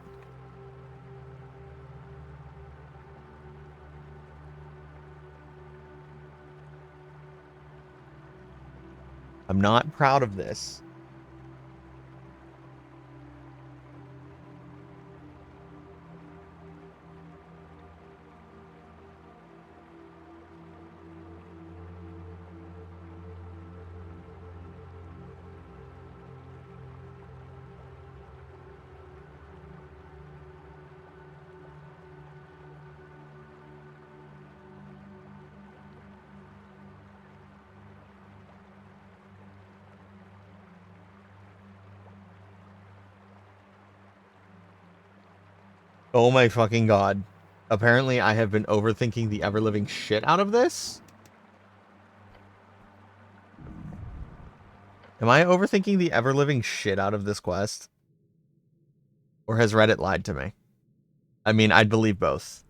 [SPEAKER 1] I'm not proud of this. Oh my fucking god. Apparently I have been overthinking the ever-living shit out of this. Am I overthinking the ever-living shit out of this quest? Or has Reddit lied to me? I mean, I'd believe both.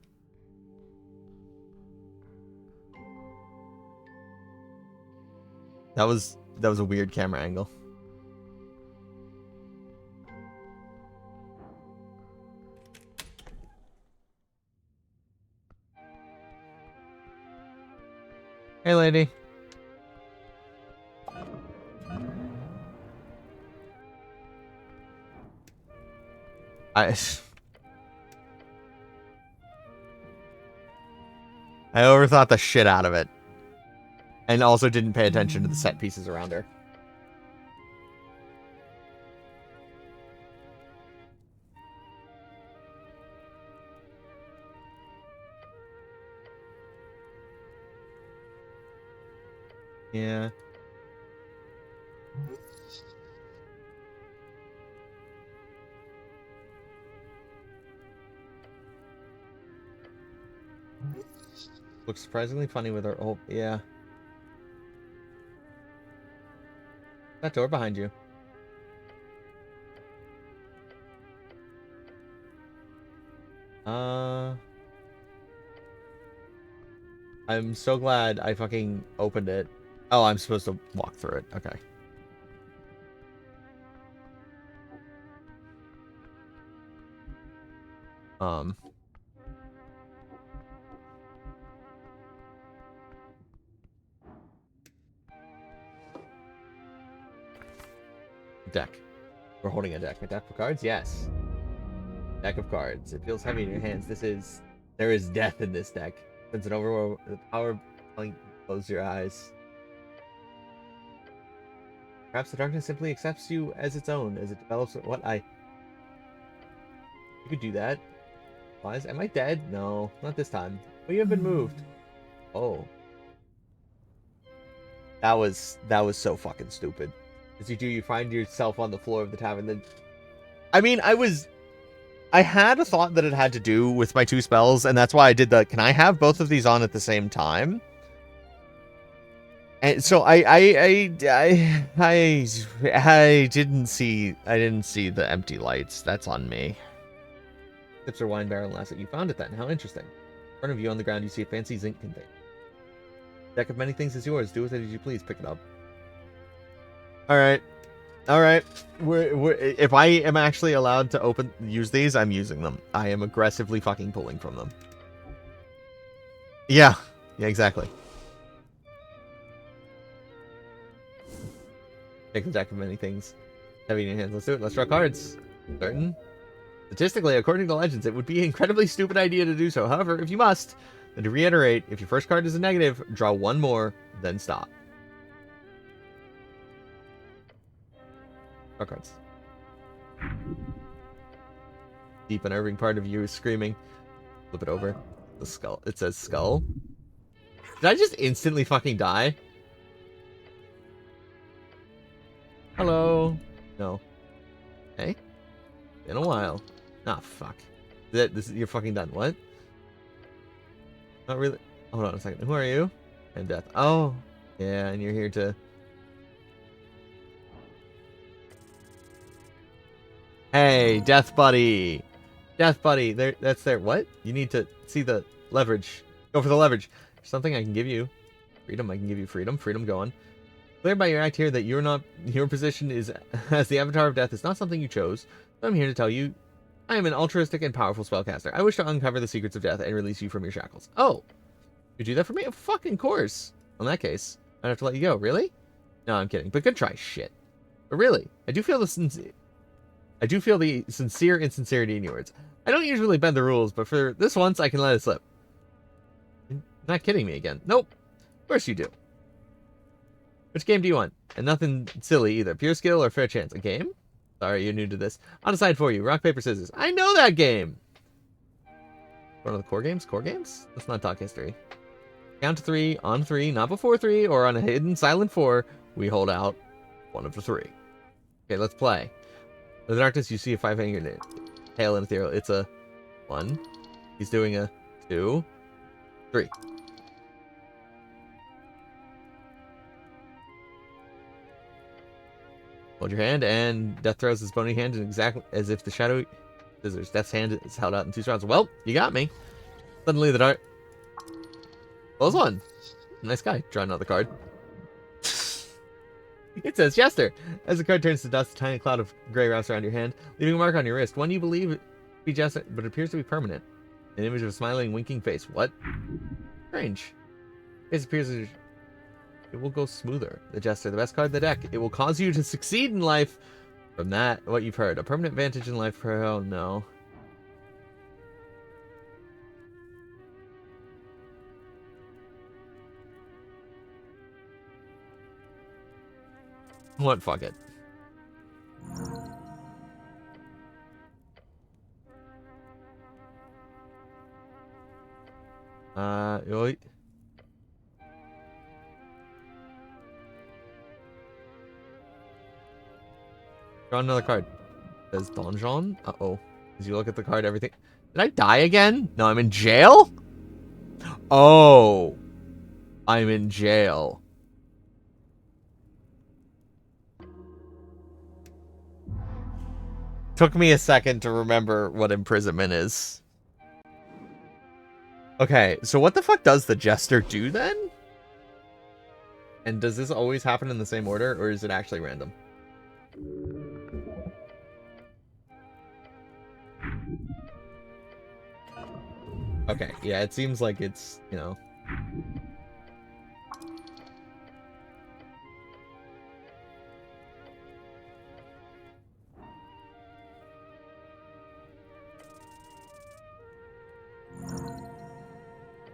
[SPEAKER 1] That was a weird camera angle. Hey, lady. I overthought the shit out of it. And also didn't pay attention to the set pieces around her. Yeah. Looks surprisingly funny with her. Oh, yeah. That door behind you. I'm so glad I fucking opened it. Oh, I'm supposed to walk through it. Okay. Deck. We're holding a deck. A deck of cards? Yes. Deck of cards. It feels heavy in your hands. There is death in this deck. It's an the power close your eyes. Perhaps the darkness simply accepts you as its own, as it develops. You could do that. Why am I dead? No, not this time. But you have been moved. Oh. That was so fucking stupid. As you do, you find yourself on the floor of the tavern. Then, I mean, I had a thought that it had to do with my 2 spells, and that's why I did the. Can I have both of these on at the same time? And so I didn't see the empty lights. That's on me. Sips her wine barrel and laughs at you. Found it then. How interesting. In front of you on the ground, you see a fancy zinc container. Deck of many things is yours. Do with it as you please. Pick it up. All right. If I am actually allowed to use these, I'm using them. I am aggressively fucking pulling from them. Yeah, exactly. Take the deck of many things. Heavy in your hands. Let's do it. Let's draw cards. Certain. Statistically, according to legends, it would be an incredibly stupid idea to do so. However, if you must, then to reiterate, if your first card is a negative, draw 1 more, then stop. Draw cards. Deep unnerving part of you is screaming. Flip it over. The skull. It says skull. Did I just instantly fucking die? Hello? No. Hey? Been a while. Ah, fuck. You're fucking done. What? Not really. Hold on a second. Who are you? And death. Oh. Yeah, and you're here to... Hey, Death Buddy. Death Buddy. That's there. What? You need to see the leverage. Go for the leverage. Something I can give you. Freedom. I can give you freedom. Freedom going. Clear by your act here that your position is as the Avatar of Death is not something you chose. So I'm here to tell you, I am an altruistic and powerful spellcaster. I wish to uncover the secrets of death and release you from your shackles. Oh, you do that for me? Of fucking course. In that case, I'd have to let you go. Really? No, I'm kidding. But good try, shit. But really, I do feel the sincere insincerity in your words. I don't usually bend the rules, but for this once, I can let it slip. You're not kidding me again. Nope. Of course you do. Which game do you want? And nothing silly either. Pure skill or fair chance. A game? Sorry, you're new to this. On the side for you. Rock, paper, scissors. I know that game! One of the core games? Core games? Let's not talk history. Count to 3, on 3, not before 3, or on a hidden silent 4, we hold out one of the 3. Okay, let's play. In the darkness, you see a 5-fingered tail and ethereal. It's a 1. He's doing a 2, 3. Hold your hand, and Death throws his bony hand in exactly as if the shadow scissors. Death's hand is held out in 2 strands. Well, you got me. Suddenly the dark... Close one. Nice guy. Draw another card. It says Jester. As the card turns to dust, a tiny cloud of gray wraps around your hand, leaving a mark on your wrist. One you believe to be Jester, but it appears to be permanent. An image of a smiling, winking face. What? Strange. It appears as... It will go smoother. The Jester, the best card in the deck. It will cause you to succeed in life. From that, what you've heard. A permanent advantage in life for... Oh, no. What? Fuck it. Wait. Draw another card. It says Donjon. Uh-oh. As you look at the card, everything... Did I die again? No, I'm in jail? Oh. I'm in jail. Took me a second to remember what imprisonment is. Okay, so what the fuck does the Jester do then? And does this always happen in the same order, or is it actually random? Okay, yeah, it seems like it's, you know...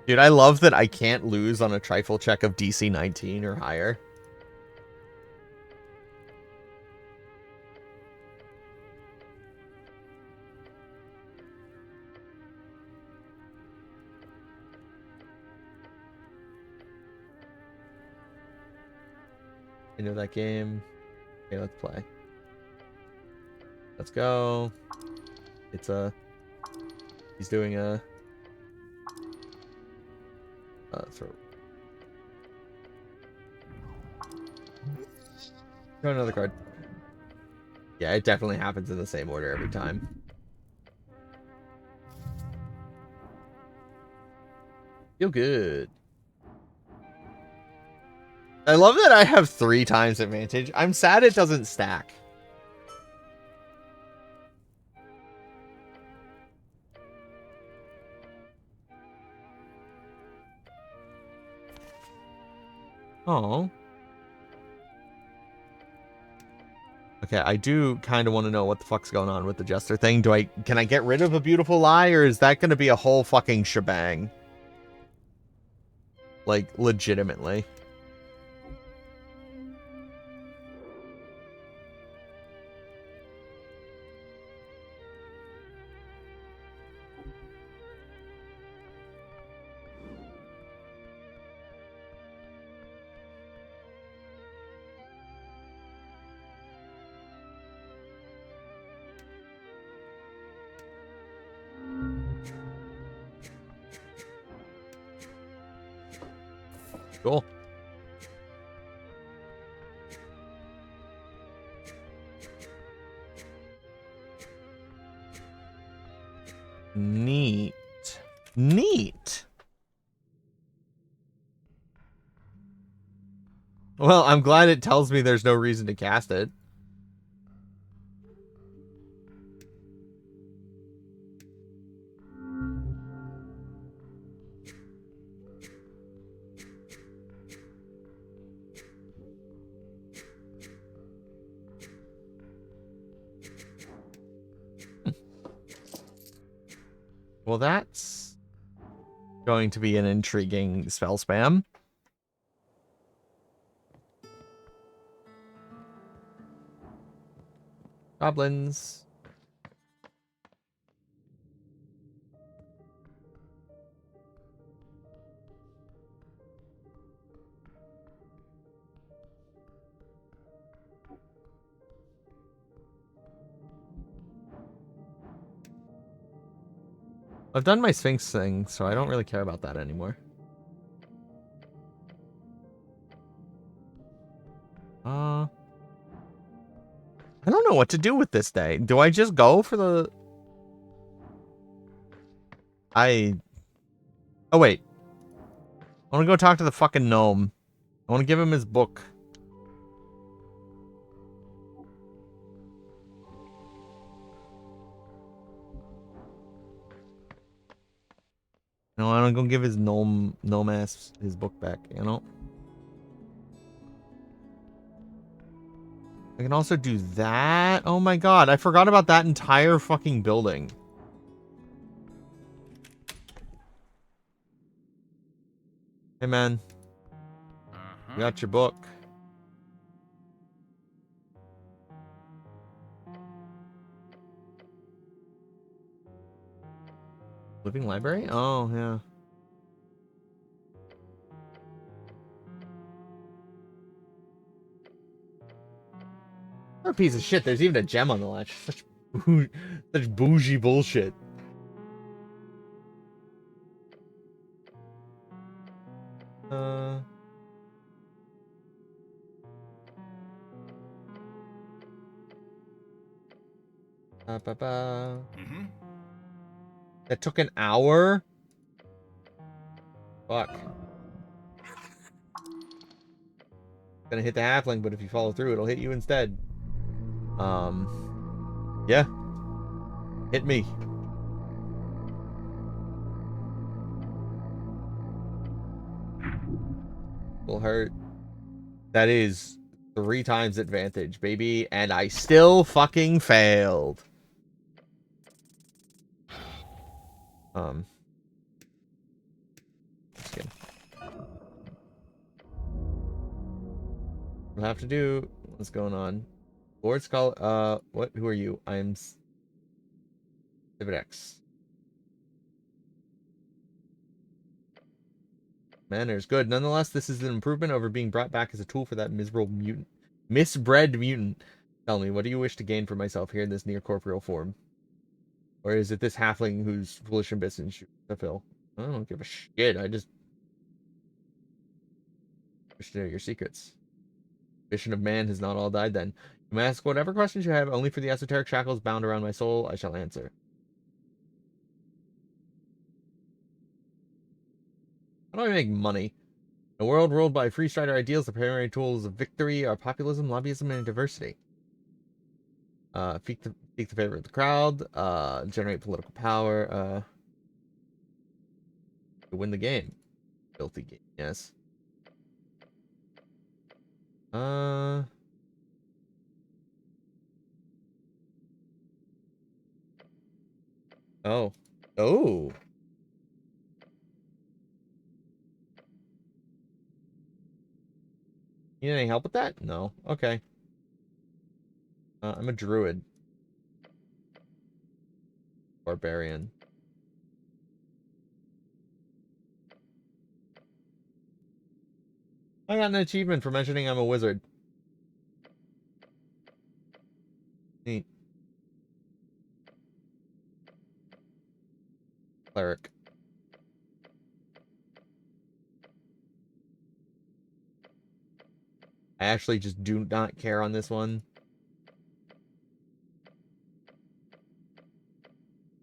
[SPEAKER 1] Dude, I love that I can't lose on a trifle check of DC 19 or higher. I know that game. Okay, let's play. Let's go. It's a... He's doing a... throw another card. Yeah, it definitely happens in the same order every time. Feel good. I love that I have 3 times advantage. I'm sad it doesn't stack. Oh. Okay, I do kind of want to know what the fuck's going on with the Jester thing. Can I get rid of a beautiful lie, or is that going to be a whole fucking shebang? Like, legitimately. Cool. Neat. Neat. Well, I'm glad it tells me there's no reason to cast it. Well, that's going to be an intriguing spell spam. Goblins. I've done my Sphinx thing, so I don't really care about that anymore. I don't know what to do with this day. Do I just go for the... Oh, wait. I want to go talk to the fucking gnome. I want to give him his book. No, I don't go give his gnome ass his book back, you know? I can also do that. Oh my god, I forgot about that entire fucking building. Hey man. You got your book. Living library? Oh, yeah. What a piece of shit. There's even a gem on the ledge. Such bougie bullshit. That took an hour? Fuck. Gonna hit the halfling, but if you follow through, it'll hit you instead. Yeah. Hit me. Will hurt. That is 3 times advantage, baby, and I still fucking failed. Just kidding. We'll have to do... What's going on? Lord Skull, what? Who are you? I'm... Cividex. Manners. Good. Nonetheless, this is an improvement over being brought back as a tool for that misbred mutant. Tell me, what do you wish to gain for myself here in this near corporeal form? Or is it this halfling whose foolish ambition should fulfill? I don't give a shit. I just wish to know your secrets. Vision of man has not all died then. You may ask whatever questions you have, only for the esoteric shackles bound around my soul, I shall answer. How do I make money? In a world ruled by free strider ideals, the primary tools of victory are populism, lobbyism, and diversity. Seek the favor of the crowd, generate political power, to win the game. Filthy game, yes. Oh. Oh. You need any help with that? No. Okay. I'm a druid. Barbarian. I got an achievement for mentioning I'm a wizard. Neat. Cleric. I actually just do not care on this one.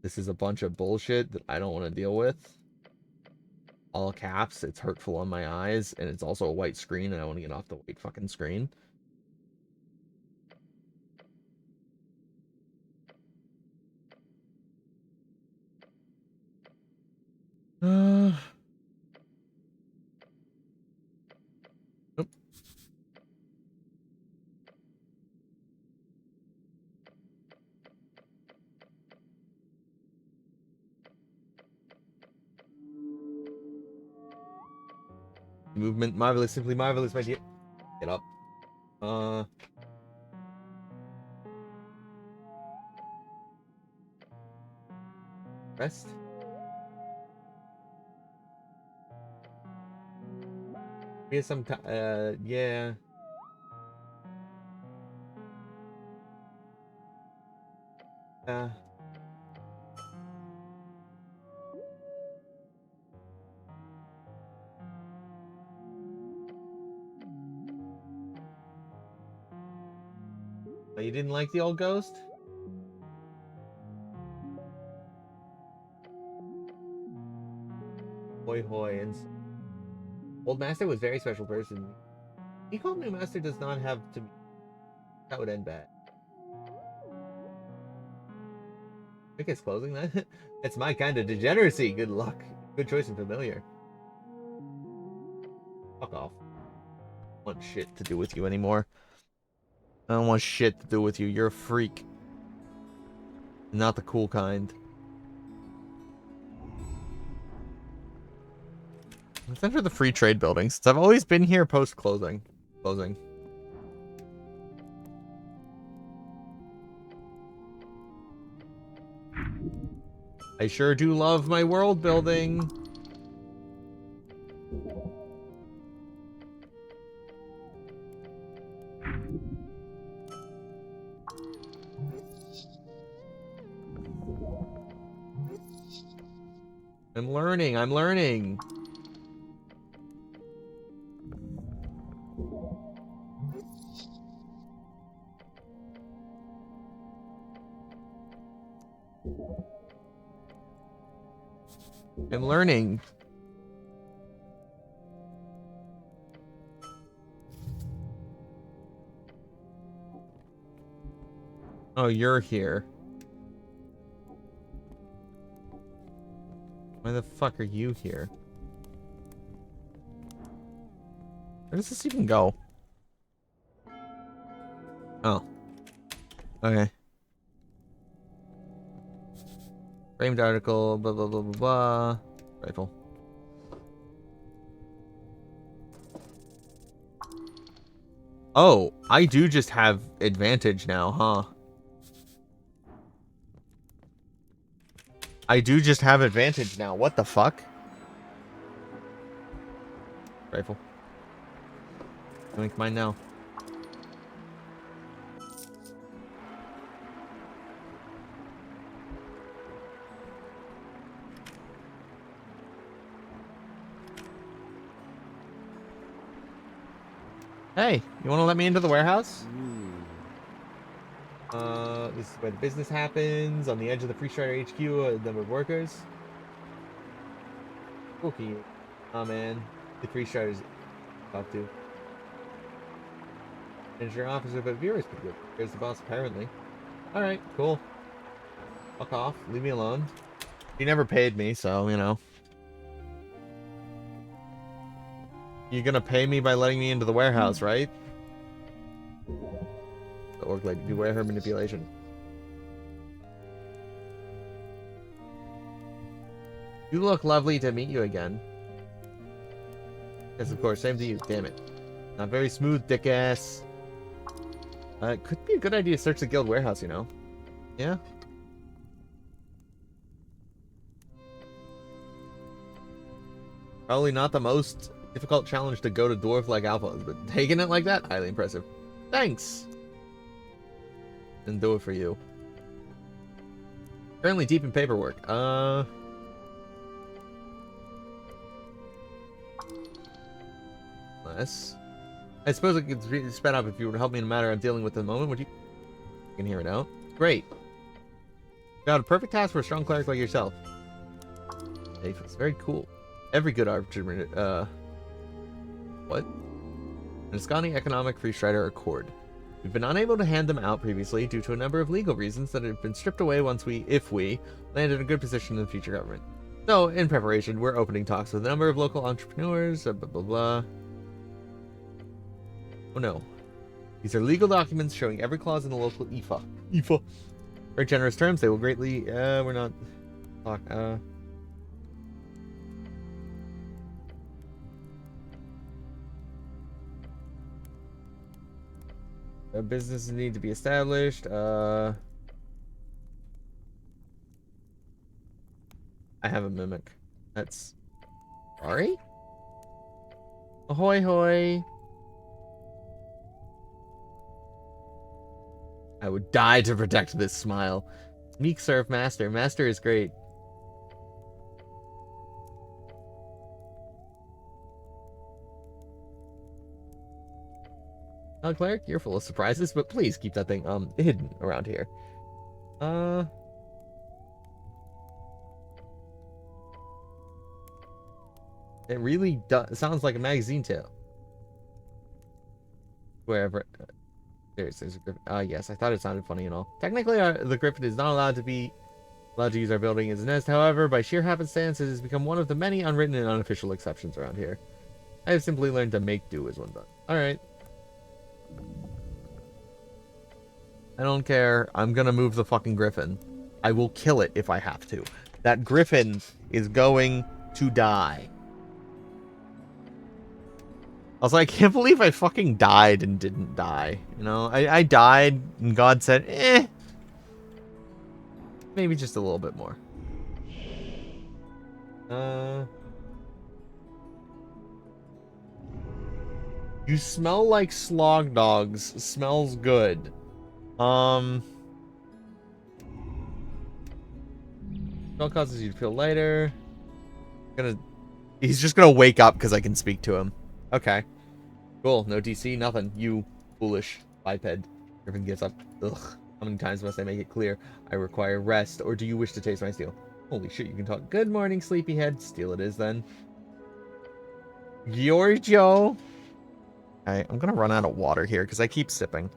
[SPEAKER 1] This is a bunch of bullshit that I don't want to deal with. All caps, it's hurtful on my eyes, and it's also a white screen, and I want to get off the white fucking screen. Nope. Movement, marvelous, simply marvelous, my dear. Get up. Rest. Here's some yeah. Oh, you didn't like the old ghost? Hoy hoy, and old master was very special person. He called new master does not have to be. That would end bad. I think it's closing that. That's my kind of degeneracy. Good luck. Good choice and familiar. Fuck off. I don't want shit to do with you anymore. I don't want shit to do with you. You're a freak. Not the cool kind. Let's enter the free trade building, since I've always been here post-closing. Closing. I sure do love my world building. I'm learning. I'm learning. I'm learning. Oh, you're here. Why the fuck are you here? Where does this even go? Oh. Okay. Framed article, blah, blah, blah, blah, blah. Rifle. Oh, I do just have advantage now, huh? I do just have advantage now. What the fuck? Rifle. Doink mine now. Hey, you want to let me into the warehouse? This is where the business happens, on the edge of the Free Strider HQ, a number of workers. Okay. Oh man, the Free Striders talk to. Engineering officer, but viewers pretty good. There's the boss, apparently. Alright, cool. Fuck off, leave me alone. He never paid me, so, you know. You're gonna pay me by letting me into the warehouse, right? The orc lady, do wear her manipulation. You look lovely to meet you again. Yes, of course, same to you, damn it. Not very smooth, dick ass. It could be a good idea to search the guild warehouse, you know? Yeah? Probably not the most difficult challenge to go to dwarf like alphas, but taking it like that, highly impressive. Thanks! And do it for you. Currently deep in paperwork. Less. I suppose it could sped up if you would help me in a matter I'm dealing with at the moment. Would you? You can hear it out. Great. Got a perfect task for a strong cleric like yourself. It's very cool. Every good archer, what? An Ascani Economic Free Strider Accord. We've been unable to hand them out previously due to a number of legal reasons that have been stripped away if we land in a good position in the future government. So, in preparation, we're opening talks with a number of local entrepreneurs, blah blah blah. Oh no. These are legal documents showing every clause in the local IFA. IFA. Very generous terms, they will greatly, we're not, businesses need to be established. I have a mimic. That's... Sorry? Ahoy hoy. I would die to protect this smile. Meek serve master. Master is great. Cleric, you're full of surprises, but please keep that thing hidden around here. It really sounds like a magazine tale. Wherever there's a griffin. Yes, I thought it sounded funny and all. Technically, the griffin is not allowed to use our building as a nest. However, by sheer happenstance, it has become one of the many unwritten and unofficial exceptions around here. I have simply learned to make do as one does. All right. I don't care. I'm gonna move the fucking griffin. I will kill it if I have to. That griffin is going to die. Also, I can't believe I fucking died and didn't die. You know, I died and God said, eh. Maybe just a little bit more. You smell like slog dogs. Smells good. Smell causes you to feel lighter. He's just gonna wake up because I can speak to him. Okay. Cool. No DC, nothing. You foolish biped. Griffin gets up. Ugh. How many times must I make it clear? I require rest, or do you wish to taste my steel? Holy shit, you can talk. Good morning, sleepyhead. Steel it is then. Giorgio. Okay, I'm gonna run out of water here because I keep sipping.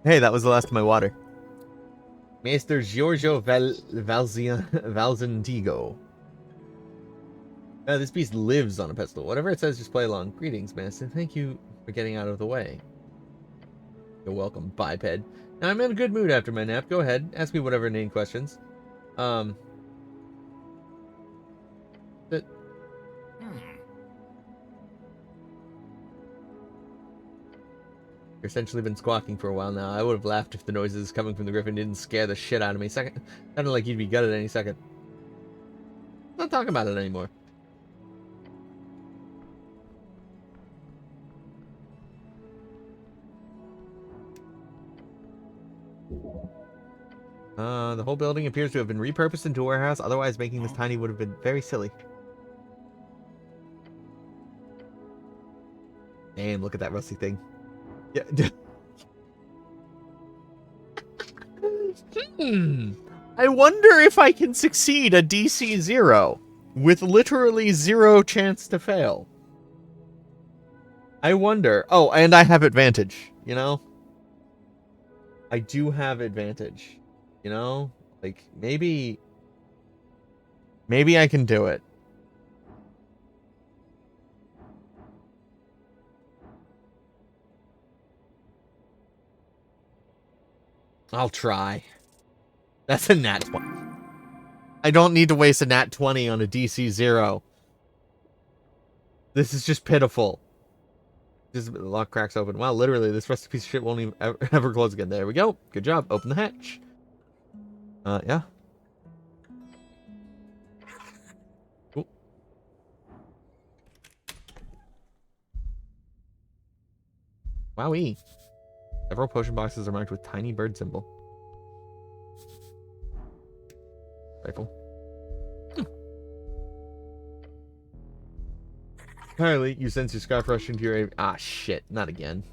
[SPEAKER 1] Hey, that was the last of my water. Maester Giorgio Valzentigo. This beast lives on a pedestal. Whatever it says, just play along. Greetings, Master. Thank you for getting out of the way. You're welcome, biped. Now, I'm in a good mood after my nap. Go ahead. Ask me whatever inane questions. You're essentially been squawking for a while now. I would have laughed if the noises coming from the griffin didn't scare the shit out of me. Sounded like you'd be gutted any second. want to talk about it anymore. The whole building appears to have been repurposed into a warehouse, otherwise making this tiny would have been very silly. Damn, look at that rusty thing. Yeah. I wonder if I can succeed a DC 0 with literally 0 chance to fail. I wonder. Oh, and I have advantage, you know? I do have advantage, you know? Like, maybe I can do it. I'll try. That's a nat 20. I don't need to waste a nat 20 on a DC 0. This is just pitiful. Just the lock cracks open. Wow, literally, this rusty piece of shit won't even ever close again. There we go. Good job. Open the hatch. Yeah. Ooh. Wowee. Several potion boxes are marked with tiny bird symbol. Rifle. Apparently, you sense your scarf rushing to your... Ah, shit. Not again.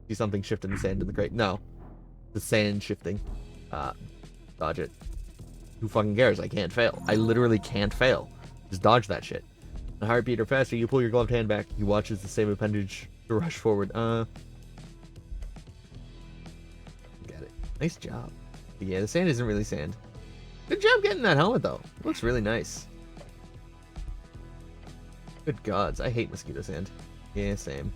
[SPEAKER 1] See something shifting the sand in the crate. No. The sand shifting. Dodge it. Who fucking cares? I can't fail. I literally can't fail. Just dodge that shit. The heartbeat or faster, you pull your gloved hand back. You watch as the same appendage to rush forward. Got it. Nice job. But yeah, the sand isn't really sand. Good job getting that helmet, though. It looks really nice. Good gods, I hate mosquito sand. Yeah, same.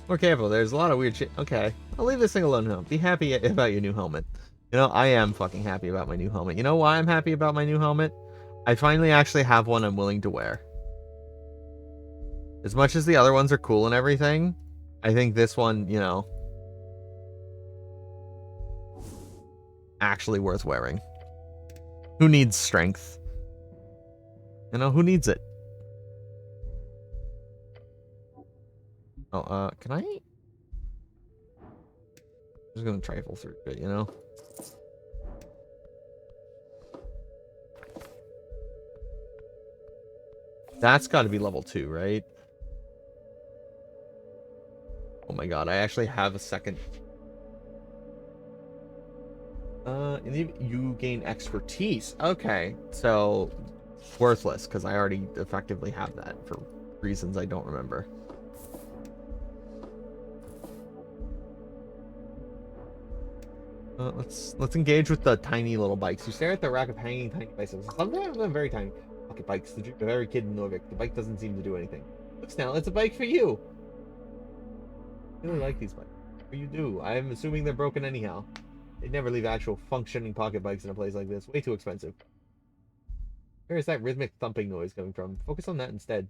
[SPEAKER 1] More careful, there's a lot of weird shit. Okay, I'll leave this thing alone now. Be happy about your new helmet. You know, I am fucking happy about my new helmet. You know why I'm happy about my new helmet? I finally actually have one I'm willing to wear. As much as the other ones are cool and everything, I think this one, you know, actually worth wearing. Who needs strength? You know, who needs it? Oh, can I? I'm just gonna trifle through it, you know? That's gotta be level 2, right? Oh my god, I actually have a second. You gain expertise. Okay, so worthless, because I already effectively have that for reasons I don't remember. Let's engage with the tiny little bikes. You stare at the rack of hanging tiny bicycles. Some of them very tiny. Pocket bikes. The dream of every kid in Norvik. The bike doesn't seem to do anything. Look, Snell, it's a bike for you. I really like these bikes. Or you do. I'm assuming they're broken anyhow. They'd never leave actual functioning pocket bikes in a place like this. Way too expensive. Where is that rhythmic thumping noise coming from? Focus on that instead.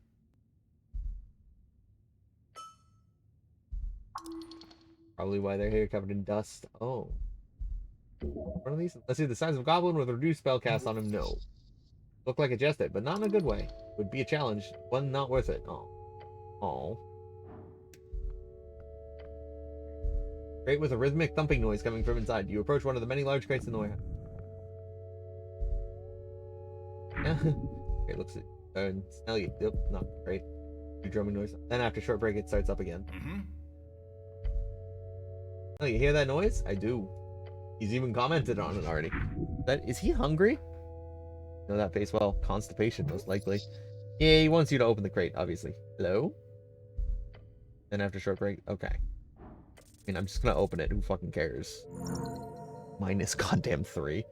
[SPEAKER 1] Probably why they're here covered in dust. Oh. One of these? Let's see, the size of a goblin with a reduced spellcast on him? No. Look like a jested, but not in a good way. Would be a challenge. One not worth it. Oh. Oh. Crate with a rhythmic thumping noise coming from inside. You approach one of the many large crates in the warehouse. Okay, looks at smell you. Yep, not great. Do drumming noise. Then after a short break, it starts up again. Oh, you hear that noise? I do. He's even commented on it already. Is he hungry? Know that face well. Constipation, most likely. Yeah, he wants you to open the crate, obviously. Hello? Then after a short break, okay. I mean, I'm just gonna open it. Who fucking cares? Minus goddamn 3.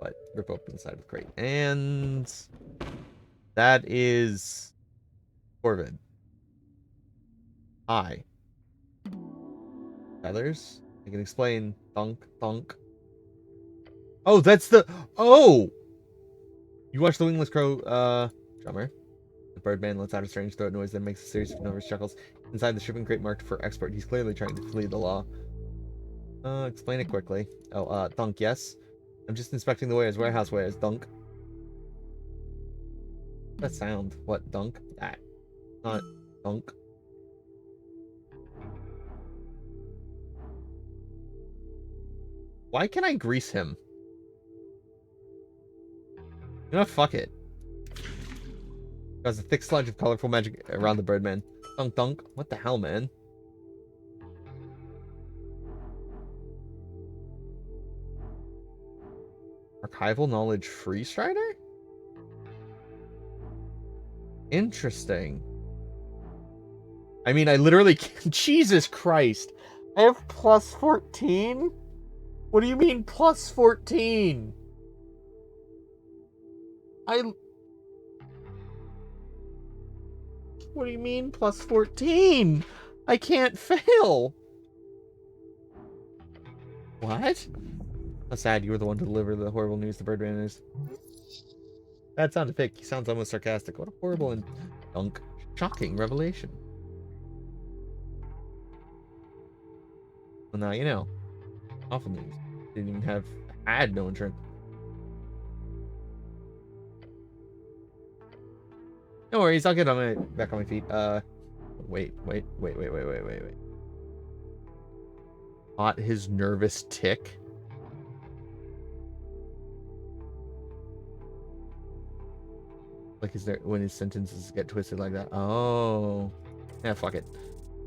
[SPEAKER 1] But rip open the side of the crate. And that is Corvid. Hi. Feathers? I can explain. Thunk, thunk. Oh, that's the... Oh! You watch the wingless crow, drummer. The birdman lets out a strange throat noise that makes a series of nervous chuckles. Inside the shipping crate marked for export. He's clearly trying to flee the law. Explain it quickly. Oh, thunk, yes. I'm just inspecting the warehouse wares. Dunk. That sound. What? Dunk? That. Not dunk. Why can I grease him? You know what? Fuck it. There's a thick sludge of colorful magic around the Birdman. Dunk dunk. What the hell, man? Archival knowledge free strider? Interesting. I mean, I literally Jesus Christ. I have plus 14? What do you mean plus 14? What do you mean plus 14? I can't fail. What? How sad you were the one to deliver the horrible news to Birdman is. That sounded fake. He sounds almost sarcastic. What a horrible and shocking revelation. Well, now you know. Awful news. Didn't even had no insurance. No worries, I'll get back on my feet. Wait. Caught his nervous tick. Like, is there when his sentences get twisted like that? Oh, yeah, fuck it.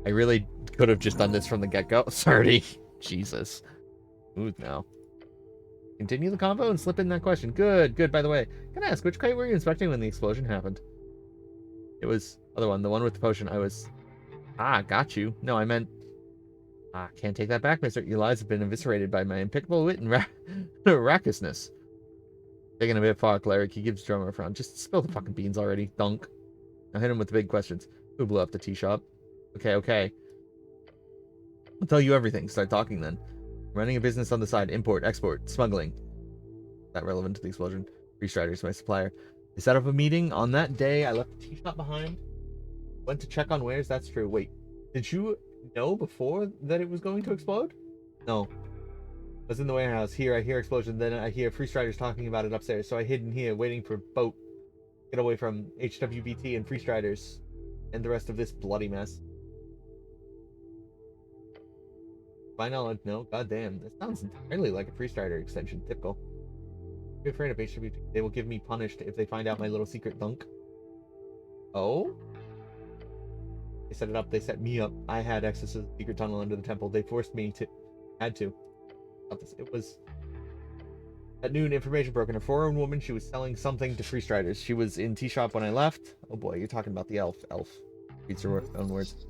[SPEAKER 1] I really could have just done this from the get-go. 30. Jesus. Smooth now. Continue the convo and slip in that question. Good. By the way, can I ask, which crate were you inspecting when the explosion happened? It was other one, the one with the potion. Got you. No, I meant, can't take that back, mister. Your lives have been eviscerated by my impeccable wit and raucousness. Taking a bit far, cleric. He gives drummer a frown. Just spill the fucking beans already. Dunk. Now hit him with the big questions. Who blew up the tea shop? Okay. I'll tell you everything. Start talking then. Running a business on the side. Import, export, smuggling. Is that relevant to the explosion? Free Strider's my supplier. I set up a meeting. On that day, I left the tea shop behind. Went to check on wares. That's true. Wait, did you know before that it was going to explode? No. I was in the warehouse. Here, I hear explosion. Then I hear Free Striders talking about it upstairs. So I hid in here, waiting for boat. Get away from HWBT and Free Striders. And the rest of this bloody mess. By knowledge, no. Goddamn. That sounds entirely like a Free Strider extension. Typical. Be afraid of HWBT. They will give me punished if they find out my little secret dunk. Oh? They set it up. They set me up. I had access to the secret tunnel under the temple. They forced me to. Had to. It was at noon. Information broken. A foreign woman. She was selling something to Free Striders. She was in tea shop when I left. Oh boy, you're talking about the elf. Elf. Reads her own words.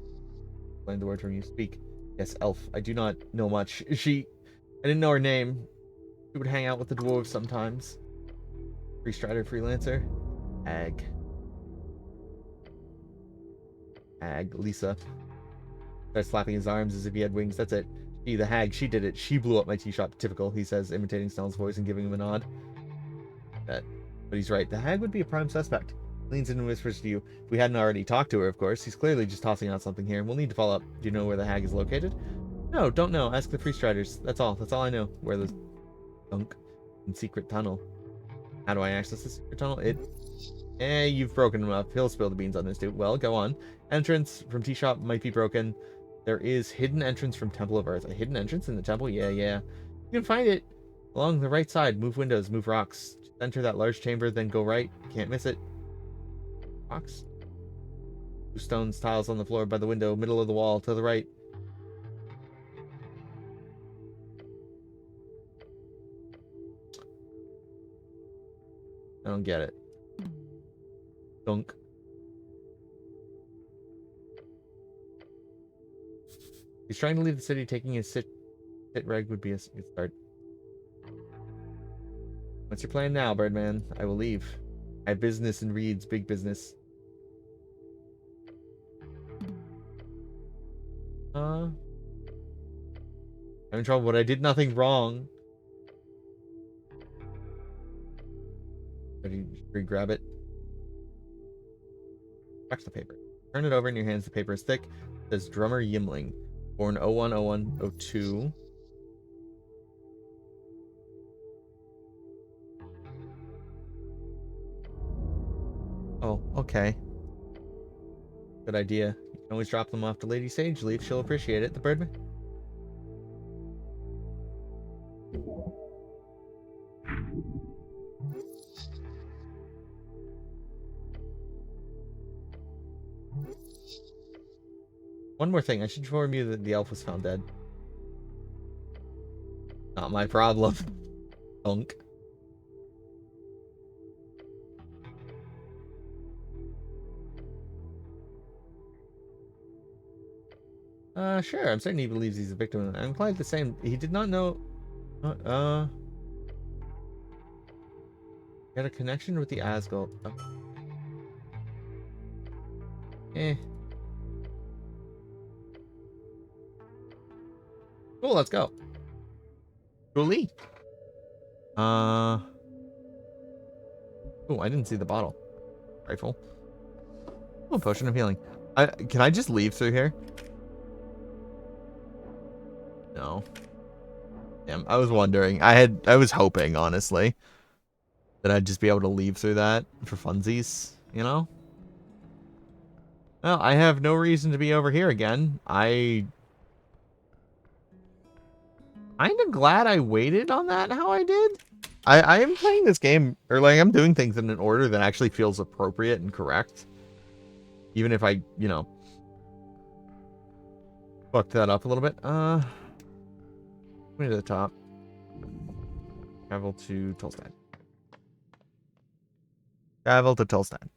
[SPEAKER 1] Learn the word from you. Speak. Yes, elf. I do not know much. I didn't know her name. She would hang out with the dwarves sometimes. Free Strider freelancer. Ag. Lisa. Starts slapping his arms as if he had wings. That's it. She, the hag, she did it. She blew up my tea shop. Typical, he says, imitating Snell's voice and giving him a nod. But he's right. The hag would be a prime suspect. Leans in and whispers to you. If we hadn't already talked to her, of course. He's clearly just tossing out something here. We'll need to follow up. Do you know where the hag is located? No, don't know. Ask the Free Striders. That's all. That's all I know. Where the dunk and secret tunnel. How do I access the secret tunnel? You've broken him up. He'll spill the beans on this too. Well, go on. Entrance from tea shop might be broken. There is hidden entrance from Temple of Earth. A hidden entrance in the temple? Yeah. You can find it along the right side. Move windows, move rocks. Just enter that large chamber, then go right. Can't miss it. Rocks. Two stones, tiles on the floor by the window, middle of the wall, to the right. I don't get it. Dunk. He's trying to leave the city. Taking his sit reg would be a good start. What's your plan now, Birdman? I will leave. I have business in Reed's, big business. I'm in trouble, but I did nothing wrong. Grab it. Watch the paper. Turn it over in your hands. The paper is thick. It says Drummer Yimling. Born 01/01/02. Oh, okay. Good idea. You can always drop them off to Lady Sage Leaf. She'll appreciate it. The Birdman. One more thing. I should inform you that the elf was found dead. Not my problem. Punk. Sure. I'm certain he believes he's a victim. I'm quite the same. He did not know. He had a connection with the Asgard. Oh. Eh. Cool. Let's go. Julie. Oh, I didn't see the bottle. Rifle. Oh, potion of healing. Can I just leave through here? No. Damn, I was wondering. I was hoping, honestly, that I'd just be able to leave through that for funsies, you know? Well, I have no reason to be over here again. I'm kind of glad I waited on that how I did. I am playing this game, or like I'm doing things in an order that actually feels appropriate and correct. Even if I, you know, fucked that up a little bit. Way to the top. Travel to Tolstad. Travel to Tolstad.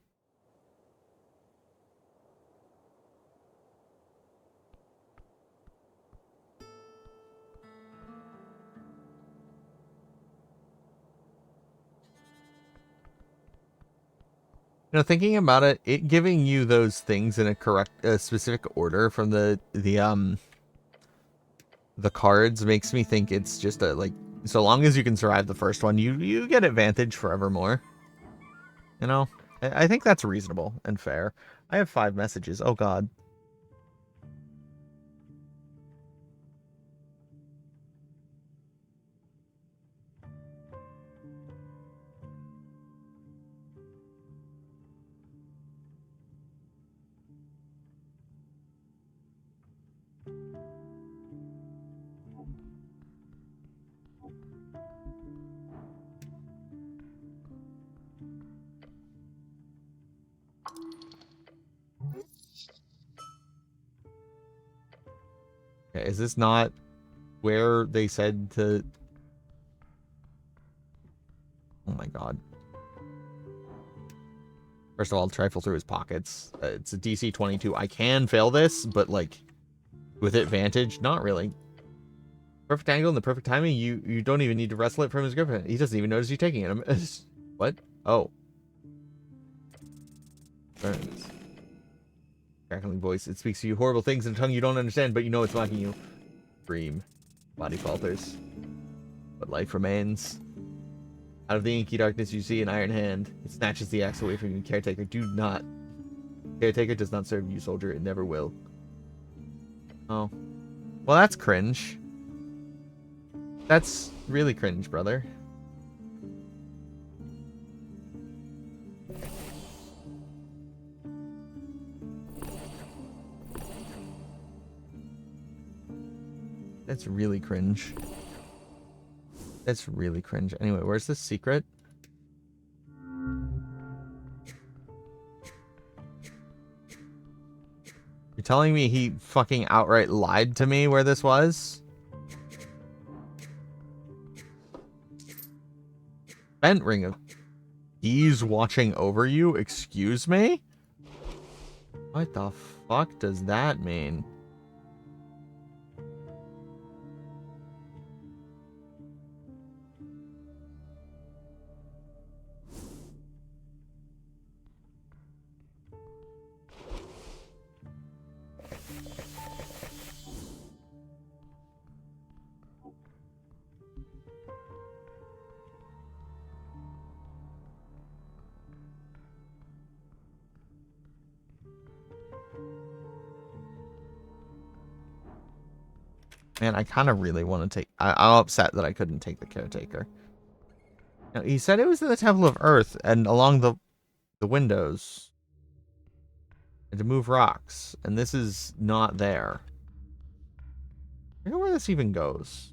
[SPEAKER 1] You know, thinking about it, it giving you those things in a correct, specific order from the cards makes me think it's just a, like, so long as you can survive the first one, you get advantage forevermore. You know, I think that's reasonable and fair. I have 5 messages. Oh God. Okay, is this not where they said to... Oh my God. First of all, trifle through his pockets. It's a DC 22. I can fail this, but like with advantage, not really. Perfect angle and the perfect timing. You don't even need to wrestle it from his grip. He doesn't even notice you taking it. What? Oh. Burns. Crackling voice. It speaks to you horrible things in a tongue you don't understand, but you know it's mocking you. Scream. Body falters. But life remains. Out of the inky darkness you see an iron hand. It snatches the axe away from you. Caretaker, do not. Caretaker does not serve you, soldier. It never will. Oh. Well, that's cringe. That's really cringe, brother. That's really cringe. That's really cringe. Anyway, where's the secret? You're telling me he fucking outright lied to me where this was? Bent ring of... He's watching over you? Excuse me? What the fuck does that mean? Man, I kind of really want to take... I'm upset that I couldn't take the caretaker. Now, he said it was in the Temple of Earth and along the the windows. And to move rocks. And this is not there. I wonder where this even goes.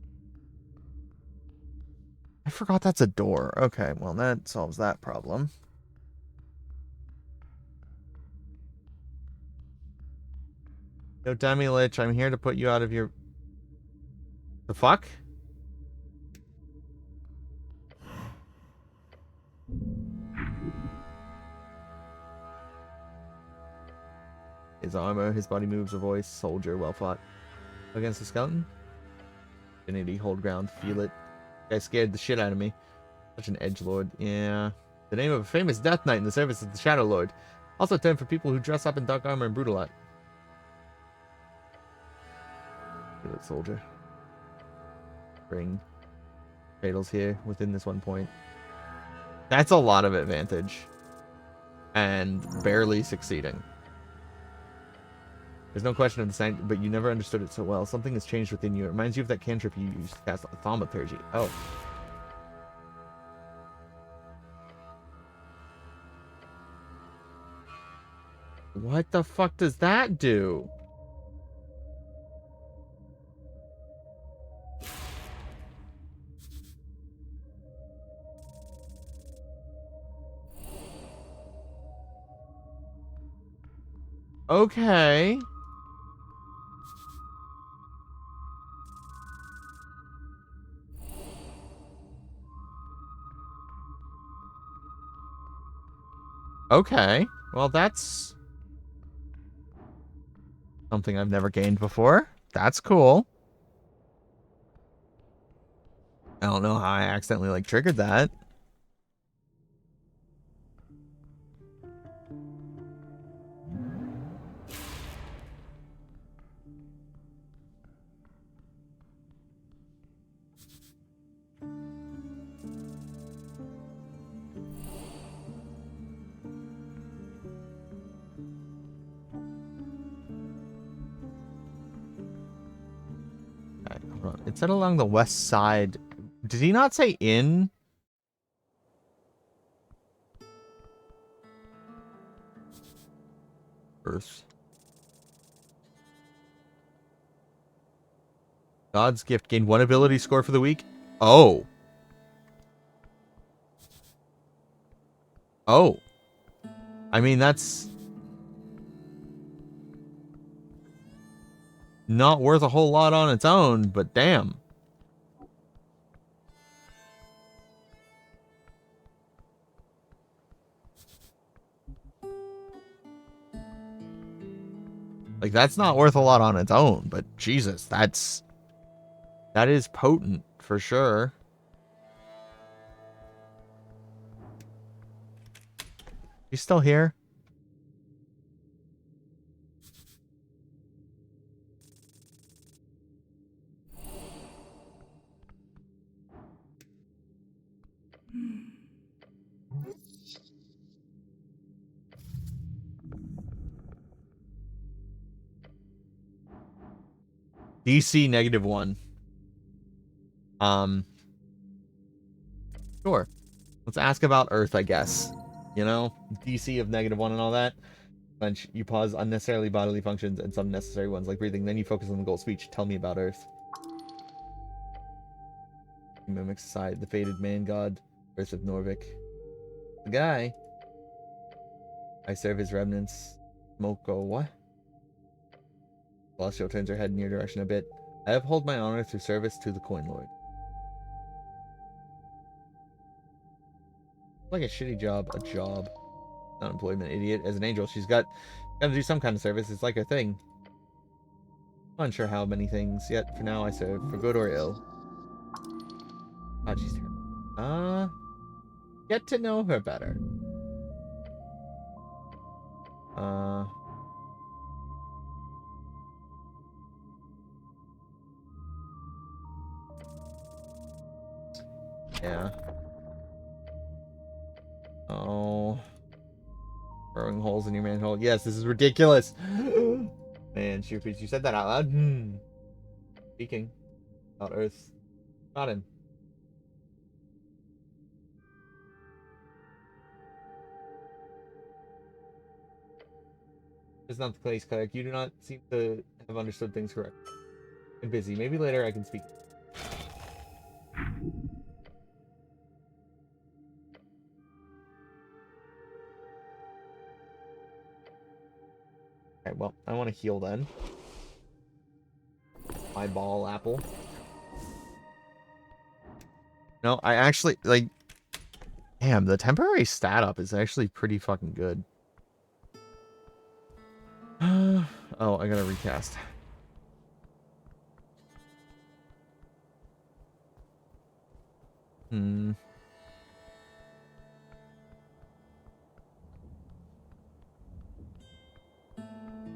[SPEAKER 1] I forgot that's a door. Okay, well, that solves that problem. Yo, Demi Lich, I'm here to put you out of your... The fuck? His armor, his body moves, a voice, soldier, well fought. Against the skeleton? Divinity, hold ground, feel it. Guy scared the shit out of me. Such an edgelord. Yeah. The name of a famous death knight in the service of the Shadow Lord. Also a term for people who dress up in dark armor and brutalize. Feel it, soldier. Bring fatal's here within this one point. That's a lot of advantage. And barely succeeding. There's no question of the sign, but you never understood it so well. Something has changed within you. It reminds you of that cantrip you used to cast thaumaturgy. Oh. What the fuck does that do? Okay. Okay. Well, that's something I've never gained before. That's cool. I don't know how I accidentally, like, triggered that. Okay, hold on. It said along the west side. Did he not say in? Earth. God's gift. Gained 1 ability score for the week. Oh. Oh. I mean, that's not worth a whole lot on its own, but damn. Like, that's not worth a lot on its own, but Jesus, that is potent for sure. He's still here? DC -1. Sure. Let's ask about Earth, I guess. You know, DC of -1 and all that. Bunch, you pause unnecessarily bodily functions and some necessary ones like breathing. Then you focus on the goal speech. Tell me about Earth. He mimics aside the fated man god, Earth of Norvik. The guy. I serve his remnants. Moko, what? Celestial turns her head in your direction a bit. I uphold my honor through service to the Coin Lord. Like a shitty job, a job. Unemployment idiot. As an angel, she's got to do some kind of service. It's like her thing. I'm unsure how many things, yet for now I serve, for good or ill. Oh, she's terrible. Get to know her better. Yeah. Oh. Throwing holes in your manhole. Yes, this is ridiculous. Man, Shearpiece, you said that out loud. Speaking about Earth. Got him. It's not the case, Cleric. You do not seem to have understood things correctly. I'm busy. Maybe later I can speak. Okay, well, I want to heal then. My ball apple. No, I actually, like... Damn, the temporary stat up is actually pretty fucking good. Oh, I gotta recast. I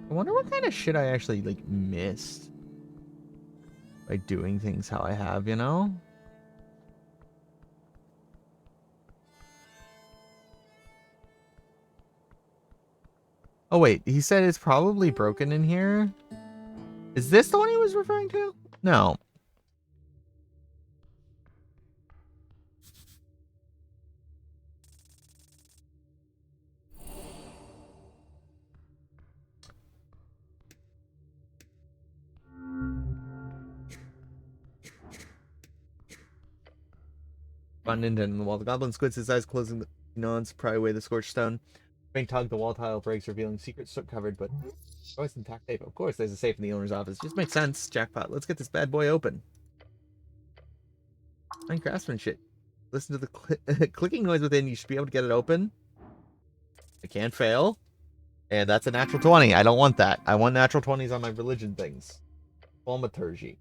[SPEAKER 1] wonder what kind of shit I actually, like, missed by doing things how I have, you know? Oh, wait. He said it's probably broken in here? Is this the one he was referring to? No. Abundant in the wall. The goblin squints his eyes, closing the nods, pry away the scorched stone. Faint tug, the wall tile breaks, revealing secret soot covered, but always intact tape. Of course, there's a safe in the owner's office. Just makes sense. Jackpot. Let's get this bad boy open. Fine craftsmanship. Listen to the clicking noise within. You should be able to get it open. I can't fail. And that's a natural 20. I don't want that. I want natural 20s on my religion things. Thaumaturgy.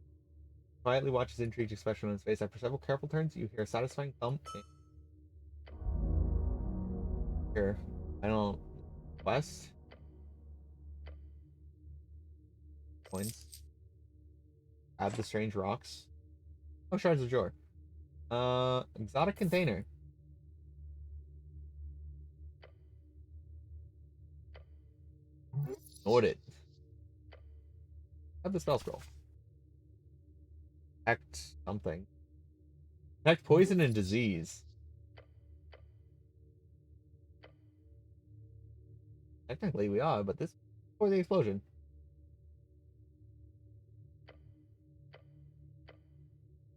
[SPEAKER 1] Quietly watch his intrigued expression on his face. After several careful turns, you hear a satisfying thump. Here. I don't... West? Coins. Add the strange rocks. Oh, shards of joy. Exotic container. Ignored it. Have the spell scroll. Detect something. Detect poison and disease. Technically we are, but this before the explosion.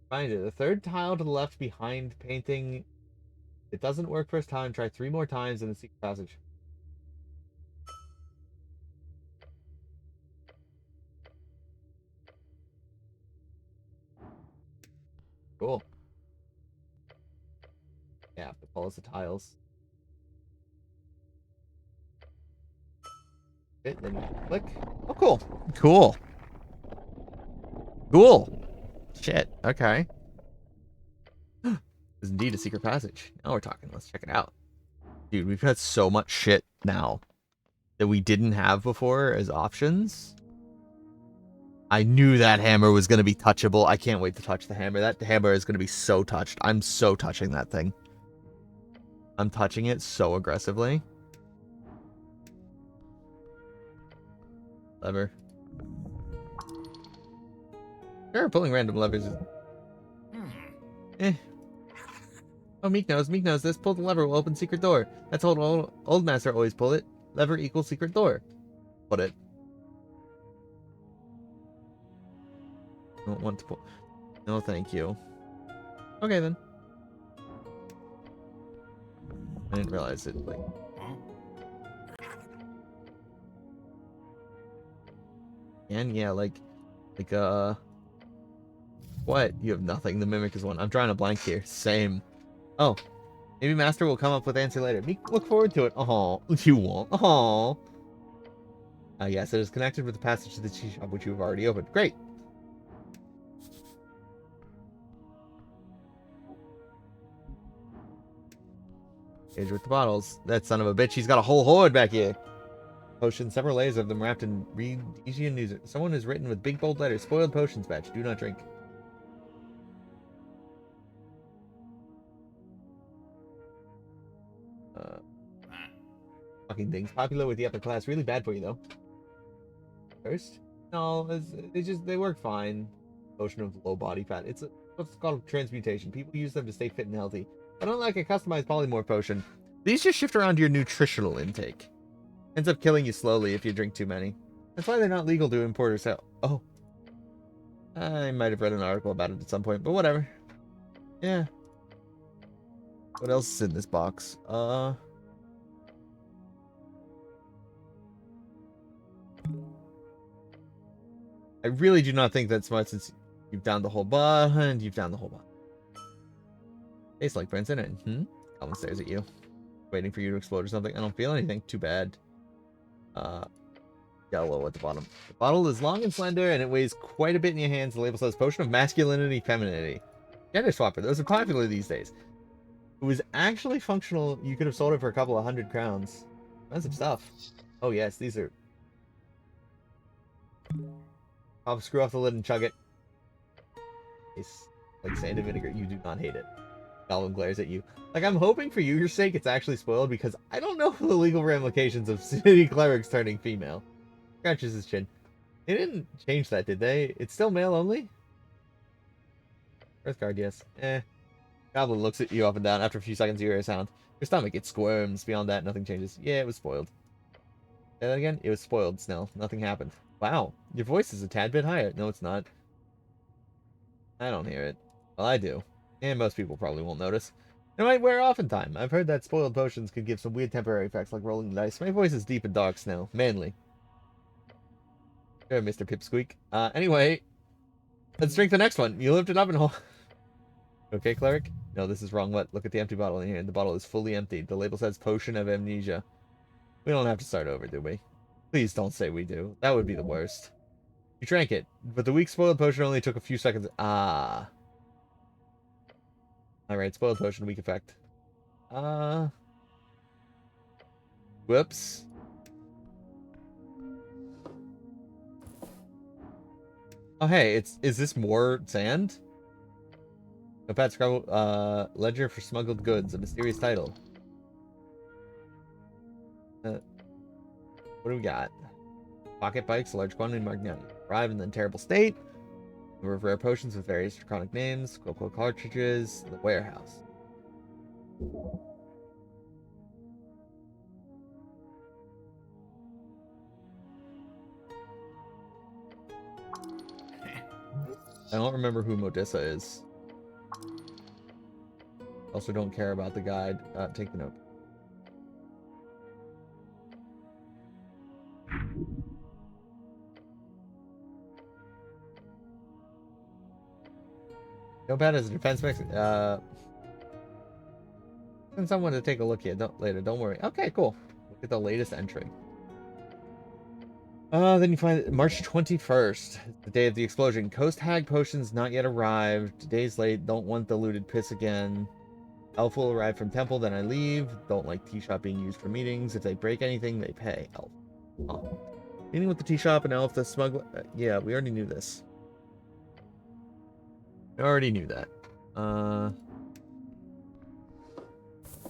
[SPEAKER 1] Find it. The third tile to the left behind painting. It doesn't work first time. Try 3 more times in the secret passage. Cool. Yeah, it follows the tiles. It, then you click. Oh, cool. Cool. Cool. Shit. Okay. There's indeed a secret passage. Now we're talking. Let's check it out. Dude, we've got so much shit now that we didn't have before as options. I knew that hammer was going to be touchable. I can't wait to touch the hammer. That hammer is going to be so touched. I'm so touching that thing. I'm touching it so aggressively. Lever. Sure, pulling random levers is... Eh. Oh, Meek knows. Meek knows this. Pull the lever will open secret door. That's old master always pull it. Lever equals secret door. Put it. Don't want to pull. No, thank you. Okay, then. I didn't realize it, like... And yeah, like, what? You have nothing. The mimic is one. I'm drawing a blank here. Same. Oh. Maybe Master will come up with answer later. Look forward to it. Oh, you won't. Oh. Yes, it is connected with the passage to the tea shop, which you have already opened. Great. Engage with the bottles. That son of a bitch, he's got a whole horde back here. Potions, several layers of them wrapped in Rhodesian news. Someone has written with big bold letters, spoiled potions batch. Do not drink. Fucking things. Popular with the upper class. Really bad for you, though. First? No, they work fine. Potion of low body fat. It's what's called transmutation. People use them to stay fit and healthy. I don't like a customized polymorph potion. These just shift around your nutritional intake. Ends up killing you slowly if you drink too many. That's why they're not legal to import or sell. Oh. I might have read an article about it at some point, but whatever. Yeah. What else is in this box? I really do not think that's much since you've downed the whole bond. You've downed the whole bond. Tastes like Prince in it. Goblin stares at you. Waiting for you to explode or something. I don't feel anything. Too bad. Yellow at the bottom. The bottle is long and slender, and it weighs quite a bit in your hands. The label says Potion of Masculinity, Femininity. Gender swapper. Those are popular these days. It was actually functional. You could have sold it for a couple of 100 crowns. Expensive stuff. Oh, yes. These are... I'll screw off the lid and chug it. It's like sand and vinegar. You do not hate it. Goblin glares at you. Like, I'm hoping for your sake it's actually spoiled, because I don't know the legal ramifications of city clerics turning female. Scratches his chin. They didn't change that, did they? It's still male only? Earthguard, yes. Goblin looks at you up and down. After a few seconds, you hear a sound. Your stomach, it squirms. Beyond that, nothing changes. Yeah, it was spoiled. Say that again? It was spoiled, Snell. Nothing happened. Wow, your voice is a tad bit higher. No, it's not. I don't hear it. Well, I do. And most people probably won't notice. It might wear off in time. I've heard that spoiled potions could give some weird temporary effects like rolling the dice. My voice is deep and dark, Snell. Manly. Sure, Mr. Pipsqueak. Anyway, let's drink the next one. You lift it up and hold... Okay, cleric? No, this is wrong. What? Look at the empty bottle in here. The bottle is fully emptied. The label says Potion of Amnesia. We don't have to start over, do we? Please don't say we do. That would be the worst. You drank it, but the weak spoiled potion only took a few seconds. Ah. Alright, spoiled potion, weak effect. Whoops. Oh, hey, is this more sand? Notepad scrabble, ledger for smuggled goods, a mysterious title. What do we got? Pocket bikes, a large quantity marked down. Arrive in the terrible state. Number of rare potions with various draconic names. Cocoa cartridges. The warehouse. I don't remember who Modissa is. Also don't care about the guide. Take the note. Notepad is a defense mix. Send someone to take a look here later. Don't worry. Okay, cool. Look at the latest entry. Then you find March 21st, the day of the explosion. Coast Hag potions not yet arrived. Days late. Don't want the looted piss again. Elf will arrive from temple, then I leave. Don't like tea shop being used for meetings. If they break anything, they pay. Elf. Oh. Meeting with the tea shop and Elf the smuggler. Yeah, we already knew this. I already knew that.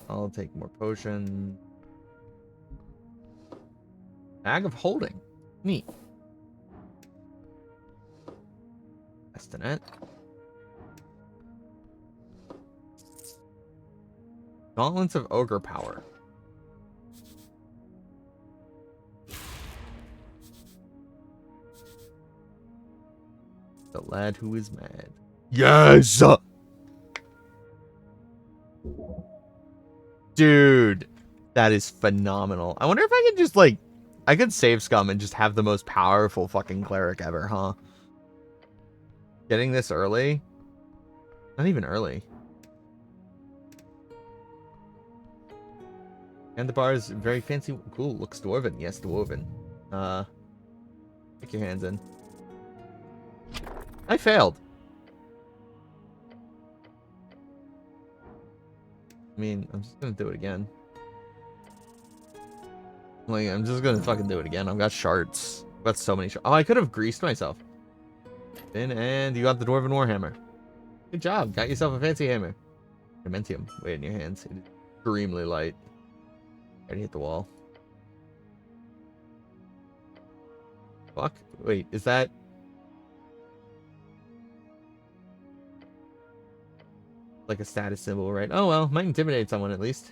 [SPEAKER 1] I'll take more potion. Bag of holding. Neat. Estimate. Gauntlets of Ogre Power. The lad who is mad. Yes! Dude, that is phenomenal. I wonder if I could just, like, I could save scum and just have the most powerful fucking cleric ever, huh? Getting this early? Not even early. And the bar is very fancy. Cool, looks dwarven. Yes, dwarven. Stick your hands in. I failed. I mean, I'm just gonna do it again. Like, I'm just gonna fucking do it again. I've got shards. I've got so many shards. Oh, I could have greased myself. And you got the Dwarven Warhammer. Good job. Got yourself a fancy hammer. Adamantine. Weight in your hands. It is extremely light. Already hit the wall. Fuck. Wait, is that... like a status symbol, right? Oh well, might intimidate someone at least.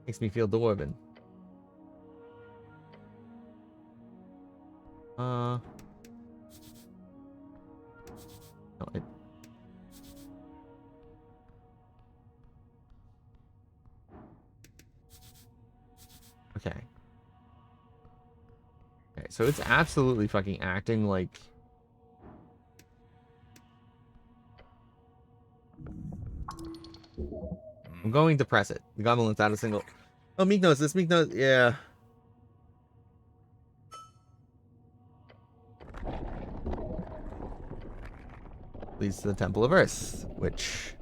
[SPEAKER 1] Makes me feel dwarven. No, okay. Okay, so it's absolutely fucking acting like... I'm going to press it. The goblin lets out a single... Oh, Meek knows this. Meek knows... Yeah. Leads to the Temple of Earth, which...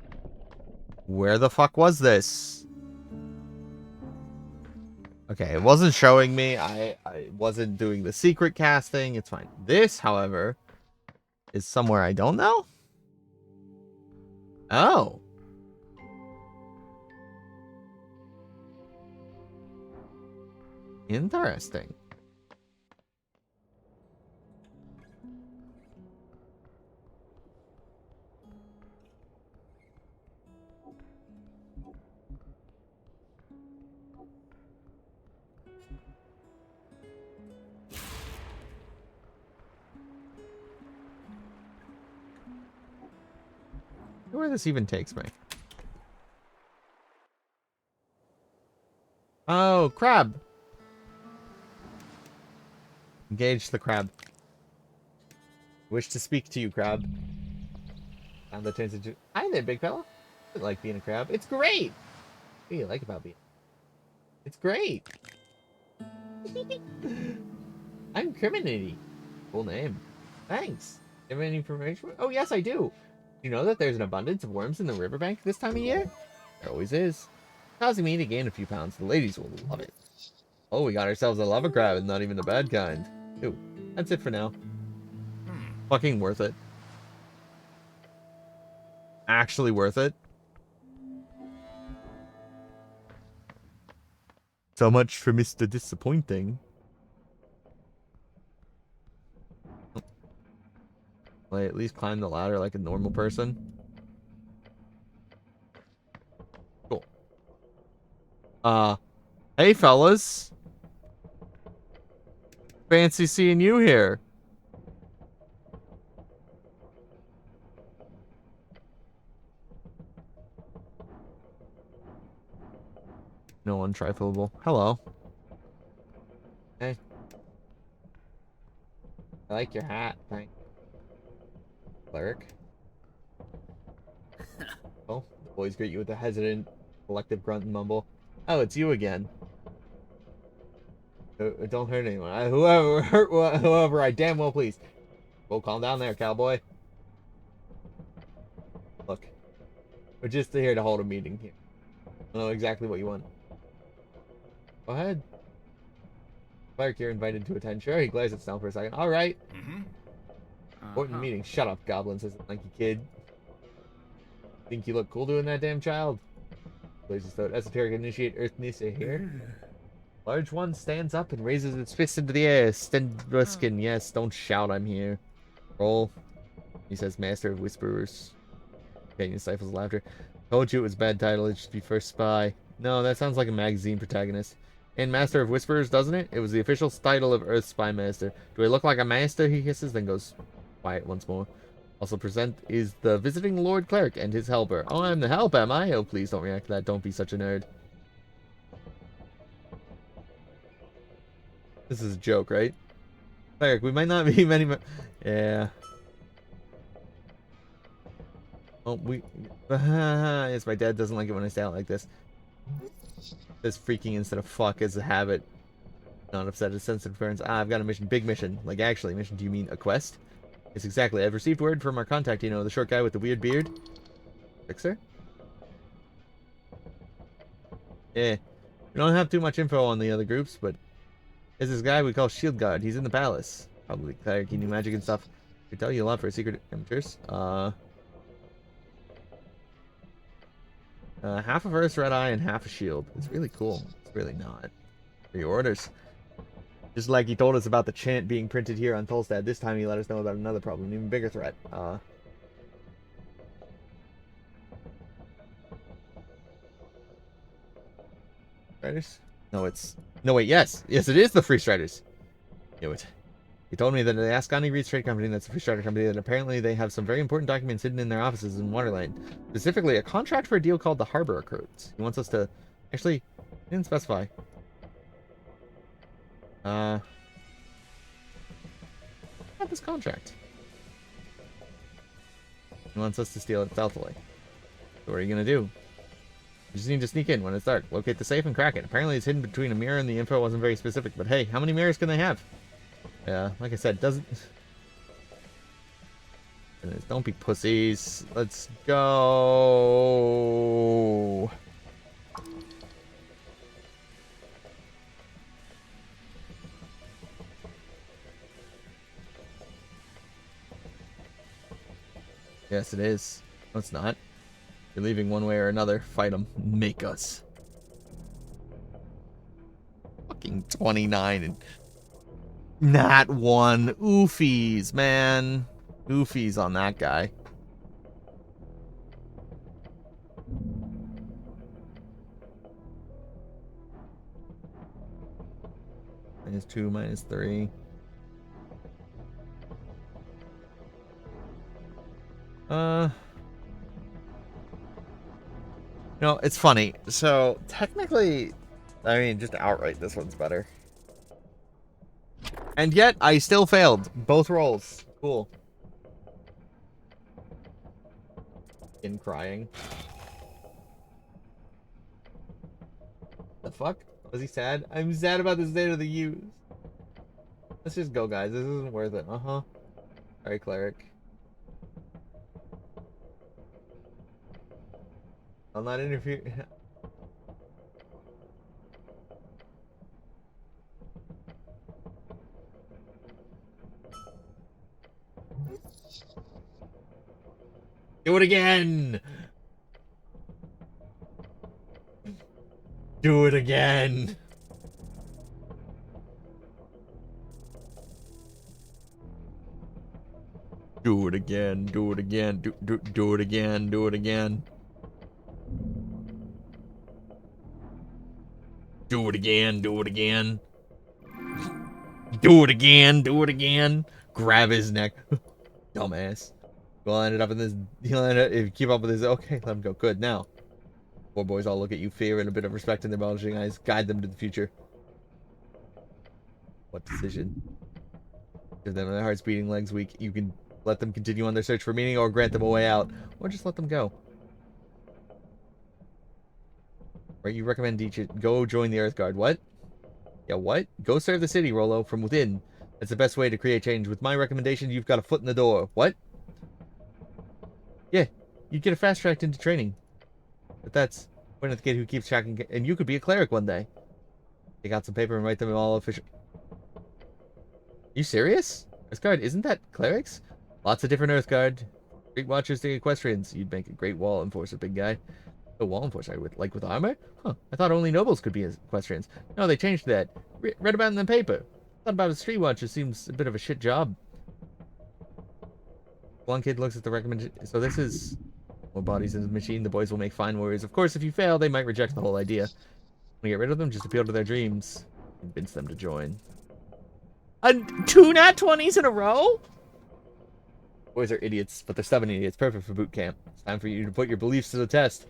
[SPEAKER 1] Where the fuck was this? Okay, it wasn't showing me. I wasn't doing the secret casting. It's fine. This, however, is somewhere I don't know. Oh. Interesting. Where this even takes me. Oh, crab. Engage the crab. Wish to speak to you, crab. And that turns into... Hi there, big fella. I like being a crab. It's great. What do you like about being... It's great. I'm Criminity. Cool name. Thanks. Do you have any information? Oh, yes, I do. You know that there's an abundance of worms in the riverbank this time of year? There always is. Causing me to gain a few pounds. The ladies will love it. Oh, we got ourselves a lava crab, and not even the bad kind. Ooh, that's it for now. Fucking worth it. Actually worth it. So much for Mr. Disappointing. Will I at least climb the ladder like a normal person? Cool. Hey fellas. Fancy seeing you here. No untrifleable. Hello. Hey. I like your hat. Thanks. Cleric. Oh, the boys greet you with a hesitant, collective grunt and mumble. Oh, it's you again. Don't hurt anyone. Whoever I damn well please. Well, calm down there, cowboy. Look, we're just here to hold a meeting here. I know exactly what you want. Go ahead. Cleric, you're invited to attend. Sure, he glares at Snell for a second. All right. Important meeting. Shut up, goblin, says the lanky kid. Think you look cool doing that, damn child? Blazes throat. Esoteric initiate Earth Nisa here. Large one stands up and raises its fist into the air. Stenbuskin, yes, don't shout, I'm here. Roll. He says, Master of Whisperers. Canyon stifles laughter. Told you it was a bad title, it should be First Spy. No, that sounds like a magazine protagonist. And Master of Whisperers, doesn't it? It was the official title of Earth Spy Master. Do I look like a master? He hisses, then goes quiet once more. Also present is the visiting Lord Cleric and his helper. Oh, I'm the help, am I? Oh, please don't react to that. Don't be such a nerd. This is a joke, right? Cleric, we might not be many... Yeah. Oh, we... Yes, my dad doesn't like it when I say it like this. This freaking instead of fuck is a habit. Not upset at sensitive parents. Ah, I've got a mission. Big mission. Like, actually, mission. Do you mean a quest? Yes, exactly. I've received word from our contact, you know, the short guy with the weird beard. Fixer? Yeah. We don't have too much info on the other groups, but there's this guy we call Shield Guard. He's in the palace. Probably cleric, he knew magic and stuff. Could tell you a lot for a secret amateurs. Half of Earth's red eye and half a shield. It's really cool. It's really not. For your orders. Just like he told us about the chant being printed here on Tolstad, this time he let us know about another problem, an even bigger threat. Striders? No, it's... No, wait, yes! Yes, it is the Free Striders! Knew it. He told me that the Ascani Reed Trade Company, that's a fish charter company, that apparently they have some very important documents hidden in their offices in Waterline. Specifically, a contract for a deal called the Harbor Accords. He wants us to... Actually, he didn't specify. Not this contract. He wants us to steal it stealthily. So what are you going to do? You just need to sneak in when it's dark. Locate the safe and crack it. Apparently it's hidden between a mirror and the info wasn't very specific. But hey, how many mirrors can they have? Yeah, like I said, doesn't... Don't be pussies. Let's go. Yes, it is. No, it's not. You're leaving one way or another. Fight them. Make us. Fucking 29 and... Not one. Oofies, man. Oofies on that guy. -2, -3. No, it's funny. So, technically, I mean, just outright, this one's better. And yet, I still failed. Both rolls. Cool. In crying. The fuck? Was he sad? I'm sad about the state of the youth. Let's just go, guys. This isn't worth it. Uh-huh. Sorry, cleric. I'll not interfere. Do it again! Do it again! Do it again, do it again, do it again, do it again. Do it again, do it again. Do it again, do it again. Grab his neck. Dumbass. Well, ended up in this. He'll end up, if you keep up with this. Okay, let him go. Good. Now, four boys all look at you, fear and a bit of respect in their bulging eyes. Guide them to the future. What decision? Give them their hearts beating, legs weak. You can let them continue on their search for meaning, or grant them a way out, or just let them go. Right? You recommend each go join the Earth Guard. What? Yeah, what? Go serve the city, Rollo, from within. That's the best way to create change. With my recommendation, you've got a foot in the door. What? Yeah, you get a fast track into training. But that's point at the kid who keeps tracking, and you could be a cleric one day. Take out some paper and write them all official. You serious? Earthguard, isn't that clerics? Lots of different Earthguard. Street Watchers to equestrians. You'd make a great wall enforcer, big guy. A wall enforcer, like with armor? Huh, I thought only nobles could be equestrians. No, they changed that. Read about it in the paper. Thought about a Street Watcher seems a bit of a shit job. One kid looks at the recommendation. So this is more bodies in the machine. The boys will make fine warriors. Of course, if you fail, they might reject the whole idea. When you get rid of them, just appeal to their dreams. Convince them to join. 2 nat 20s in a row? Boys are idiots, but they're stubborn idiots. Perfect for boot camp. It's time for you to put your beliefs to the test.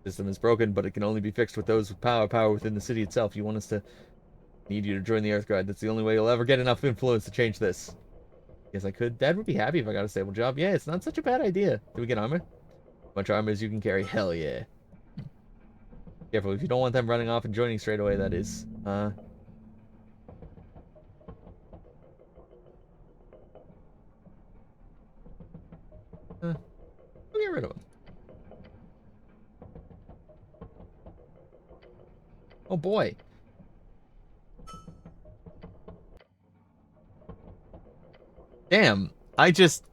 [SPEAKER 1] The system is broken, but it can only be fixed with those with power within the city itself. You want us to need you to join the Earth Guard. That's the only way you'll ever get enough influence to change this. Yes, I could. Dad would be happy if I got a stable job. Yeah, it's not such a bad idea. Do we get armor? Much armor as you can carry. Hell yeah. Careful, if you don't want them running off and joining straight away, that is. We'll get rid of them. Oh boy. Damn, I just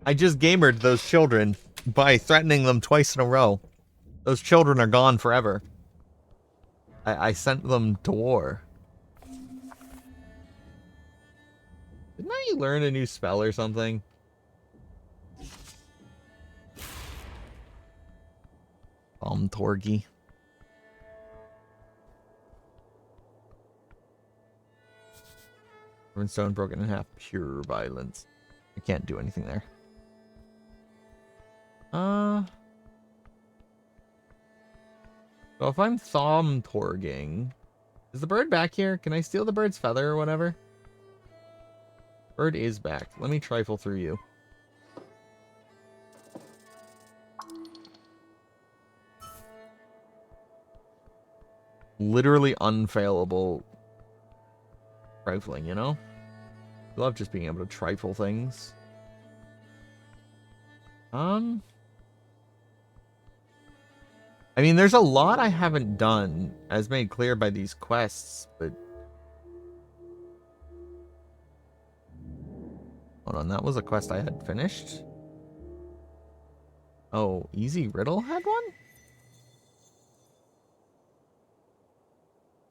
[SPEAKER 1] gamered those children by threatening them twice in a row. Those children are gone forever. I sent them to war. Didn't I learn a new spell or something? Torgy. From stone broken in half. Pure violence. I can't do anything there. So if I'm Thomtorging, is the bird back here? Can I steal the bird's feather or whatever? Bird is back. Let me trifle through you. Literally unfailable trifling, you know? I love just being able to trifle things. I mean, there's a lot I haven't done, as made clear by these quests, but... Hold on, that was a quest I had finished? Oh, Easy Riddle had one?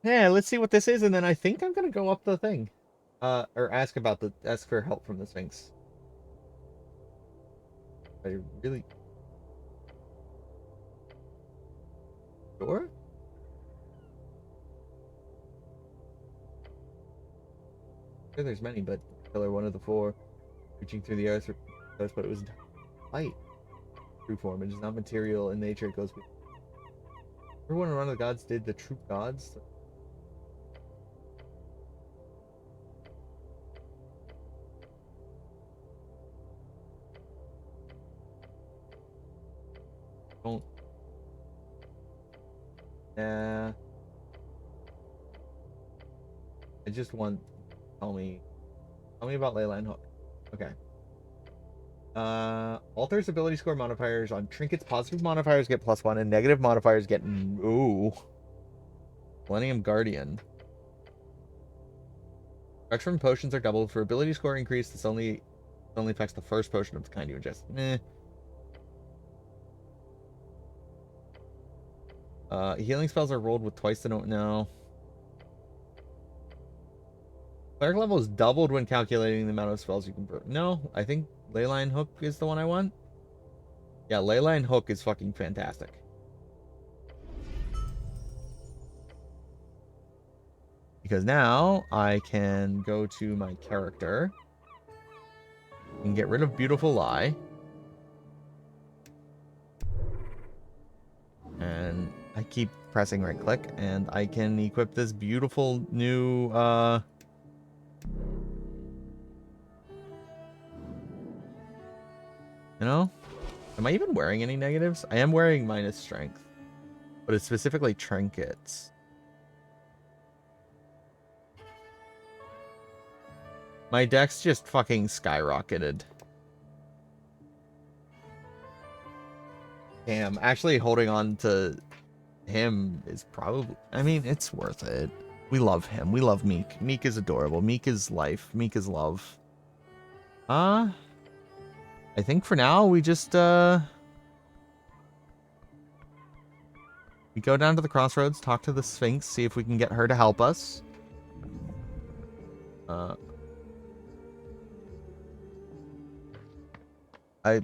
[SPEAKER 1] Yeah, let's see what this is, and then I think I'm gonna go up the thing. Or ask for help from the Sphinx. I really... Sure? Sure, there's many, but pillar one of the four, reaching through the earth, but it was light. True form. It is not material in nature. It goes. Remember when one of the gods did the troop gods? Don't. Yeah. I just want. Tell me about Leyline Hook. Okay. Alters ability score modifiers on trinkets. Positive modifiers get +1, and negative modifiers get ooh. Millennium Guardian. Spectrum potions are doubled for ability score increase. This only affects the first potion of the kind you ingest. Healing spells are rolled with twice the no. Cleric level is doubled when calculating the amount of spells you can brew. No, I think Leyline Hook is the one I want. Yeah, Leyline Hook is fucking fantastic. Because now I can go to my character and get rid of Beautiful Lie. And I keep pressing right click, and I can equip this beautiful new you know? Am I even wearing any negatives? I am wearing minus strength, but it's specifically trinkets. My dex just fucking skyrocketed. Damn, actually holding on to him is probably... I mean, it's worth it. We love him. We love Meek. Meek is adorable. Meek is life. Meek is love. I think for now, we just, we go down to the crossroads, talk to the Sphinx, see if we can get her to help us.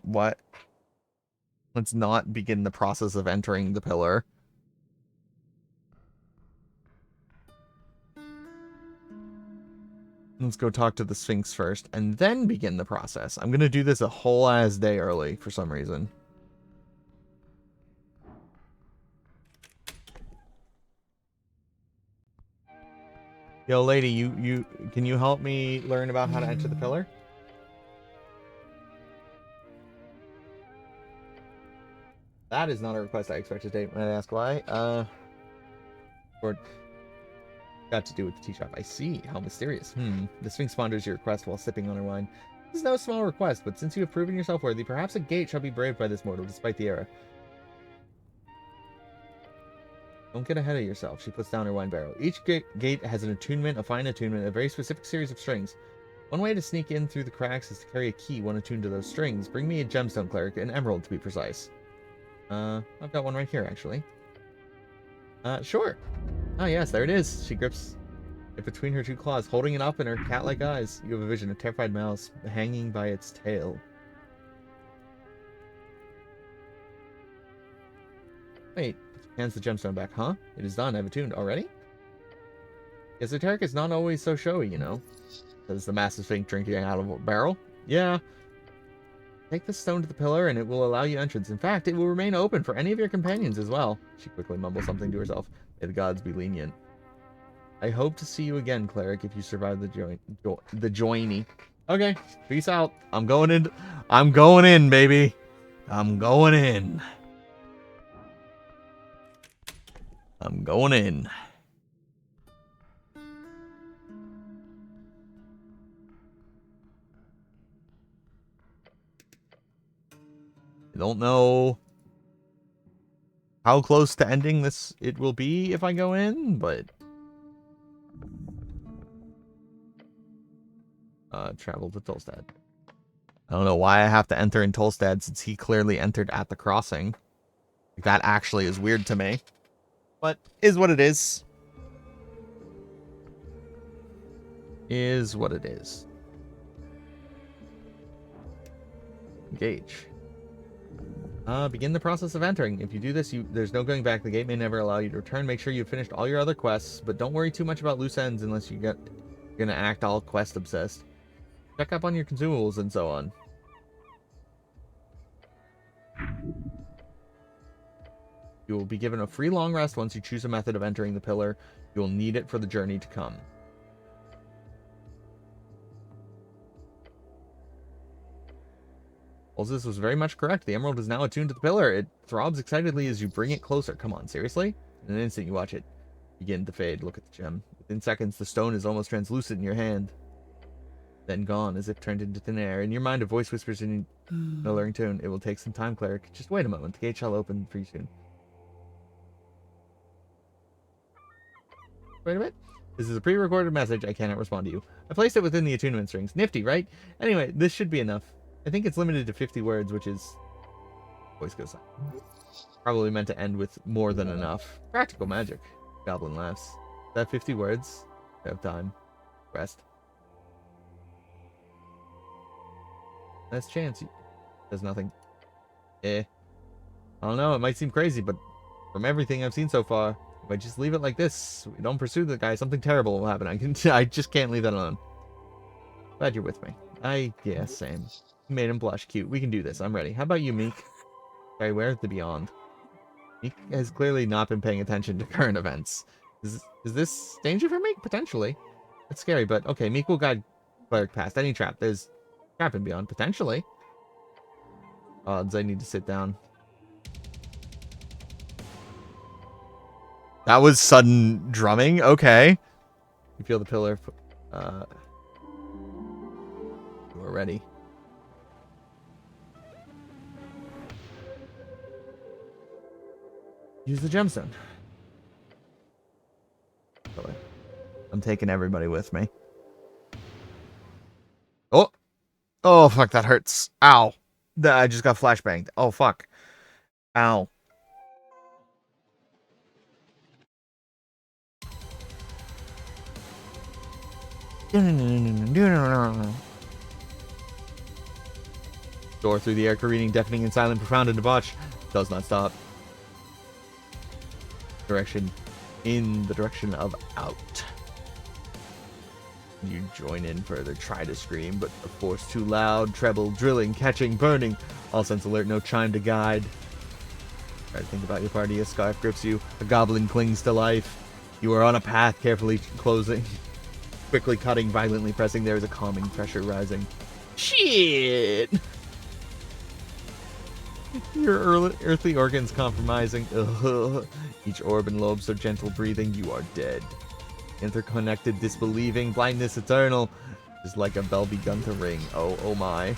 [SPEAKER 1] What? Let's not begin the process of entering the pillar. Let's go talk to the Sphinx first, and then begin the process. I'm gonna do this a whole ass day early for some reason. Yo, lady, can you help me learn about how to enter the pillar? That is not a request I expected to take. Might I ask why? Or got to do with the tea shop. I see. How mysterious. The Sphinx ponders your request while sipping on her wine. This is no small request, but since you have proven yourself worthy, perhaps a gate shall be braved by this mortal, despite the error. Don't get ahead of yourself. She puts down her wine barrel. Each gate has an attunement, a fine attunement, a very specific series of strings. One way to sneak in through the cracks is to carry a key, one attuned to those strings. Bring me a gemstone, cleric, an emerald to be precise. I've got one right here, actually. Sure. Oh, yes, there it is. She grips it between her two claws, holding it up in her cat-like eyes. You have a vision of a terrified mouse hanging by its tail. Wait, hands the gemstone back, huh? It is done. I've attuned already? Esoteric is not always so showy, you know. Says the massive sphinx drinking out of a barrel. Yeah. Take the stone to the pillar and it will allow you entrance. In fact, it will remain open for any of your companions as well. She quickly mumbles something to herself. May the gods be lenient. I hope to see you again, cleric, if you survive the joining. Okay, peace out. I'm going in. I'm going in, baby. I'm going in. I'm going in. I don't know how close to ending this it will be if I go in, but travel to Tolstad. I don't know why I have to enter in Tolstad since he clearly entered at the crossing. That actually is weird to me, but is what it is. Is what it is. Engage. Begin the process of entering. If you do this, there's no going back. The gate may never allow you to return. Make sure you've finished all your other quests, but don't worry too much about loose ends unless you're gonna act all quest obsessed. Check up on your consumables and so on. You will be given a free long rest once you choose a method of entering the pillar. You will need it for the journey to come. This was very much correct. The emerald is now attuned to the pillar. It throbs excitedly as you bring it closer. Come on, seriously? In an instant, you watch it begin to fade. Look at the gem. Within seconds, the stone is almost translucent in your hand. Then gone, as if turned into thin air. In your mind, a voice whispers in an alluring tone. It will take some time, cleric. Just wait a moment. The gate shall open for you soon. Wait a minute. This is a pre-recorded message. I cannot respond to you. I placed it within the attunement strings. Nifty, right? Anyway, this should be enough. I think it's limited to 50 words, which is... Voice goes on. Probably meant to end with more than enough. Practical magic. Goblin laughs. Is that 50 words? I have time. Rest. Last chance. There's nothing. I don't know. It might seem crazy, but from everything I've seen so far, if I just leave it like this, we don't pursue the guy, something terrible will happen. I just can't leave that alone. Glad you're with me. Yeah, same. You made him blush. Cute. We can do this. I'm ready. How about you, Meek? Sorry, where's the beyond? Meek has clearly not been paying attention to current events. Is this danger for Meek? Potentially. That's scary, but okay. Meek will guide cleric past any trap. There's trap and beyond. Potentially. Odds I need to sit down. That was sudden drumming. Okay. You feel the pillar. You are ready. Use the gemstone. I'm taking everybody with me. Oh! Oh, fuck, that hurts. Ow. I just got flashbanged. Oh, fuck. Ow. Soar through the air, careening, deafening and silent, profound and debauched. Does not stop. In the direction of out. You join in further, try to scream, but the force too loud, treble, drilling, catching, burning. All sense alert, no chime to guide. Try to think about your party, a scarf grips you, a goblin clings to life. You are on a path, carefully closing, quickly cutting, violently pressing. There is a calming pressure rising. Shit! Your earthly organs compromising. Ugh. Each orb and lobe so gentle breathing, you are dead. Interconnected, disbelieving, blindness eternal. Just like a bell begun to ring. Oh my.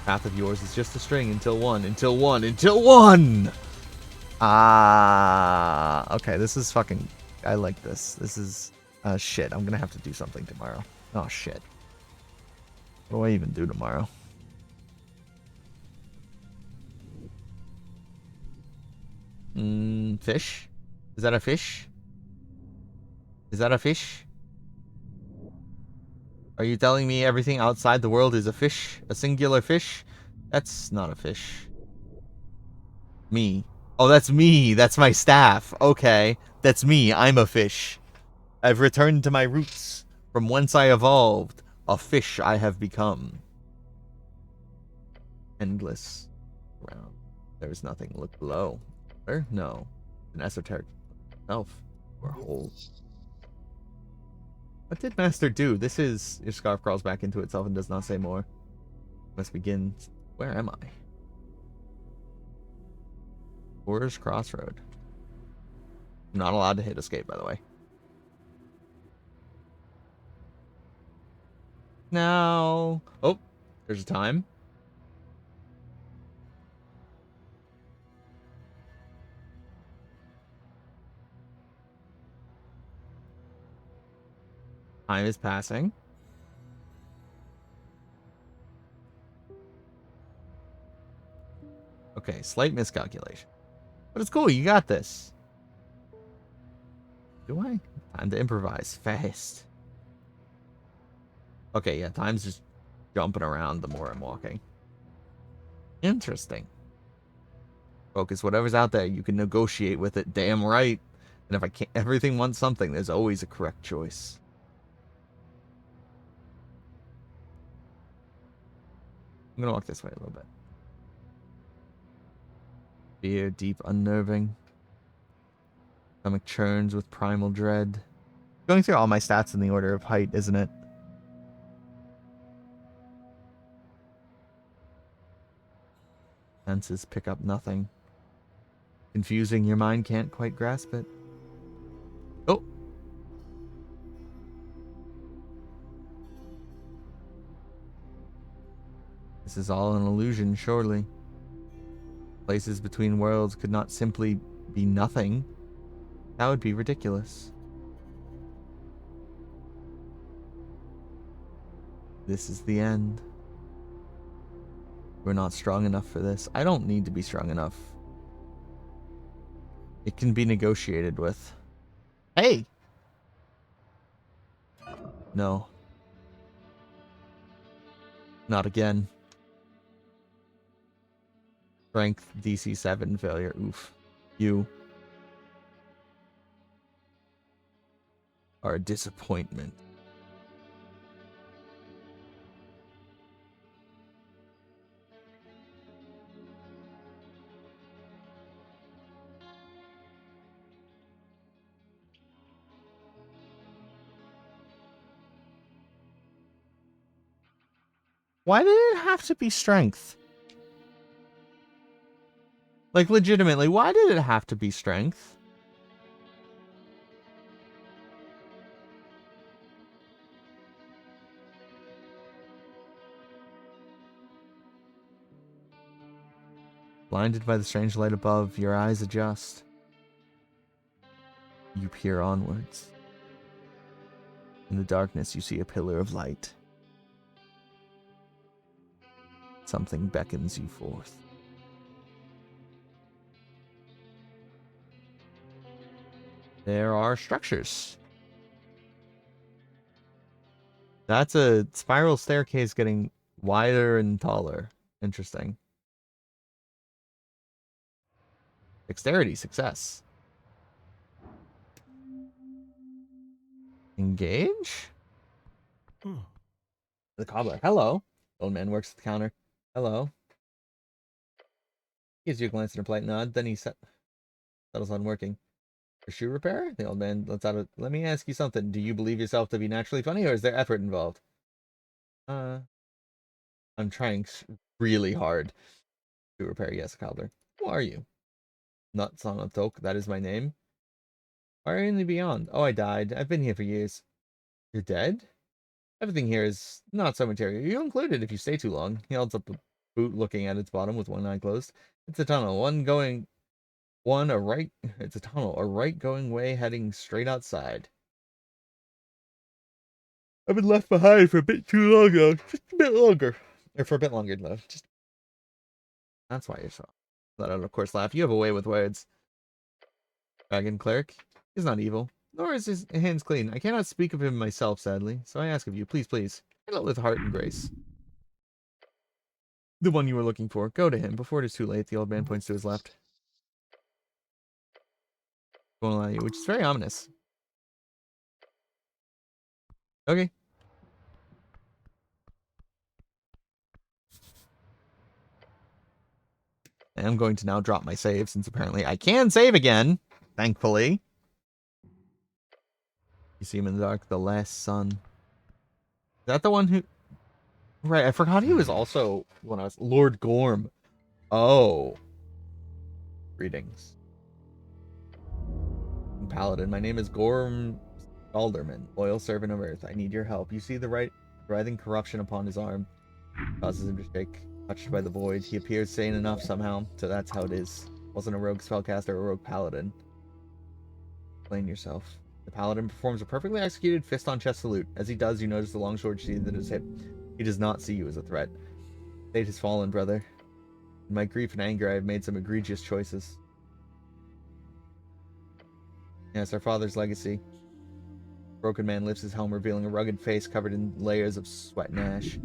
[SPEAKER 1] Path of yours is just a string until one. Okay, this is fucking... I like this. This is... shit, I'm gonna have to do something tomorrow. Oh, shit. What do I even do tomorrow? Fish? Is that a fish? Is that a fish? Are you telling me everything outside the world is a fish? A singular fish? That's not a fish. Me. Oh, that's me. That's my staff. Okay. That's me. I'm a fish. I've returned to my roots, from whence I evolved. A fish I have become. Endless round. There is nothing. Look below. Where? No. An esoteric self. Or whole. What did Master do? This is... Your scarf crawls back into itself and does not say more. Must begin... Where am I? Horror's Crossroad. I'm not allowed to hit escape, by the way. Now... Oh, there's a time. Time is passing. Okay, slight miscalculation. But it's cool, you got this. Do I? Time to improvise. Fast. Okay, yeah, time's just jumping around the more I'm walking. Interesting. Focus whatever's out there. You can negotiate with it. Damn right. And if I can't, everything wants something, there's always a correct choice. I'm gonna walk this way a little bit. Fear, deep, unnerving. Stomach churns with primal dread. Going through all my stats in the order of height, isn't it? Senses pick up nothing. Confusing, your mind can't quite grasp it. Oh! This is all an illusion, surely. Places between worlds could not simply be nothing. That would be ridiculous. This is the end. We're not strong enough for this. I don't need to be strong enough. It can be negotiated with. Hey! No. Not again. Strength DC 7 failure. Oof. You are a disappointment. Why did it have to be strength? Like, legitimately, why did it have to be strength? Blinded by the strange light above, your eyes adjust. You peer onwards. In the darkness, you see a pillar of light. Something beckons you forth. There are structures. That's a spiral staircase getting wider and taller. Interesting. Dexterity, success. Engage? The cobbler. Hello. Old man works at the counter. Hello. Gives you a glance and a polite nod, then he settles on working. For shoe repair? The old man lets out a... Let me ask you something. Do you believe yourself to be naturally funny, or is there effort involved? I'm trying really hard. Shoe repair, yes, cobbler. Who are you? Not Sanatok, that is my name. Why are you in the beyond? Oh, I died. I've been here for years. You're dead? Everything here is not so material. You included if you stay too long. He holds up a boot looking at its bottom with one eye closed. It's a tunnel. It's a tunnel. A right going way heading straight outside. I've been left behind for a bit too long though. Just a bit longer. Or for a bit longer though. That's why you're so... Let out, of course, laugh. You have a way with words. Dragon cleric. He's not evil. Nor is his hands clean. I cannot speak of him myself, sadly. So I ask of you, please, please, handle it with heart and grace. The one you were looking for. Go to him before it is too late. The old man points to his left. Won't allow you, which is very ominous. Okay. I am going to now drop my save, since apparently I can save again, thankfully. You see him in the dark, the last son. Is that the one who... Right, I forgot he was also, when I was... Lord Gorm. Oh. Greetings. Paladin, my name is Gorm Alderman, loyal servant of Earth. I need your help. You see the writhing corruption upon his arm. Causes him to shake. Touched by the void. He appears sane enough somehow, so that's how it is. Wasn't a rogue spellcaster or a rogue paladin. Explain yourself. The paladin performs a perfectly executed fist-on-chest salute. As he does, you notice the long sword sheathed in his hip. He does not see you as a threat. Fate has fallen, brother. In my grief and anger, I have made some egregious choices. Yes, our father's legacy. Broken man lifts his helm, revealing a rugged face covered in layers of sweat and ash.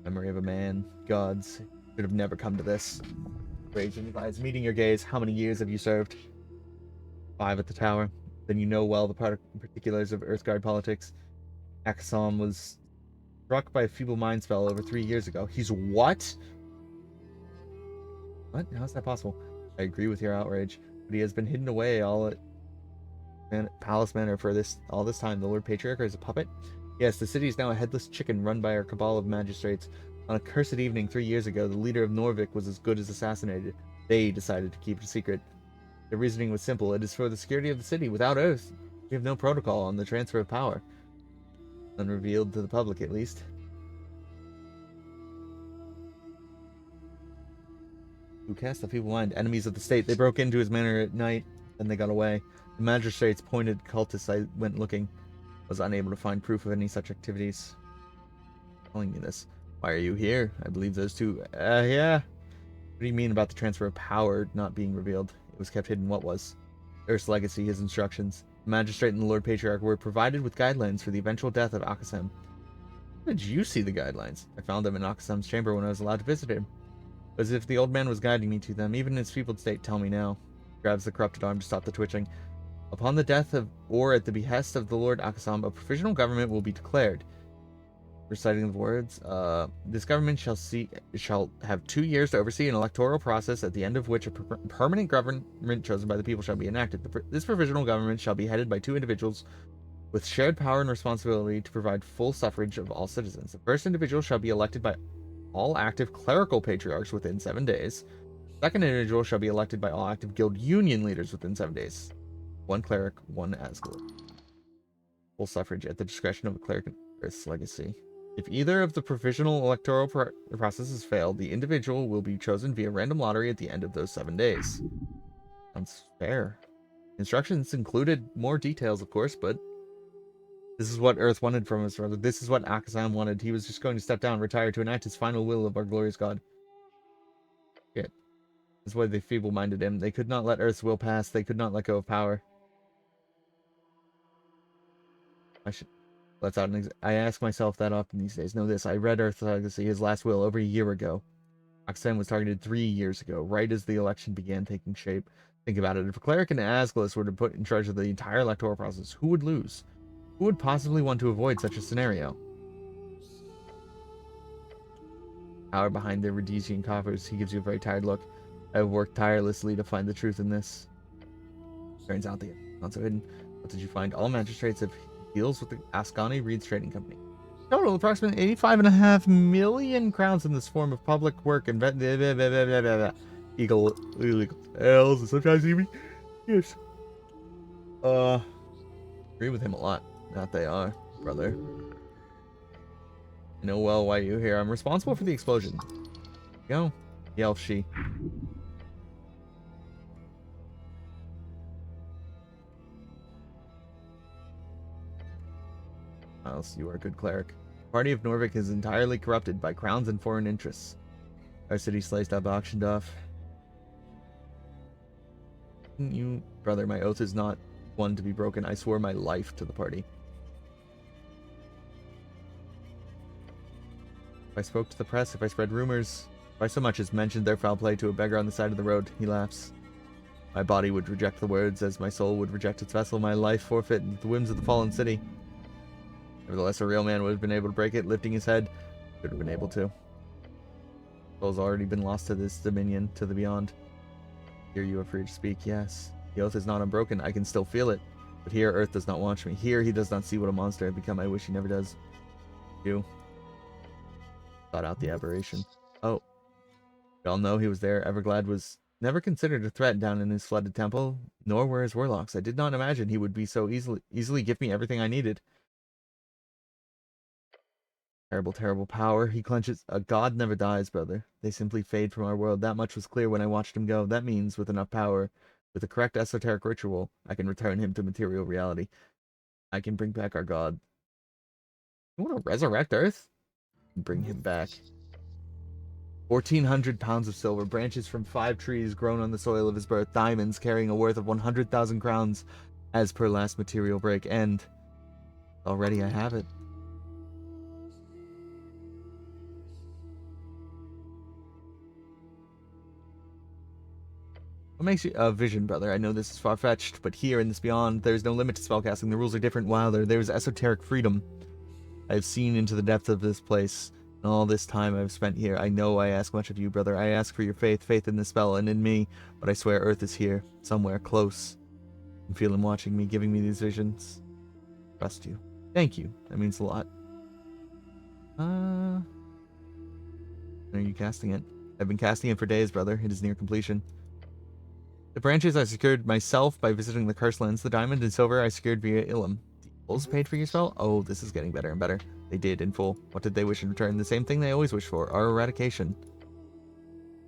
[SPEAKER 1] Memory of a man. Gods. Should have never come to this. Rage in his eyes, meeting your gaze. How many years have you served? 5 at the tower. Then you know well the particulars of Earthguard politics. Akasam was struck by a feeble mind spell over 3 years ago. He's what? What? How is that possible? I agree with your outrage, but he has been hidden away all at Palace Manor for all this time. The Lord Patriarch is a puppet? Yes, the city is now a headless chicken run by our cabal of magistrates. On a cursed evening 3 years ago, the leader of Norvik was as good as assassinated. They decided to keep it a secret. The reasoning was simple. It is for the security of the city. Without oath, we have no protocol on the transfer of power. Unrevealed to the public, at least. Who cast the feeble mind? Enemies of the state. They broke into his manor at night, then they got away. The magistrates pointed cultists. I went looking. Was unable to find proof of any such activities. Telling me this. Why are you here? I believe those two... yeah. What do you mean about the transfer of power not being revealed? It was kept hidden. What was? Earth's legacy, his instructions. The magistrate and the Lord Patriarch were provided with guidelines for the eventual death of Akasem. How did you see the guidelines? I found them in Akasem's chamber when I was allowed to visit him. It was as if the old man was guiding me to them, even in his feeble state. Tell me now. Grabs the corrupted arm to stop the twitching. Upon the death of, or at the behest of the Lord Akasam, a provisional government will be declared. Reciting the words, this government shall have 2 years to oversee an electoral process, at the end of which a permanent government chosen by the people shall be enacted. This provisional government shall be headed by 2 individuals with shared power and responsibility to provide full suffrage of all citizens. The first individual shall be elected by all active clerical patriarchs within 7 days. The second individual shall be elected by all active guild union leaders within 7 days. 1 cleric, 1 Asgard. Full suffrage at the discretion of a cleric in Earth's legacy. If either of the provisional electoral processes fail, the individual will be chosen via random lottery at the end of those 7 days. Sounds fair. Instructions included more details, of course, but this is what Earth wanted from us, rather. This is what Akasam wanted. He was just going to step down, retire to enact his final will of our glorious god. Shit. That's why they feeble-minded him. They could not let Earth's will pass. They could not let go of power. I ask myself that often these days. Know this, I read Earth's Legacy, his last will, over a year ago. Akasem was targeted 3 years ago, right as the election began taking shape. Think about it. If a cleric and Asgulus were to put in charge of the entire electoral process, who would lose? Who would possibly want to avoid such a scenario? Power behind the Rhodesian coffers. He gives you a very tired look. I have worked tirelessly to find the truth in this. Turns out the not so hidden. What did you find? All magistrates have deals with the Ascani Reeds Trading Company. Total approximately 85.5 million crowns in this form of public work and illegal sales and sometimes even yes. Agree with him a lot. That they are, brother. I know well why you're here. I'm responsible for the explosion. Go, yells she. Miles, you are a good cleric. The party of Norvik is entirely corrupted by crowns and foreign interests. Our city sliced up, auctioned off. You, brother, my oath is not one to be broken. I swore my life to the party. If I spoke to the press, if I spread rumors, if I so much as mentioned their foul play to a beggar on the side of the road, he laughs. My body would reject the words as my soul would reject its vessel, my life forfeit the whims of the fallen city. Nevertheless, a real man would have been able to break it, lifting his head. Should have been able to. soul's already been lost to this dominion, to the beyond. Here you are free to speak, yes. The oath is not unbroken, I can still feel it. But here, Earth does not watch me. Here, he does not see what a monster I've become. I wish he never does. You. Thought out the aberration. Oh. We all know he was there. Everglad was never considered a threat down in his flooded temple, nor were his warlocks. I did not imagine he would be so easily give me everything I needed. Terrible, terrible power. He clenches. A god never dies, brother. They simply fade from our world. That much was clear when I watched him go. That means, with enough power, with the correct esoteric ritual, I can return him to material reality. I can bring back our god. You want to resurrect Earth? Bring him back. 1,400 pounds of silver, branches from 5 trees grown on the soil of his birth, diamonds carrying a worth of 100,000 crowns, as per last material break, and already I have it. What makes you a vision, brother? I know this is far-fetched, but here in this beyond, there's no limit to spellcasting. The rules are different, wilder. There's esoteric freedom. I've seen into the depth of this place. And all this time I've spent here, I know I ask much of you, brother. I ask for your faith in the spell and in me, but I swear Earth is here, somewhere close. I can feel him watching me, giving me these visions. Trust you. Thank you. That means a lot. When are you casting it? I've been casting it for days, brother. It is near completion. The branches I secured myself by visiting the Cursed Lands. The diamond and silver I secured via Ilum. The Eagles paid for your spell? Oh, this is getting better and better. They did, in full. What did they wish in return? The same thing they always wish for, our eradication.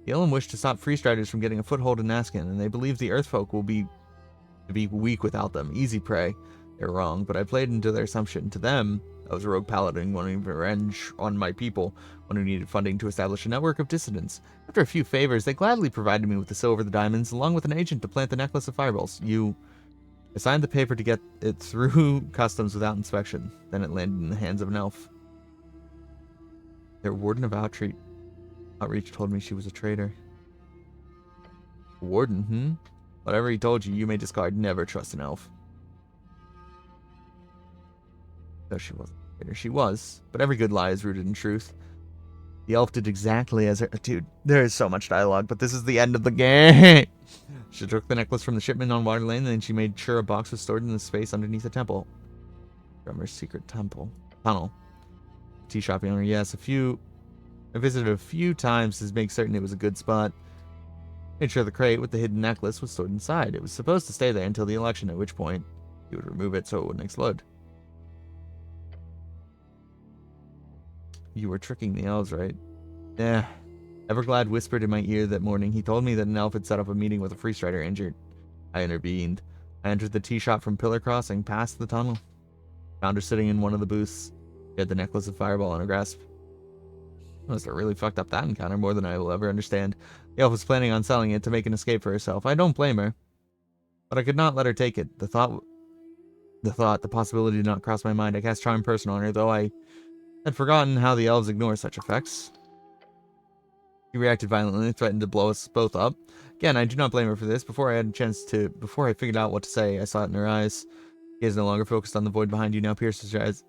[SPEAKER 1] The Ilum wished to stop Freestriders from getting a foothold in Naskin, and they believe the Earthfolk will be weak without them. Easy prey. They're wrong, but I played into their assumption. To them, I was a rogue paladin wanting revenge on my people, one who needed funding to establish a network of dissidents. After a few favors, they gladly provided me with the silver, the diamonds, along with an agent to plant the necklace of fireballs. I signed the paper to get it through customs without inspection. Then it landed in the hands of an elf. Their warden of outreach told me she was a traitor. Warden, Whatever he told you, you may discard. Never trust an elf. No, she wasn't a traitor. She was, but every good lie is rooted in truth. The elf did exactly as her... Dude, there is so much dialogue, but this is the end of the game. She took the necklace from the shipment on Water Lane, and then she made sure a box was stored in the space underneath the temple. Drummer's secret tunnel. Tea shop owner, yes. I visited a few times to make certain it was a good spot. Made sure the crate with the hidden necklace was stored inside. It was supposed to stay there until the election, at which point he would remove it so it wouldn't explode. You were tricking the elves, right? Yeah. Everglad whispered in my ear that morning. He told me that an elf had set up a meeting with a Freestrider injured. I intervened. I entered the tea shop from Pillar Crossing, past the tunnel. Found her sitting in one of the booths. She had the necklace of fireball in her grasp. Must have really fucked up that encounter more than I will ever understand. The elf was planning on selling it to make an escape for herself. I don't blame her. But I could not let her take it. The possibility did not cross my mind. I cast Charm Person on her, though I had forgotten how the elves ignore such effects. She reacted violently and threatened to blow us both up. Again, I do not blame her for this. Before I figured out what to say, I saw it in her eyes. She is no longer focused on the void behind you, now pierces her eyes.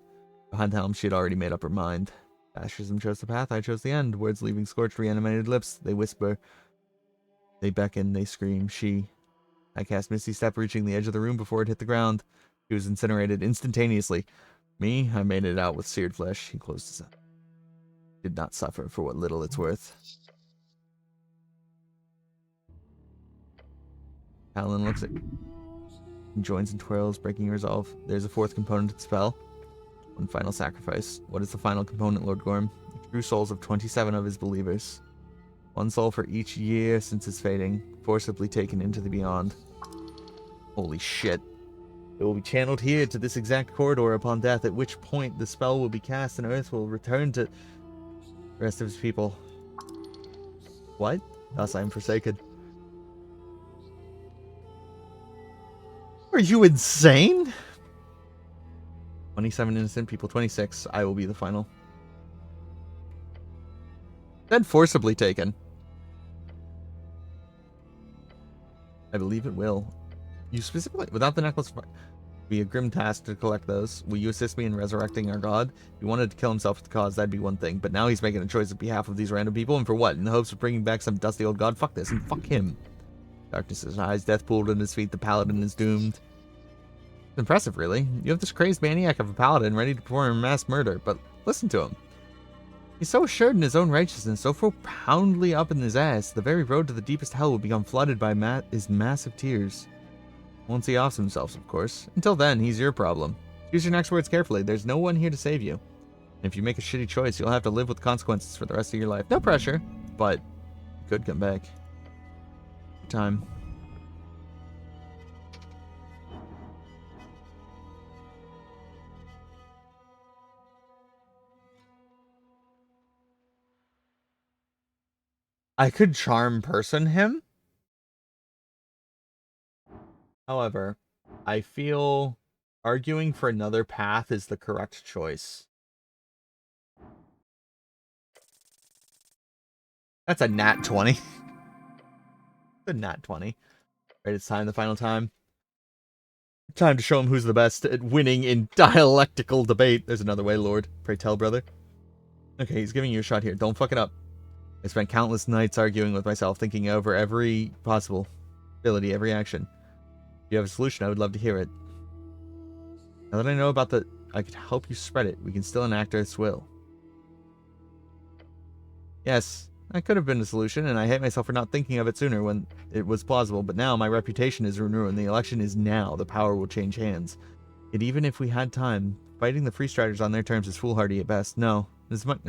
[SPEAKER 1] Behind the helm, she had already made up her mind. Fascism chose the path, I chose the end. Words leaving scorched, reanimated lips. They whisper. They beckon, they scream. I cast Misty Step, reaching the edge of the room before it hit the ground. She was incinerated instantaneously. Me, I made it out with seared flesh. He closed his eyes. Did not suffer for what little it's worth. Paladin looks at... joins and twirls, breaking resolve. There's a fourth component to the spell. One final sacrifice. What is the final component, Lord Gorm? The true souls of 27 of his believers. One soul for each year since his fading, forcibly taken into the beyond. Holy shit. It will be channeled here to this exact corridor upon death, at which point the spell will be cast and Earth will return to the rest of his people. What? Thus I am forsaken. Are you insane? 27 innocent people, 26. I will be the final. Then forcibly taken. I believe it will. You specifically, without the necklace. Be a grim task to collect those. Will you assist me in resurrecting our god? If he wanted to kill himself for the cause, that'd be one thing. But now he's making a choice on behalf of these random people, and for what? In the hopes of bringing back some dusty old god? Fuck this, and fuck him. Darkness in his eyes, death pooled in his feet, the paladin is doomed. Impressive, really. You have this crazed maniac of a paladin ready to perform mass murder, but listen to him. He's so assured in his own righteousness, so profoundly up in his ass, the very road to the deepest hell will become flooded by his massive tears. Once he offs himself, of course. Until then, he's your problem. Choose your next words carefully. There's no one here to save you. And if you make a shitty choice, you'll have to live with consequences for the rest of your life. No pressure, but you could come back. Time. I could charm person him. However, I feel arguing for another path is the correct choice. That's a nat 20. A nat 20. Right, it's time, the final time. Time to show him who's the best at winning in dialectical debate. There's another way, Lord. Pray tell, brother. Okay, he's giving you a shot here. Don't fuck it up. I spent countless nights arguing with myself, thinking over every possibility, every action. If you have a solution, I would love to hear it. Now that I know about I could help you spread it. We can still enact Earth's will. Yes, I could have been the solution, and I hate myself for not thinking of it sooner when it was plausible, but now my reputation is ruined. The election is now. The power will change hands. Yet even if we had time, fighting the Free Striders on their terms is foolhardy at best. No. This might,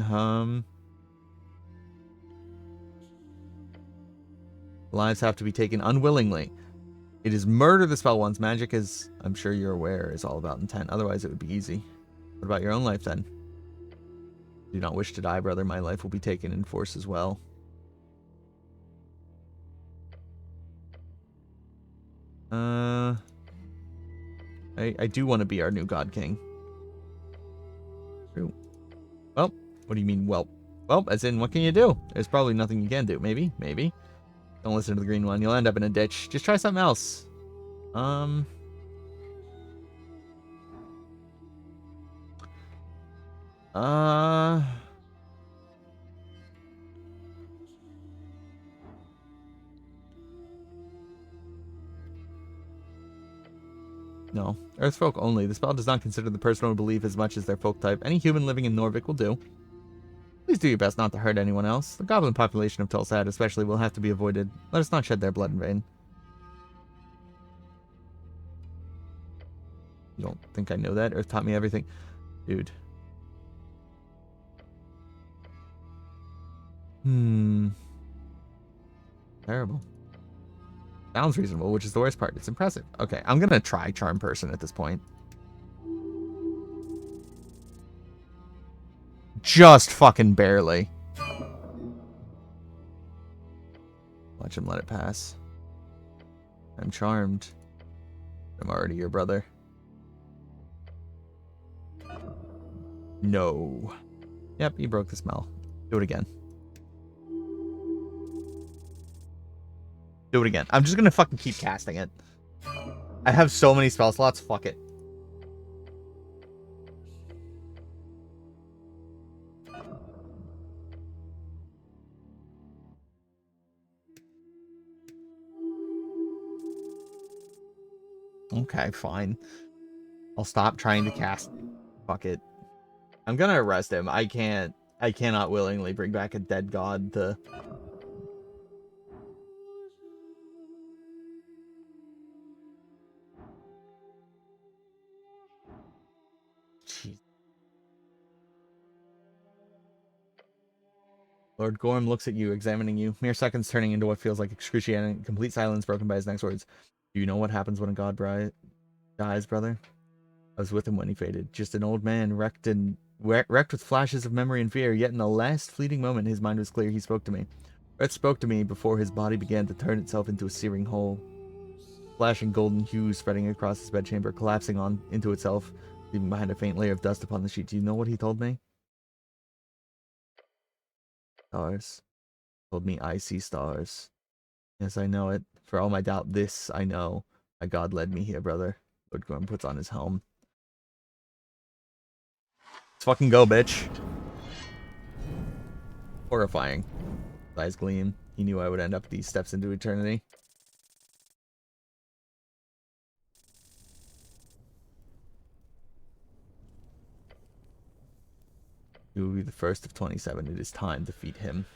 [SPEAKER 1] lives have to be taken unwillingly. It is murder the spell once. Magic, as I'm sure you're aware, is all about intent. Otherwise, it would be easy. What about your own life, then? Do not wish to die, brother. My life will be taken in force as well. I do want to be our new God King. True. Well, what do you mean, well? Well, as in, what can you do? There's probably nothing you can do. Maybe. Don't listen to the green one. You'll end up in a ditch. Just try something else. No. Earthfolk only. The spell does not consider the personal belief as much as their folk type. Any human living in Norvik will do. Please do your best not to hurt anyone else. The goblin population of Tulsad especially will have to be avoided. Let us not shed their blood in vain. You don't think I know that? Earth taught me everything. Dude. Terrible. Sounds reasonable, which is the worst part. It's impressive. Okay, I'm gonna try charm person at this point. Just fucking barely. Watch him let it pass. I'm charmed. I'm already your brother. No. Yep, you broke the spell. Do it again. Do it again. I'm just gonna fucking keep casting it. I have so many spell slots, fuck it. Okay, fine. I'll stop trying to cast. Fuck it. I'm gonna arrest him. I cannot willingly bring back a dead god to... Jeez. Lord Gorm looks at you, examining you. Mere seconds turning into what feels like excruciating, complete silence broken by his next words. Do you know what happens when a god dies, brother? I was with him when he faded. Just an old man, wrecked with flashes of memory and fear, yet in the last fleeting moment his mind was clear. He spoke to me. Earth spoke to me before his body began to turn itself into a searing hole. Flashing golden hues spreading across his bedchamber, collapsing into itself, leaving behind a faint layer of dust upon the sheet. Do you know what he told me? Stars. He told me I see stars. Yes, I know it. For all my doubt, this I know. My God led me here, brother. Lord Gorm puts on his helm. Let's fucking go, bitch. Horrifying. His eyes gleam. He knew I would end up these steps into eternity. He will be the first of 27. It is time to defeat him.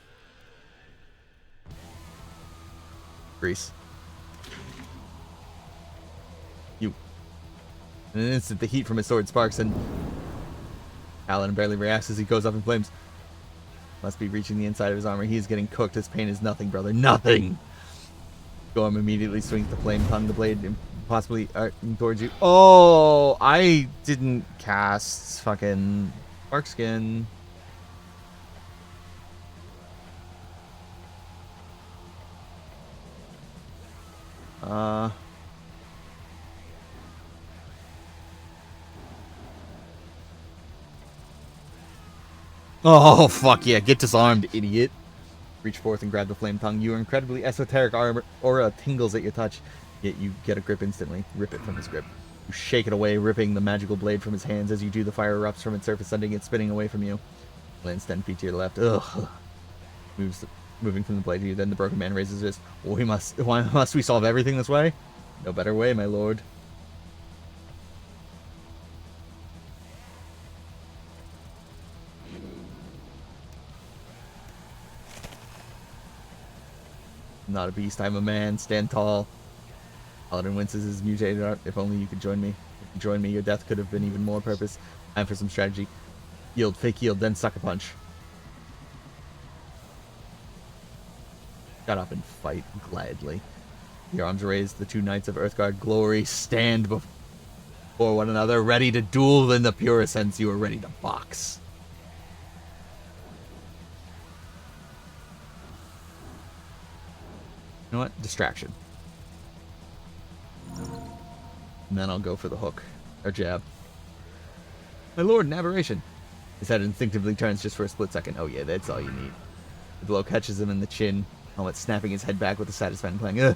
[SPEAKER 1] Grease. You. In an instant, the heat from his sword sparks, and Paladin barely reacts as he goes up in flames. Must be reaching the inside of his armor. He is getting cooked. His pain is nothing, brother. Nothing! Gorm immediately swings the flame tongue, the blade possibly towards you. Oh! I didn't cast fucking Spark Skin. Oh, fuck yeah. Get disarmed, idiot. Reach forth and grab the flame tongue. Your incredibly esoteric aura tingles at your touch, yet you get a grip instantly. Rip it from his grip. You shake it away, ripping the magical blade from his hands. As you do, the fire erupts from its surface, sending it spinning away from you. Lands 10 feet to your left. Ugh. Moving from the blade to you. Then the broken man raises his fist. Why must we solve everything this way? No better way, my lord. I'm not a beast, I'm a man. Stand tall. Paladin winces his mutated art. If only you could join me. If you join me, your death could have been even more purpose. Time for some strategy. Yield, fake yield, then sucker punch. Shut up and fight gladly. Your arms raised, the two knights of Earthguard glory stand before one another, ready to duel in the purest sense. You are ready to box. You know what? Distraction. And then I'll go for the hook. Or jab. My lord, an aberration. His head instinctively turns just for a split second. Oh yeah, that's all you need. The blow catches him in the chin, helmet snapping his head back with a satisfying clang. Ugh.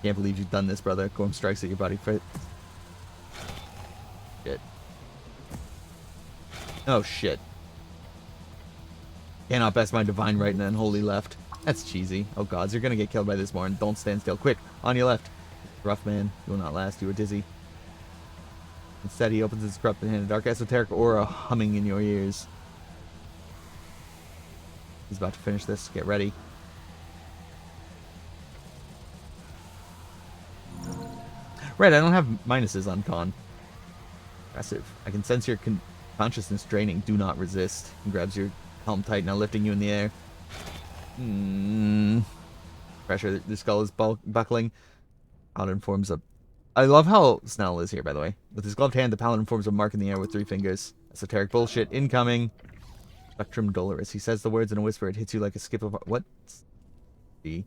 [SPEAKER 1] Can't believe you've done this, brother. Gorm strikes at your body. Shit. Oh shit. Cannot best my divine right and unholy left. That's cheesy. Oh gods, you're gonna get killed by this more, and don't stand still. Quick, on your left. Rough man, you will not last. You are dizzy. Instead, he opens his corrupted hand, a dark esoteric aura humming in your ears. He's about to finish this. Get ready. Right, I don't have minuses on con. Impressive. I can sense your consciousness draining. Do not resist. He grabs your helm tight, now lifting you in the air. Pressure. The skull is buckling. Paladin forms a... I love how Snell is here, by the way. With his gloved hand, the Paladin forms a mark in the air with 3 fingers. Esoteric bullshit incoming. Spectrum dolorous. He says the words in a whisper. It hits you like a skip of... What? Sit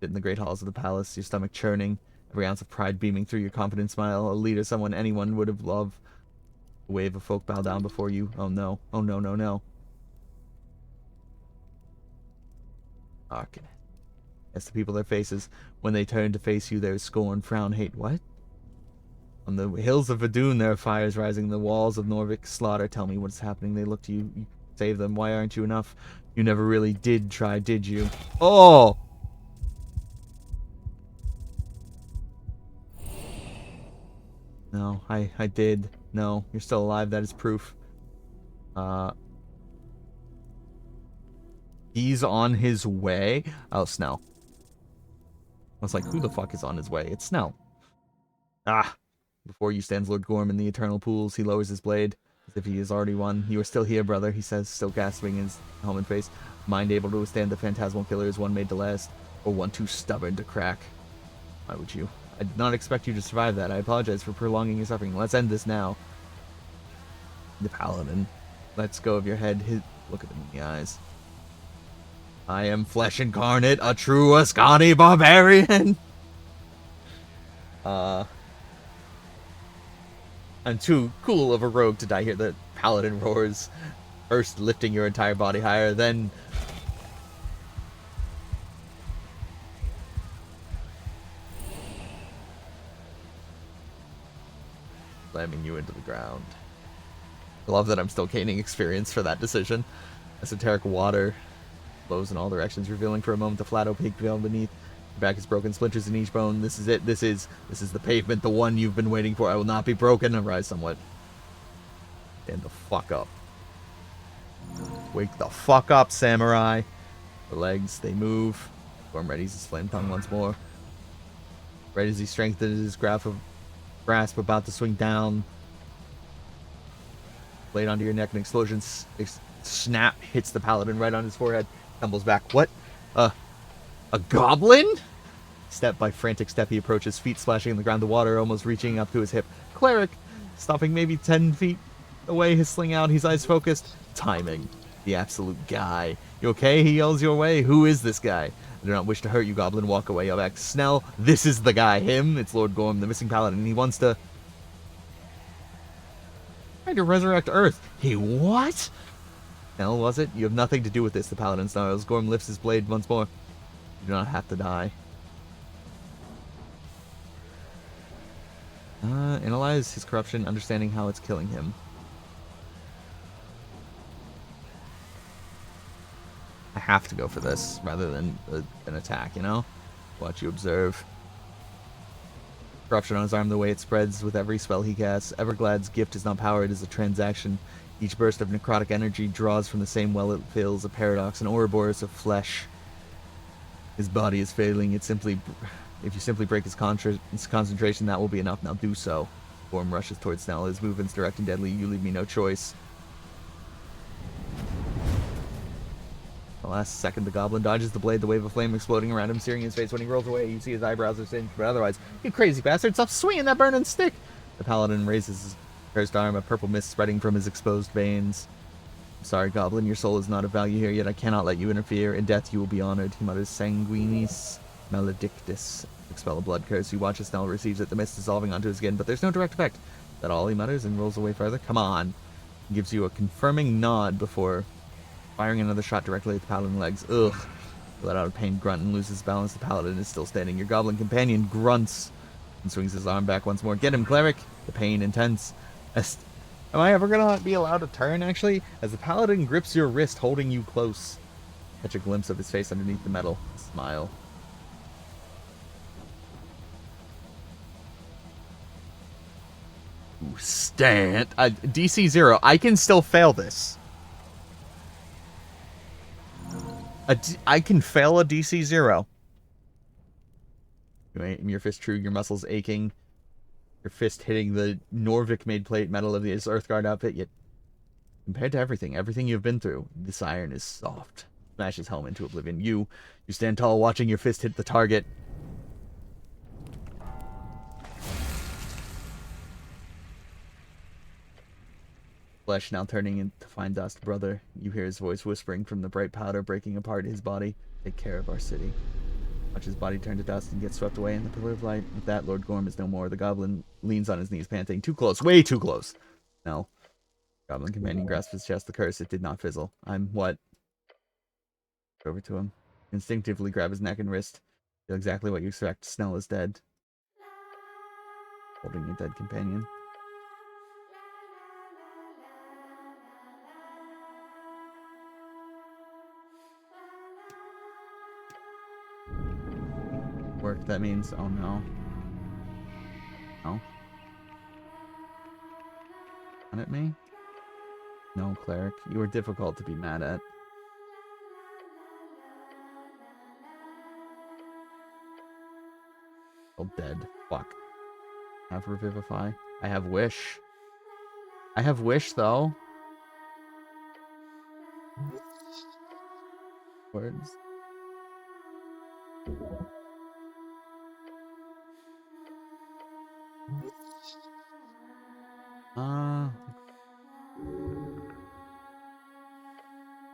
[SPEAKER 1] in the great halls of the palace, your stomach churning, every ounce of pride beaming through your confident smile. A leader, someone anyone would have loved. A wave of folk bow down before you. Oh no. Oh no, no, no. Okay. As the people their faces, when they turn to face you, there is scorn, frown, hate. What? On the hills of Vadun, there are fires rising. The walls of Norvik slaughter. Tell me what's happening. They look to you. You save them. Why aren't you enough? You never really did try, did you? Oh! No, I did. No, you're still alive. That is proof. He's on his way. Oh, Snell. I was like, who the fuck is on his way? It's Snell. Ah! Before you stands Lord Gorm in the eternal pools. He lowers his blade, as if he has already won. You are still here, brother, he says, still gasping his helmet face. Mind able to withstand the phantasmal killer is one made to last, or one too stubborn to crack. Why would you? I did not expect you to survive that. I apologize for prolonging your suffering. Let's end this now. The Paladin lets go of your head. Look at him in the eyes. I am flesh incarnate, a true Ascani barbarian. I'm too cool of a rogue to die here. The Paladin roars, first lifting your entire body higher, then slamming you into the ground. I love that I'm still gaining experience for that decision. Esoteric water flows in all directions, revealing for a moment the flat opaque veil beneath. Your back is broken, splinters in each bone. This is it. This is the pavement, the one you've been waiting for. I will not be broken. I rise somewhat. Stand the fuck up. Wake the fuck up, samurai. The legs, they move. Gorm readies his flame tongue once more. Right as he strengthens his grasp about to swing down. Blade onto your neck, an explosion snap hits the paladin right on his forehead. Tumbles back. What? A goblin? Step by frantic step, he approaches, feet splashing on the ground, the water almost reaching up to his hip. Cleric! Stopping maybe 10 feet away, his sling out, his eyes focused. Timing. The absolute guy. You okay? He yells your way. Who is this guy? I do not wish to hurt you, goblin. Walk away. Yell back. Snell, this is the guy. Him? It's Lord Gorm, the missing paladin. He wants to... trying to resurrect Earth. He what? Snell, was it? You have nothing to do with this, the paladin snarls. Gorm lifts his blade once more. You do not have to die. Analyze his corruption, understanding how it's killing him. I have to go for this rather than an attack, you know? Watch you observe. Corruption on his arm, the way it spreads with every spell he casts. Everglad's gift is not power, it is a transaction. Each burst of necrotic energy draws from the same well it fills, a paradox, an Ouroboros of flesh. His body is failing, it simply... if you simply break his concentration, that will be enough. Now do so. Gorm rushes towards Snell, his movements direct and deadly. You leave me no choice. The last second, the goblin dodges the blade, the wave of flame exploding around him, searing his face. When he rolls away, you see his eyebrows are singed, but otherwise, you crazy bastard, stop swinging that burning stick! The paladin raises his cursed arm, a purple mist spreading from his exposed veins. I'm sorry, goblin, your soul is not of value here, yet I cannot let you interfere. In death you will be honored. He mutters, Sanguinis Maledictus. Expel a blood curse. You watch as Snell receives it, the mist dissolving onto his skin, but there's no direct effect. Is that all? He mutters and rolls away further. Come on. He gives you a confirming nod before firing another shot directly at the paladin's legs. Ugh. He let out a pained grunt and loses balance. The paladin is still standing. Your goblin companion grunts and swings his arm back once more. Get him, cleric! The pain intense. Am I ever gonna be allowed to turn, actually? As the paladin grips your wrist, holding you close. Catch a glimpse of his face underneath the metal. Smile. Ooh, stand. DC 0. I can still fail this. I can fail a DC 0. You aim your fist true, your muscles aching. Your fist hitting the Norvik-made plate metal of his Earthguard outfit, yet compared to everything you've been through, this iron is soft. Smash his helm into oblivion. You stand tall, watching your fist hit the target. Flesh now turning into fine dust. Brother, you hear his voice whispering from the bright powder breaking apart his body. Take care of our city. Watch his body turn to dust and get swept away in the pillar of light. With that, Lord Gorm is no more. The goblin leans on his knees, panting. Too close. Way too close. No. Goblin companion grasps his chest. The curse, it did not fizzle. I'm what? Over to him. Instinctively grab his neck and wrist. Feel exactly what you expect. Snell is dead. Holding your dead companion. Work, that means, oh no. No. Mad at me? No, cleric. You are difficult to be mad at. Oh, dead. Fuck. I have Revivify. I have Wish. I have Wish, though. Words.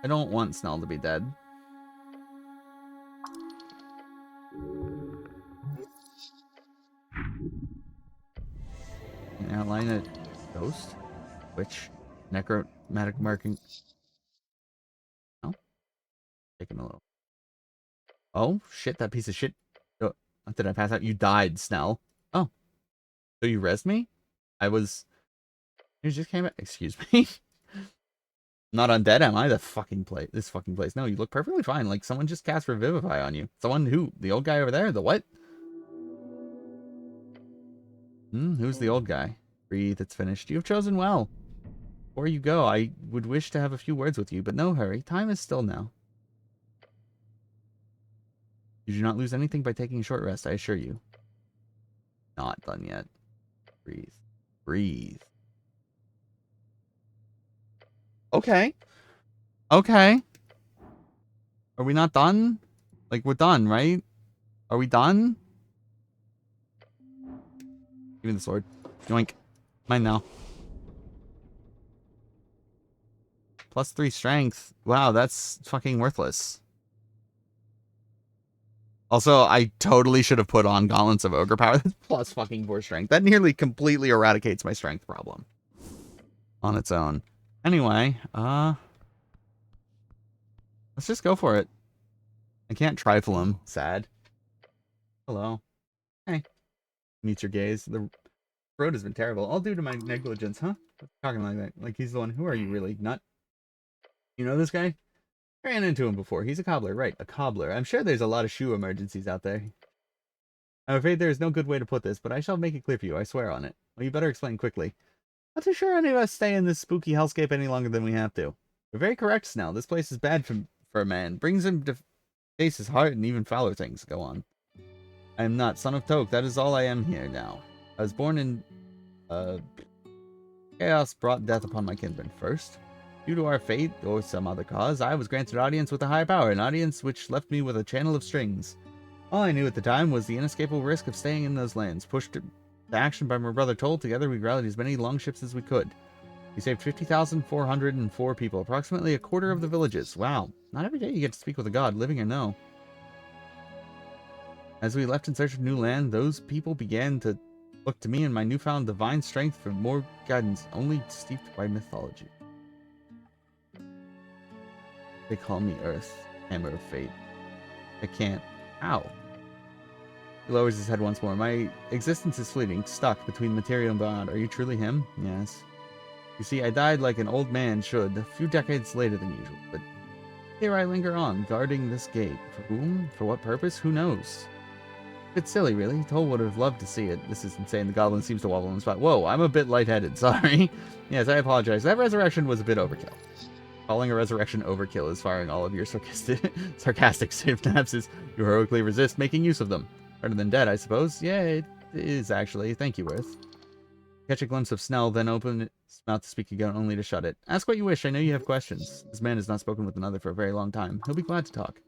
[SPEAKER 1] I don't want Snell to be dead. An outline a ghost? Which necromantic marking? No? Take him a little. Oh, shit, that piece of shit. Oh, did I pass out? You died, Snell. Oh. So you rezzed me? I was
[SPEAKER 2] You just came back. Excuse me. Not undead, am I? This fucking place. No, you look perfectly fine. Like someone just cast Revivify on you. Someone who? The old guy over there? The what? Who's the old guy? Breathe, it's finished. You have chosen well. Before you go, I would wish to have a few words with you, but no hurry. Time is still now. You do not lose anything by taking a short rest, I assure you. Not done yet. Breathe. Breathe. Okay. Okay. Are we not done? Like, we're done, right? Are we done? Give me the sword. Yoink. Mine now. +3 strength. Wow, that's fucking worthless. Also, I totally should have put on Gauntlets of Ogre Power. That's plus fucking 4 strength. That nearly completely eradicates my strength problem. On its own. Anyway, let's just go for it. I can't trifle him. Sad. Hello. Hey. Meets your gaze. The road has been terrible. All due to my negligence, huh? Talking like that. Like he's the one. Who are you really? Nut? You know this guy? I ran into him before. He's a cobbler. Right, a cobbler. I'm sure there's a lot of shoe emergencies out there. I'm afraid there is no good way to put this, but I shall make it clear for you. I swear on it. Well, you better explain quickly. Not too sure any of us stay in this spooky hellscape any longer than we have to. You're very correct, Snell. This place is bad for a man. Brings him to face his heart and even fouler things. Go on. I am not son of Toke. That is all I am here now. I was born in chaos brought death upon my kinsman first. Due to our fate or some other cause, I was granted audience with a higher power, an audience which left me with a channel of strings. All I knew at the time was the inescapable risk of staying in those lands. Pushed to action by my brother Toll, together we rallied as many longships as we could. We saved 50,404 people, approximately a quarter of the villages. Wow, not every day you get to speak with a god, living or no. As we left in search of new land, those people began to look to me and my newfound divine strength for more guidance, only steeped by mythology. They call me Earth, Hammer of Fate. I can't. Ow. He lowers his head once more. My existence is fleeting, stuck between material and beyond. Are you truly him? Yes. You see, I died like an old man should, a few decades later than usual, but here I linger on, guarding this gate. For whom? For what purpose? Who knows? It's silly, really. Toll would have loved to see it. This is insane. The goblin seems to wobble on the spot. Whoa, I'm a bit lightheaded. Sorry. Yes, I apologize. That resurrection was a bit overkill. Calling a resurrection overkill is firing all of your sarcastic synapses. You heroically resist making use of them. Better than dead, I suppose. Yeah, it is, actually. Thank you, Earth. Catch a glimpse of Snell, then open its mouth to speak again, only to shut it. Ask what you wish. I know you have questions. This man has not spoken with another for a very long time. He'll be glad to talk.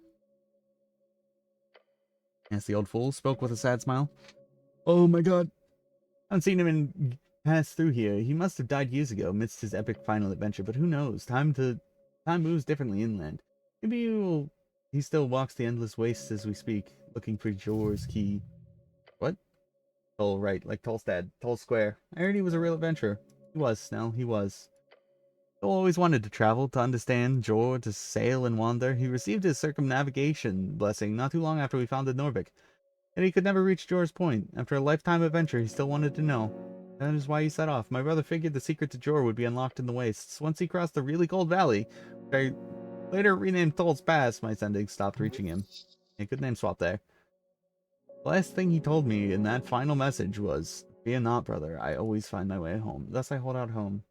[SPEAKER 2] Yes, the old fool spoke with a sad smile. Oh my god. I haven't seen him pass through here. He must have died years ago amidst his epic final adventure, but who knows? Time moves differently inland. Maybe he still walks the endless wastes as we speak, looking for Jor's key. What? Toll, right, like Tollstad, Toll Square. I heard he was a real adventurer. He was, Snell, he was. Toll always wanted to travel, to understand Jor, to sail and wander. He received his circumnavigation blessing not too long after we founded Norbik. And he could never reach Jor's point. After a lifetime adventure, he still wanted to know. That is why he set off. My brother figured the secret to Jor would be unlocked in the wastes. Once he crossed the really cold valley, which I later renamed Toll's Pass, my sending stopped reaching him. A good name swap there. The last thing he told me in that final message was, "Fear not, brother. I always find my way home. Thus I hold out home."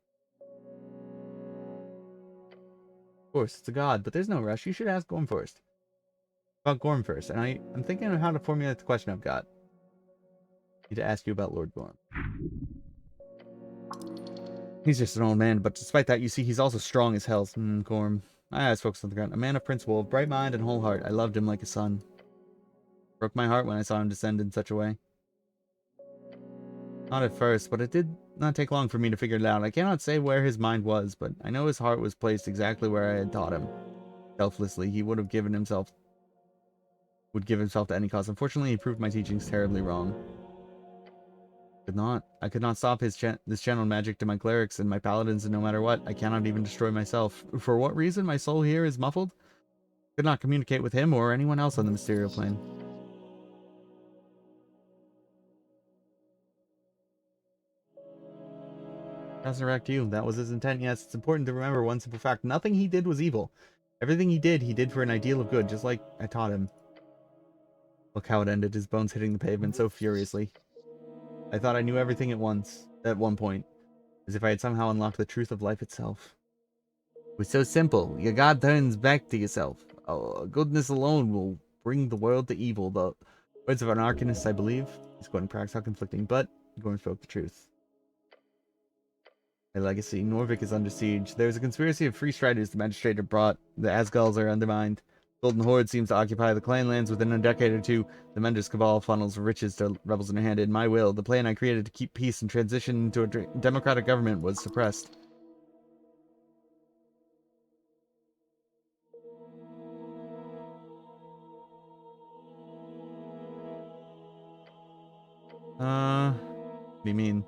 [SPEAKER 2] Of course, it's a god, but there's no rush. You should ask Gorm first. About Gorm first, and I'm thinking of how to formulate the question I've got. I need to ask you about Lord Gorm. He's just an old man, but despite that, you see, he's also strong as hell. Gorm. I was focused on the ground. A man of principle, bright mind and whole heart. I loved him like a son. Broke my heart when I saw him descend in such a way. Not at first, but it did not take long for me to figure it out. I cannot say where his mind was, but I know his heart was placed exactly where I had taught him. Selflessly, he would give himself to any cause. Unfortunately, he proved my teachings terribly wrong. I could not stop this channeled magic to my clerics and my paladins, and no matter what, I cannot even destroy myself. For what reason my soul here is muffled? I could not communicate with him or anyone else on the Mysterio plane. Resurrect you. That was his intent. Yes, it's important to remember one simple fact. Nothing he did was evil. Everything he did for an ideal of good, just like I taught him. Look how it ended, his bones hitting the pavement so furiously. I thought I knew everything at one point, as if I had somehow unlocked the truth of life itself. It was so simple. Your God turns back to yourself. Oh, goodness alone will bring the world to evil. The words of an arcanist, I believe. He's quoting practice how conflicting, but Gorm spoke the truth. My legacy. Norvik is under siege. There is a conspiracy of free striders the magistrate have brought. The Asgulls are undermined. Golden Horde seems to occupy the clan lands within a decade or two. The Mender's cabal funnels riches to rebels underhanded. My will, the plan I created to keep peace and transition into a democratic government, was suppressed. What do you mean?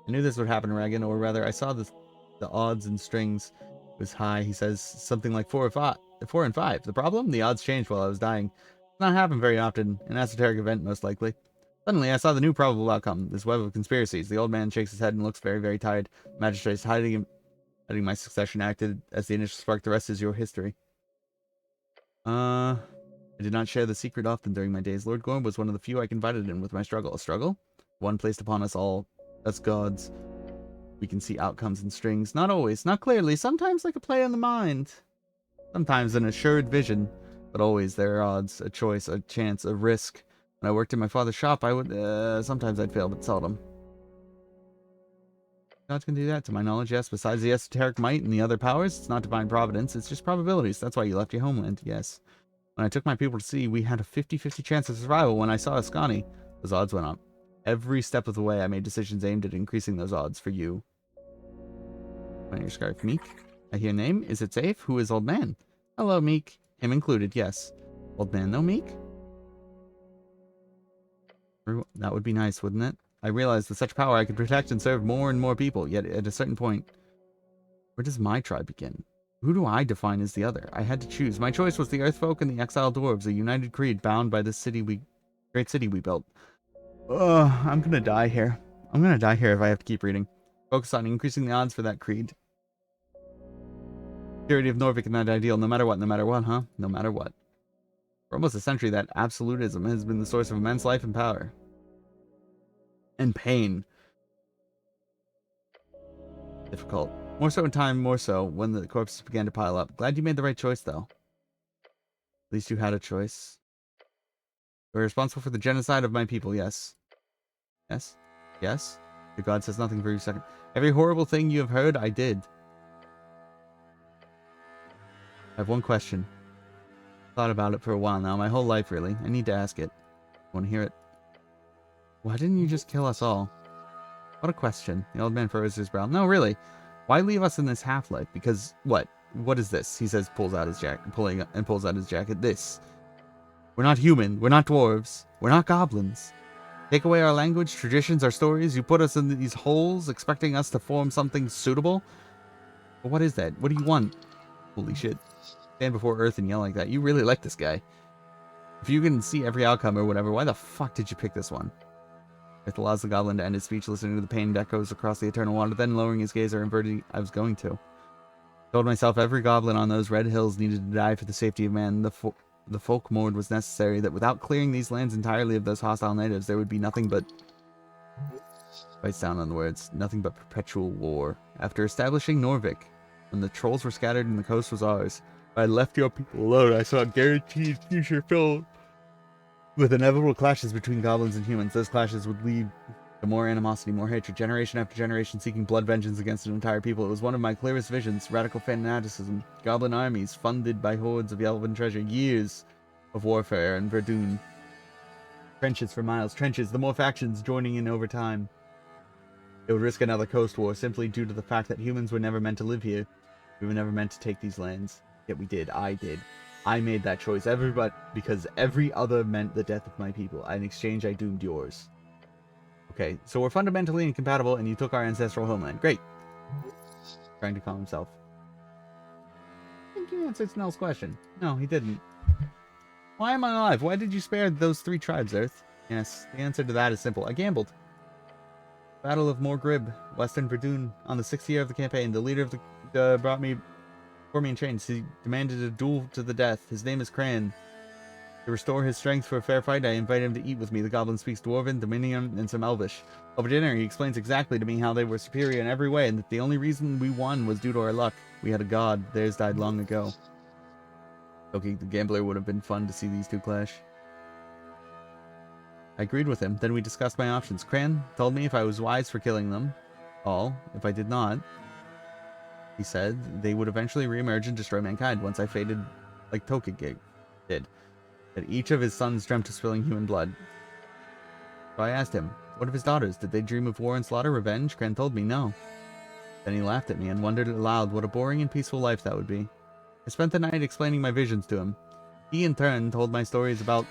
[SPEAKER 2] I knew this would happen, Reagan, or rather, I saw the odds and strings was high. He says something like 4 and 5. The problem? The odds changed while I was dying. It's not happen very often. An esoteric event, most likely. Suddenly, I saw the new probable outcome. This web of conspiracies. The old man shakes his head and looks very, very tired. The magistrate's hiding my succession acted as the initial spark. The rest is your history. I did not share the secret often during my days. Lord Gorm was one of the few I confided in with my struggle. A struggle? One placed upon us all, us gods. We can see outcomes in strings. Not always, not clearly. Sometimes like a play on the mind. Sometimes an assured vision. But always there are odds, a choice, a chance, a risk. When I worked in my father's shop, I would, sometimes I'd fail, but seldom. Gods can do that, to my knowledge, yes. Besides the esoteric might and the other powers, it's not divine providence, it's just probabilities. That's why you left your homeland, yes. When I took my people to sea, we had a 50-50 chance of survival. When I saw Ascani, those odds went up. Every step of the way, I made decisions aimed at increasing those odds for you. Find your scarf. Meek? I hear name. Is it safe? Who is old man? Hello, Meek. Him included, yes. Old man, though, Meek? That would be nice, wouldn't it? I realized with such power I could protect and serve more and more people, yet at a certain point, where does my tribe begin? Who do I define as the other? I had to choose. My choice was the Earthfolk and the exiled dwarves, a united creed bound by this great city we built. I'm gonna die here. I'm gonna die here if I have to keep reading. Focus on increasing the odds for that creed. Purity of Norvik and that ideal, no matter what, huh? No matter what. For almost a century, that absolutism has been the source of immense life and power. And pain. Difficult. More so in time, more so when the corpses began to pile up. Glad you made the right choice, though. At least you had a choice. You're responsible for the genocide of my people, yes. Yes? Yes? Your God says nothing for you second. Every horrible thing you have heard, I did. I have one question. Thought about it for a while now, my whole life really. I need to ask it. Want to hear it? Why didn't you just kill us all? What a question. The old man furrows his brow. No, really. Why leave us in this half-life? Because what? What is this? He says, pulls out his jacket. This. We're not human. We're not dwarves. We're not goblins. Take away our language, traditions, our stories. You put us in these holes, expecting us to form something suitable. But what is that? What do you want? Holy shit. Stand before Earth and yell like that. You really like this guy. If you can see every outcome or whatever, why the fuck did you pick this one? Earth allows the goblin to end his speech, listening to the pain that goes across the eternal water, then lowering his gaze or inverting. I was going to. Told myself every goblin on those red hills needed to die for the safety of man. The folk mord was necessary, that without clearing these lands entirely of those hostile natives, there would be nothing but... Bites down on the words. Nothing but perpetual war. After establishing Norvik, when the trolls were scattered and the coast was ours, if I left your people alone, I saw a guaranteed future filled with inevitable clashes between goblins and humans. Those clashes would lead to more animosity, more hatred, generation after generation seeking blood vengeance against an entire people. It was one of my clearest visions. Radical fanaticism, goblin armies funded by hordes of elven treasure, years of warfare in Verdun. Trenches for miles, trenches, the more factions joining in over time. It would risk another coast war simply due to the fact that humans were never meant to live here. We were never meant to take these lands. Yet we did. I did. I made that choice. Because every other meant the death of my people. In exchange, I doomed yours. Okay, so we're fundamentally incompatible, and you took our ancestral homeland. Great. Trying to calm himself. I think he answered Snell's question. No, he didn't. Why am I alive? Why did you spare those 3 tribes, Earth? Yes, the answer to that is simple. I gambled. If Battle of Morgrib, Western Verdun. On the 6th year of the campaign, the leader of the brought me before me in chains. He demanded a duel to the death. His name is Cran. To restore his strength for a fair fight, I invite him to eat with me. The goblin speaks Dwarven, Dominion, and some Elvish. Over dinner, he explains exactly to me how they were superior in every way, and that the only reason we won was due to our luck. We had a god. Theirs died long ago. Okay, the gambler would have been fun to see these two clash. I agreed with him. Then we discussed my options. Cran told me if I was wise for killing them all, if I did not, he said, they would eventually reemerge and destroy mankind once I faded like Tokig did. That each of his sons dreamt of spilling human blood. So I asked him, what of his daughters? Did they dream of war and slaughter, revenge? Cran told me no. Then he laughed at me and wondered aloud what a boring and peaceful life that would be. I spent the night explaining my visions to him. He in turn told these stories about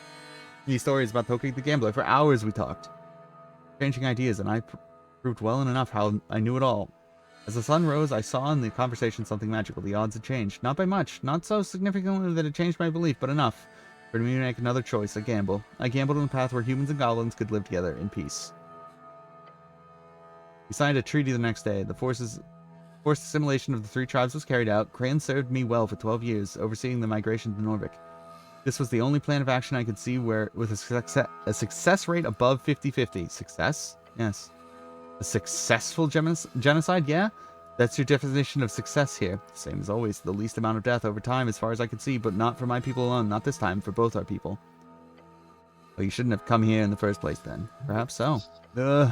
[SPEAKER 2] Tokig the Gambler. For hours we talked, changing ideas, and I proved well enough how I knew it all. As the sun rose, I saw in the conversation something magical. The odds had changed. Not by much, not so significantly that it changed my belief, but enough for me to make another choice, a gamble. I gambled on the path where humans and goblins could live together in peace. We signed a treaty the next day. The forced assimilation of the 3 tribes was carried out. Cran served me well for 12 years, overseeing the migration to Norvik. This was the only plan of action I could see with a success rate above 50-50. Success? Yes. A successful genocide? Yeah? That's your definition of success here. Same as always, the least amount of death over time as far as I could see, but not for my people alone. Not this time, for both our people. Well, you shouldn't have come here in the first place then. Perhaps so. Ugh.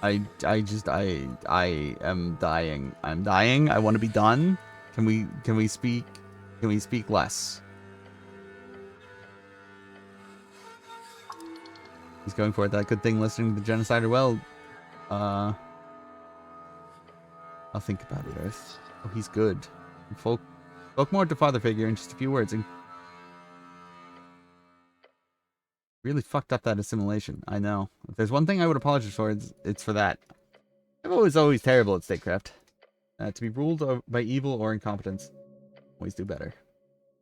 [SPEAKER 2] I am dying. I'm dying. I want to be done. Can we speak less? He's going for it. That good thing listening to the genocider. Well, I'll think about it, Earth. Oh, he's good. Folk more to father figure in just a few words and really fucked up that assimilation. I know. If there's one thing I would apologize for, it's for that. I'm always terrible at statecraft. To be ruled by evil or incompetence. Always do better.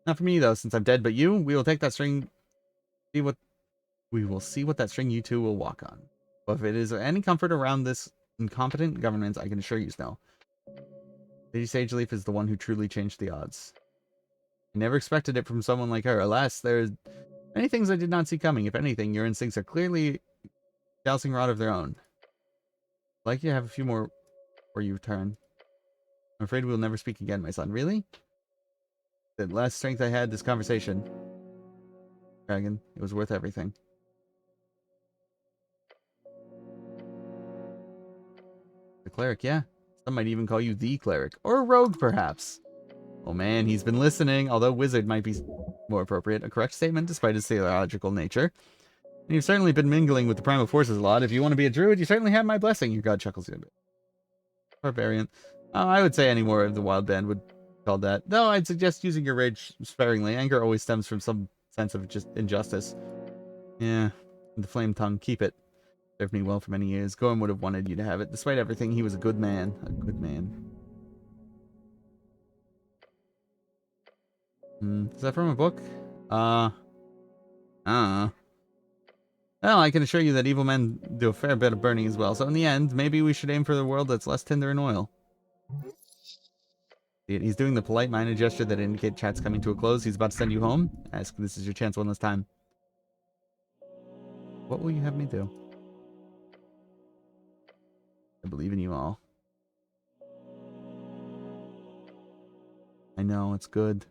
[SPEAKER 2] Not for me, though, since I'm dead, but you, we will take that string, we will see what that string you two will walk on. But if it is any comfort around this incompetent government, I can assure you, Snow. Lady Sageleaf is the one who truly changed the odds. I never expected it from someone like her. Alas, there's many things I did not see coming. If anything, your instincts are clearly dowsing rod of their own. I'd like you to have a few more before you return. I'm afraid we'll never speak again, my son. Really? The last strength I had this conversation. Dragon, it was worth everything. The cleric, yeah. Some might even call you the cleric. Or a rogue, perhaps. Oh man, he's been listening, although wizard might be more appropriate. A correct statement, despite its theological nature. And you've certainly been mingling with the primal forces a lot. If you want to be a druid, you certainly have my blessing. Your god chuckles a bit. Barbarian. I would say any more of the wild band would call that. Though I'd suggest using your rage sparingly. Anger always stems from some sense of just injustice. Yeah, the flame tongue, keep it. Served me well for many years. Gorm would have wanted you to have it. Despite everything, he was a good man. A good man. Is that from a book? Well, I can assure you that evil men do a fair bit of burning as well. So in the end, maybe we should aim for the world that's less tinder and oil. He's doing the polite minor gesture that indicates chat's coming to a close. He's about to send you home. Ask, this is your chance one last time. What will you have me do? I believe in you all. I know, it's good.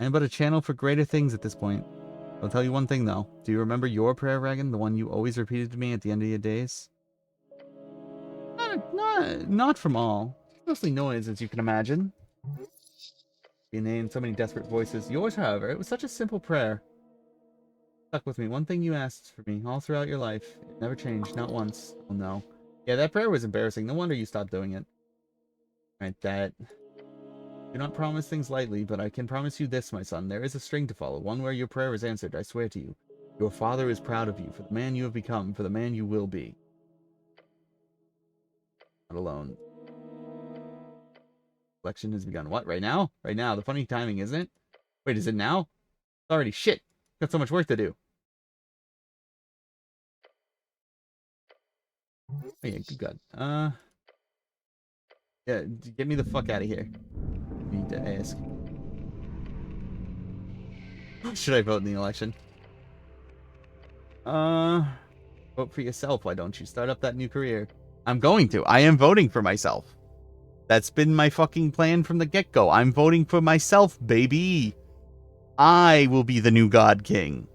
[SPEAKER 2] I am but a channel for greater things at this point. I'll tell you one thing, though. Do you remember your prayer, Regan? The one you always repeated to me at the end of your days? Not from all. Mostly noise, as you can imagine. You named so many desperate voices. Yours, however, it was such a simple prayer. Stuck with me. One thing you asked for me all throughout your life. It never changed, not once. Oh no. Yeah, that prayer was embarrassing. No wonder you stopped doing it. Right, that. Do not promise things lightly, but I can promise you this, my son. There is a string to follow, one where your prayer is answered, I swear to you. Your father is proud of you, for the man you have become, for the man you will be. Not alone. Election has begun. What, right now? Right now. The funny timing, isn't it? Wait, is it now? Already shit. Got so much work to do. Oh, yeah, good God. Yeah, get me the fuck out of here. Need to ask. Should I vote in the election? Vote for yourself, why don't you? Start up that new career. I'm going to. I am voting for myself. That's been my fucking plan from the get-go. I'm voting for myself, baby. I will be the new God King.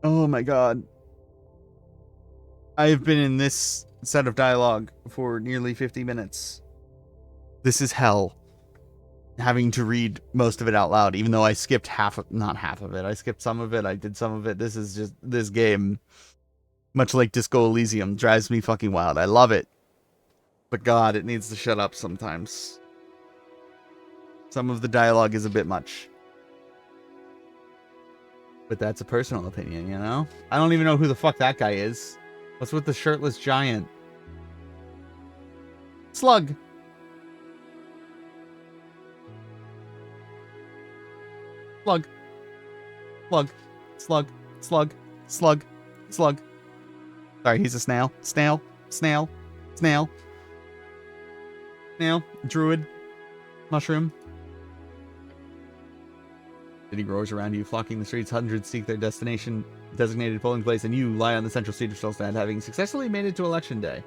[SPEAKER 2] Oh my god. I have been in this set of dialogue for nearly 50 minutes. This is hell. Having to read most of it out loud, even though I skipped not half of it. I skipped some of it. I did some of it. This is just, this game, much like Disco Elysium, drives me fucking wild. I love it. But god, it needs to shut up sometimes. Some of the dialogue is a bit much. But that's a personal opinion, you know? I don't even know who the fuck that guy is. What's with the shirtless giant? Slug. Slug. Slug. Slug. Slug. Slug. Slug. Sorry, he's a snail. Snail. Snail. Snail. Snail. Druid. Mushroom. City grows around you, flocking the streets. Hundreds seek their destination, designated polling place, and you lie on the central seat of Stolstad, having successfully made it to election day.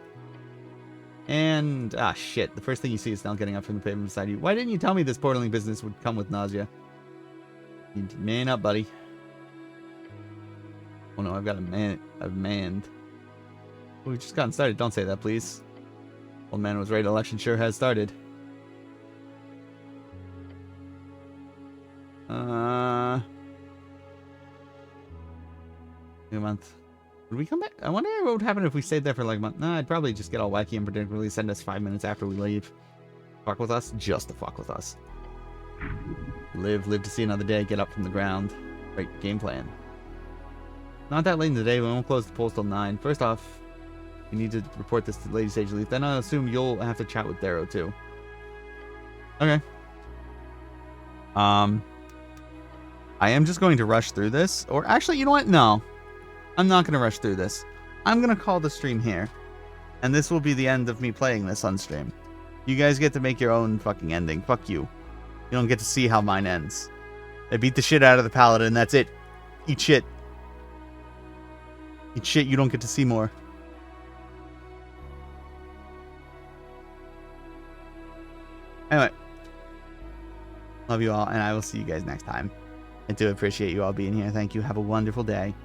[SPEAKER 2] And shit! The first thing you see is Snell getting up from the pavement beside you. Why didn't you tell me this portaling business would come with nausea? You man up, buddy. Oh no, I've got I've manned. We've just gotten started. Don't say that, please. Old man was right. Election sure has started. A month. Would we come back? I wonder what would happen if we stayed there for like a month. Nah, I'd probably just get all wacky and predictably send us 5 minutes after we leave. Fuck with us? Just to fuck with us. Live to see another day, get up from the ground. Right, game plan. Not that late in the day, we won't close the polls till 9. First off, we need to report this to Lady Sage Leaf. Then I assume you'll have to chat with Darrow too. Okay. I am just going to rush through this. Or actually, you know what? No. I'm not going to rush through this. I'm going to call the stream here. And this will be the end of me playing this on stream. You guys get to make your own fucking ending. Fuck you. You don't get to see how mine ends. I beat the shit out of the paladin. That's it. Eat shit. Eat shit. You don't get to see more. Anyway. Love you all, and I will see you guys next time. I do appreciate you all being here. Thank you. Have a wonderful day.